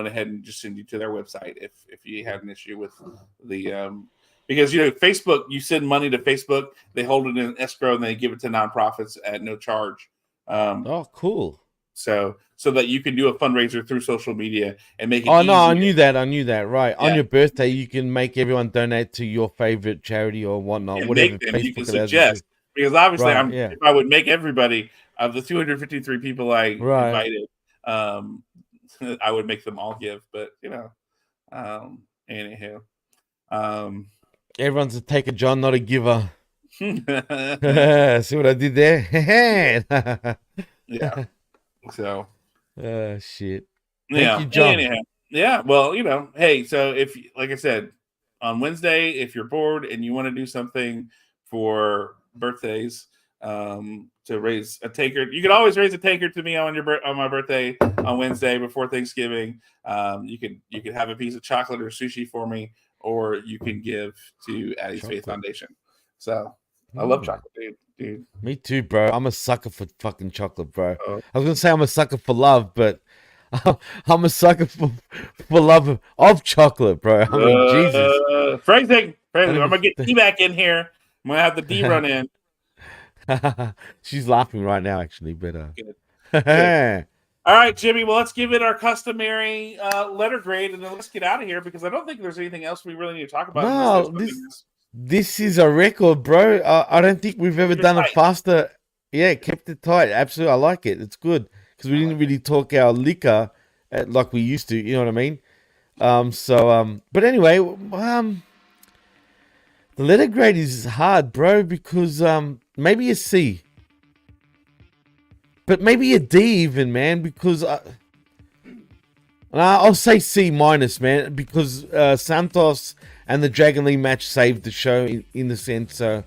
ahead and just send you to their website if you had an issue with the because Facebook, you send money to Facebook, they hold it in escrow, and they give it to nonprofits at no charge. Cool. So that you can do a fundraiser through social media and make it Oh no, I easy. knew that. Right. On Yeah. your birthday, you can make everyone donate to your favorite charity or whatnot, And whatever make them. You can Facebook allows you suggest, because obviously Right, yeah. if I would make everybody of the 253 people I Right. invited, I would make them all give. But anywho, Everyone's a taker, John, not a giver. See what I did there? yeah. So shit. yeah, Thank you, John. anyhow, yeah. Well, hey, so if, like I said, on Wednesday, if you're bored and you want to do something for birthdays, to raise a taker, you can always raise a taker to me on my birthday on Wednesday before Thanksgiving. You can have a piece of chocolate or sushi for me, or you can give to Addie's Faith Foundation. So I love chocolate, dude. Me too, bro. I'm a sucker for fucking chocolate, bro. Oh. I was gonna say I'm a sucker for love, but I'm a sucker for love of chocolate, bro. I mean, Jesus. Phrasing. I'm gonna get D back in here. I'm gonna have the D run in. She's laughing right now, actually, but Good. All right, Jimmy. Well, let's give it our customary letter grade, and then let's get out of here because I don't think there's anything else we really need to talk about. No, this is a record, bro. I don't think we've ever done a faster. Yeah, kept it tight. Absolutely, I like it. It's good because we didn't really talk our liquor like we used to. You know what I mean? But anyway, the letter grade is hard, bro, because maybe a C, but maybe a D even, man, because I'll say C minus, man, because Santos and the Dragon Lee match saved the show in the sense. So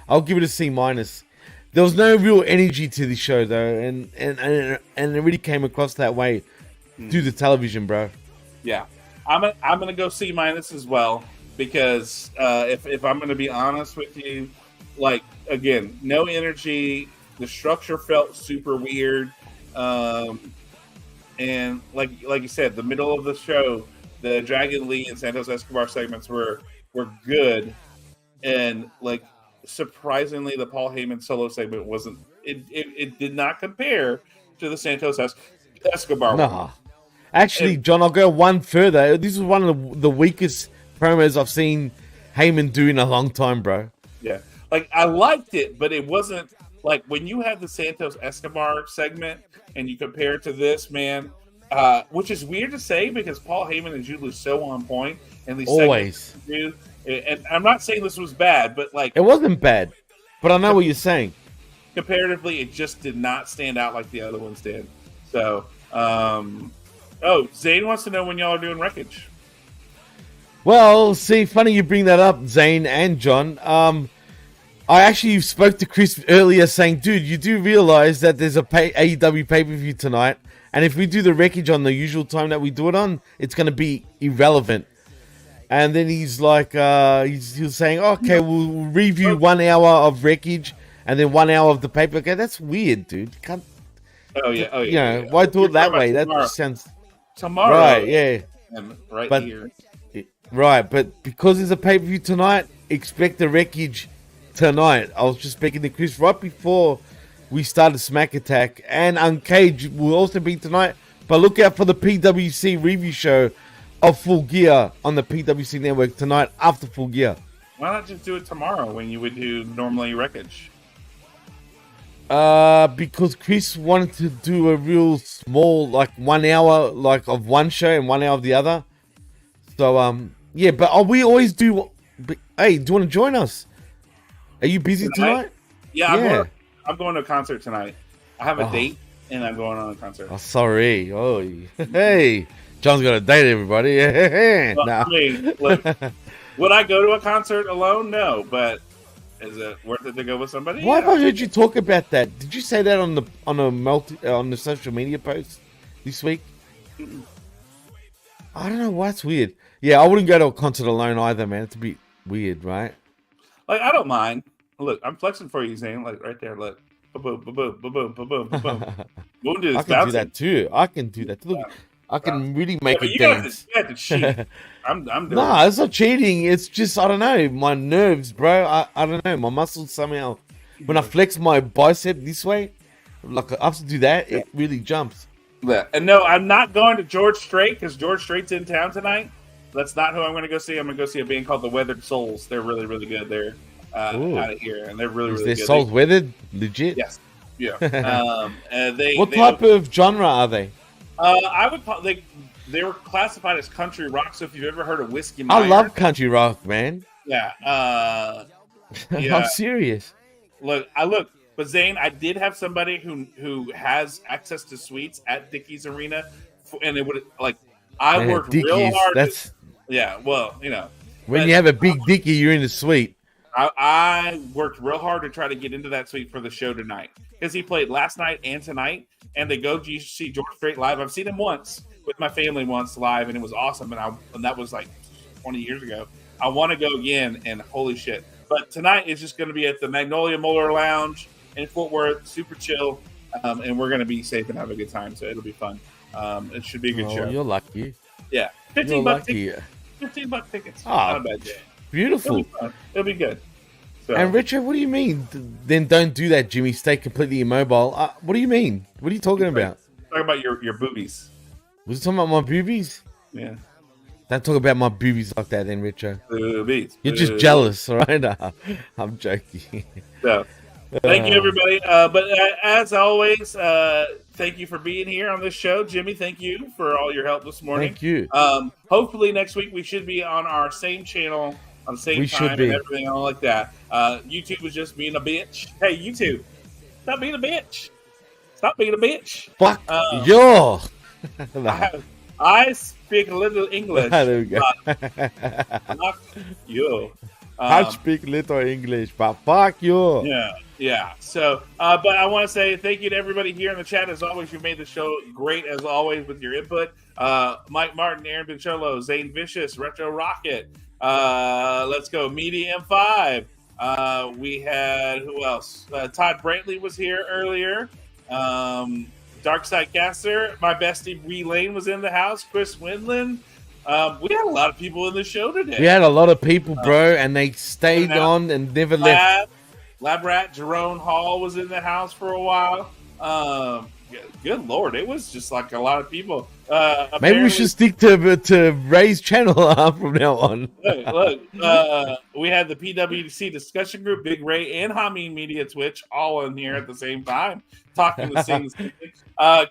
I'll give it a C minus. There was no real energy to the show though, and it really came across that way through the television, bro. Yeah, I'm gonna go C minus as well because if I'm gonna be honest with you, like again, no energy. The structure felt super weird, and like you said, the middle of the show, the Dragon Lee and Santos Escobar segments were good, and like surprisingly, the Paul Heyman solo segment wasn't. It did not compare to the Santos Escobar. Nah. Actually, John, I'll go one further. This is one of the weakest promos I've seen Heyman do in a long time, bro. Yeah. Like, I liked it, but it wasn't, like, when you have the Santos Escobar segment and you compare it to this, man, which is weird to say because Paul Heyman is usually so on point. And these always. Do, and I'm not saying this was bad, but, like... It wasn't bad, but I know what you're saying. Comparatively, it just did not stand out like the other ones did. So, Zane wants to know when y'all are doing Wreckage. Well, see, funny you bring that up, Zane and John. I actually spoke to Chris earlier saying, dude, you do realize that there's a AEW pay-per-view tonight, and if we do the Wreckage on the usual time that we do it on, it's going to be irrelevant. And then he's like, he was saying, okay, we'll review 1 hour of Wreckage and then 1 hour of the paper. Okay, that's weird, dude. You can't. Oh yeah. You know, why do it that way? That just sounds tomorrow. Right? Yeah. But here. Right, but because there's a pay-per-view tonight, expect the Wreckage tonight. I was just speaking to Chris right before we started Smack Attack, and Uncaged will also be tonight. But look out for the PWC review show of Full Gear on the PWC network tonight after Full Gear. Why not just do it tomorrow when you would do normally Wreckage? Because Chris wanted to do a real small, like 1 hour, like of one show and 1 hour of the other. So, yeah, but we always do. But, hey, do you want to join us? Are you busy tonight? Yeah. I'm going to a concert tonight. I have a date, and I'm going on a concert. Oh, sorry. Oh, hey, John's got a date, everybody. Well, I mean, look, would I go to a concert alone? No, but is it worth it to go with somebody? Why have I heard you talk about that? Did you say that on the social media post this week? I don't know why it's weird. Yeah, I wouldn't go to a concert alone either, man. It's a bit weird, right? Like, I don't mind. Look, I'm flexing for you, Zane. Like, right there, look. Boom, boom, boom, boom, boom, boom, boom, boom. We'll do this. I can do that too. I can do that. Look, I can really make a dance. You have to cheat. I'm doing Nah, it's not cheating. It's just, I don't know, my nerves, bro. I don't know. My muscles somehow, when I flex my bicep this way, Like I have to do that. It really jumps. Yeah. And no, I'm not going to George Strait because George Strait's in town tonight. That's not who I'm going to go see. I'm going to go see a band called the Weathered Souls. They're really, really good. They're out of here, and they're really, Is really their good. souls weathered? Legit? Yes. Yeah. What type of genre are they? I would call they were classified as country rock. So if you've ever heard of Whiskey Myers, I love country rock, man. Yeah. I'm serious. Look, but Zane, I did have somebody who has access to suites at Dickies Arena, and it would I worked real hard. Well, when you have a big Dickie, you're in the suite. I worked real hard to try to get into that suite for the show tonight because he played last night and tonight, and they go to see George Strait live. I've seen him once with my family once live, and it was awesome. And that was like 20 years ago. I want to go again, and holy shit! But tonight is just going to be at the Magnolia Molar Lounge in Fort Worth, super chill, and we're going to be safe and have a good time. So it'll be fun. It should be a good show. You're lucky. Yeah, $15 tickets. $15 tickets. Oh, not a bad day. Beautiful. It'll be good. So. And Richard, what do you mean? Then don't do that, Jimmy. Stay completely immobile. What do you mean? What are you talking about? Talking about your boobies. Was it talking about my boobies? Yeah. Don't talk about my boobies like that, then, Richard. Boobies. You're just jealous, all right? I'm joking. So, thank you, everybody. But as always, thank you for being here on this show. Jimmy, thank you for all your help this morning. Thank you. Hopefully next week we should be on our same channel on the same time and everything all like that. YouTube was just being a bitch. Hey, YouTube, stop being a bitch. Stop being a bitch. Fuck you. I speak a little English. There we go. Fuck you. I speak little English, but fuck you. Yeah. So, but I want to say thank you to everybody here in the chat. As always, you made the show great as always with your input. Mike Martin, Aaron Pincholo, Zane Vicious, Retro Rocket. Let's go, Media M5. We had who else? Todd Brantley was here earlier. Darkside Caster, my bestie Bree Lane was in the house. Chris Windland. We had a lot of people in the show today. We had a lot of people, bro, and they stayed on and never left. Lab Rat Jerome Hall was in the house for a while. Good Lord, it was just like a lot of people. Maybe we should stick to Ray's channel from now on. Look, we had the PWC discussion group, Big Ray and Hamin Media Twitch, all in here at the same time, talking to things.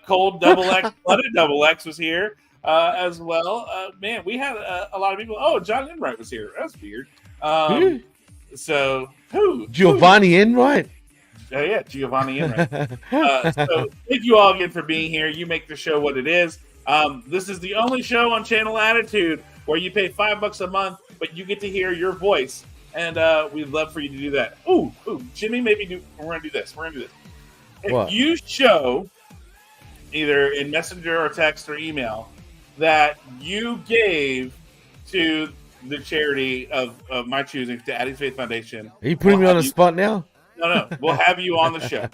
Cold Double X, Flooded Double X was here as well. Man, we had a lot of people. Oh, John Enright was here. That's weird. So who? Giovanni Enright. Oh, yeah, Giovanni Enright. So thank you all again for being here. You make the show what it is. This is the only show on Channel Attitude where you pay $5 a month, but you get to hear your voice, and we'd love for you to do that. Ooh, Jimmy, we're gonna do this. If you show either in Messenger or text or email that you gave to the charity of my choosing, to Addie's Faith Foundation. Are you putting me on the spot now? No. We'll have you on the show.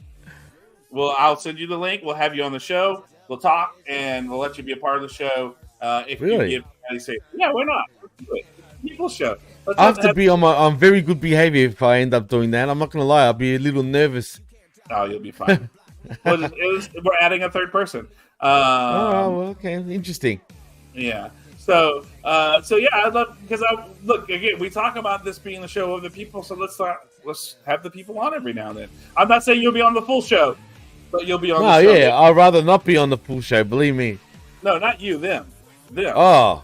I'll send you the link. We'll have you on the show. We'll talk, and we'll let you be a part of the show. If you give Addie's Faith, why not? Let's do it. People's show. I have to be on very good behavior if I end up doing that. I'm not gonna lie. I'll be a little nervous. Oh, you'll be fine. We're adding a third person. Okay, interesting. Yeah. So yeah, I'd love because look again. We talk about this being the show of the people, so let's have the people on every now and then. I'm not saying you'll be on the full show, but you'll be on. The show. Yeah, I'd rather not be on the full show. Believe me. No, not you. Them. Oh,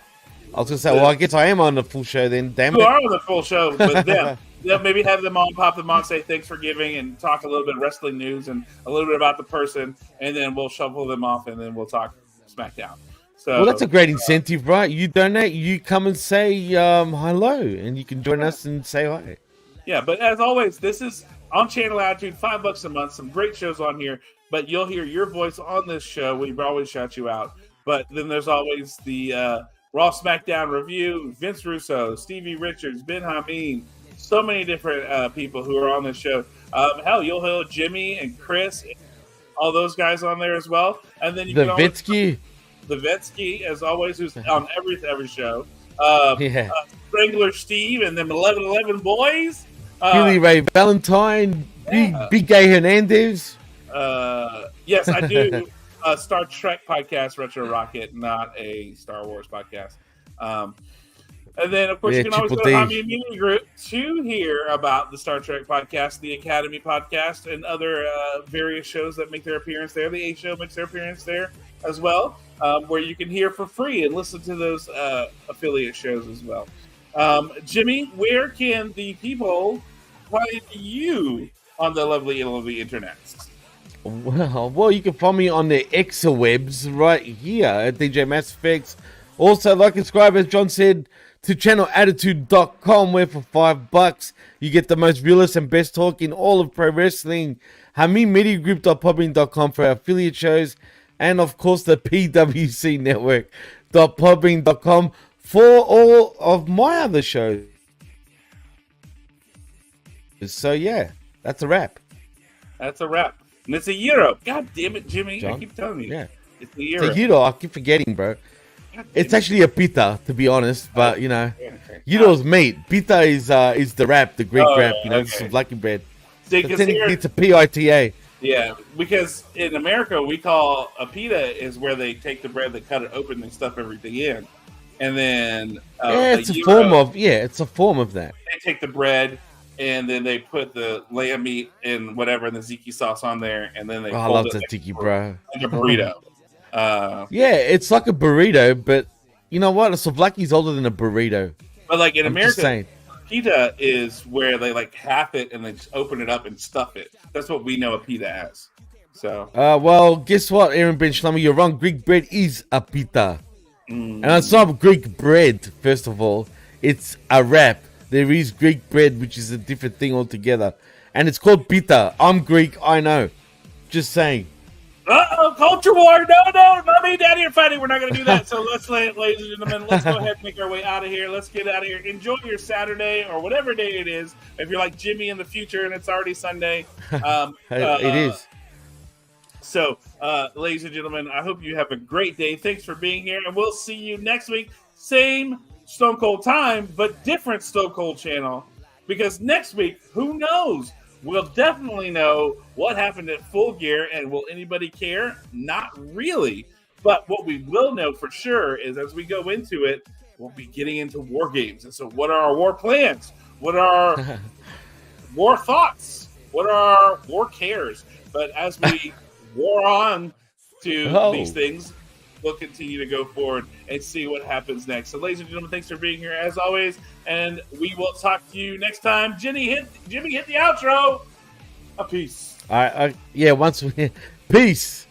I was gonna say. Well, I guess I am on the full show then. Damn it. You are on the full show, but them. Yeah, maybe have them on, pop them on, say thanks for giving, and talk a little bit of wrestling news and a little bit about the person, and then we'll shuffle them off, and then we'll talk Smackdown. So, well, that's a great incentive, right? You donate, you come and say hello, and you can join us and say hi. Yeah, but as always, this is on Channel Attitude, $5 a month, some great shows on here, but you'll hear your voice on this show. We always shout you out. But then there's always the Raw Smackdown review, Vince Russo, Stevie Richards, Ben Hamin, so many different people who are on this show. Hell, you'll hear Jimmy and Chris, and all those guys on there as well. And then you the Vitsky. The Vetsky, as always, who's on every show. Strangler Steve and them 1111 boys. Billy Ray Valentine, Big Gay Hernandez. Yes, I do. A Star Trek podcast, Retro Rocket, not a Star Wars podcast. And then, of course, Yeah, you can always go Triple to D. Hamin Media Group to hear about the Star Trek podcast, the Academy podcast, and other various shows that make their appearance there. The A Show makes their appearance there as well, where you can hear for free and listen to those affiliate shows as well. Jimmy, where can the people find you on the lovely internet? Well, you can find me on the exawebs right here at DJ Mass Effects. Also, like and subscribe, as John said, to channelattitude.com, where for $5 you get the most realest and best talk in all of pro wrestling. HaminMediaGroup.podbean.com for our affiliate shows, and of course the PWC Network.podbean.com for all of my other shows. So yeah, that's a wrap. That's a wrap. And it's a euro. God damn it, Jimmy. John? I keep telling you. Yeah. It's a euro. It's a euro. I keep forgetting, bro. It's actually a pita, to be honest, but you know, Okay. Euro's meat. Pita is the wrap, the Greek Oh, wrap, you know, okay. the Souvlaki bread. See, So 'cause technically here- it's a PITA. Yeah, because in America we call a pita is where they take the bread, they cut it open, and stuff everything in, and then Yeah, it's a euro, form of it's a form of that. They take the bread and then they put the lamb meat and whatever and the ziti sauce on there, and then they Oh, I fold love it like, tzatziki, bro. like a burrito. Yeah, it's like a burrito, but you know what? A souvlaki is older than a burrito. But like in I'm just America, saying. pita is where they like half it and then just open it up and stuff it. That's what we know a pita as. So Well, guess what, Aaron Ben Shlomo, you're wrong. Greek bread is a pita. And it's not Greek bread, first of all. It's a wrap. There is Greek bread, which is a different thing altogether. And it's called pita. I'm Greek, I know. Just saying. culture war! No, mommy and daddy are fighting. We're not going to do that. So ladies and gentlemen, let's go ahead and make our way out of here. Let's get out of here. Enjoy your Saturday or whatever day it is. If you're like Jimmy in the future and it's already Sunday, It is. So, ladies and gentlemen, I hope you have a great day. Thanks for being here, and we'll see you next week. Same Stone Cold time, but different Stone Cold channel. Because next week, who knows? We'll definitely know what happened at Full Gear, and will anybody care? Not really. But what we will know for sure is as we go into it, we'll be getting into war games. And so what are our war plans? What are our war thoughts? What are our war cares? But as we war on to these things, we'll continue to go forward and see what happens next. So, ladies and gentlemen, thanks for being here as always, and we will talk to you next time. Jimmy, hit the outro. A peace. Yeah, peace.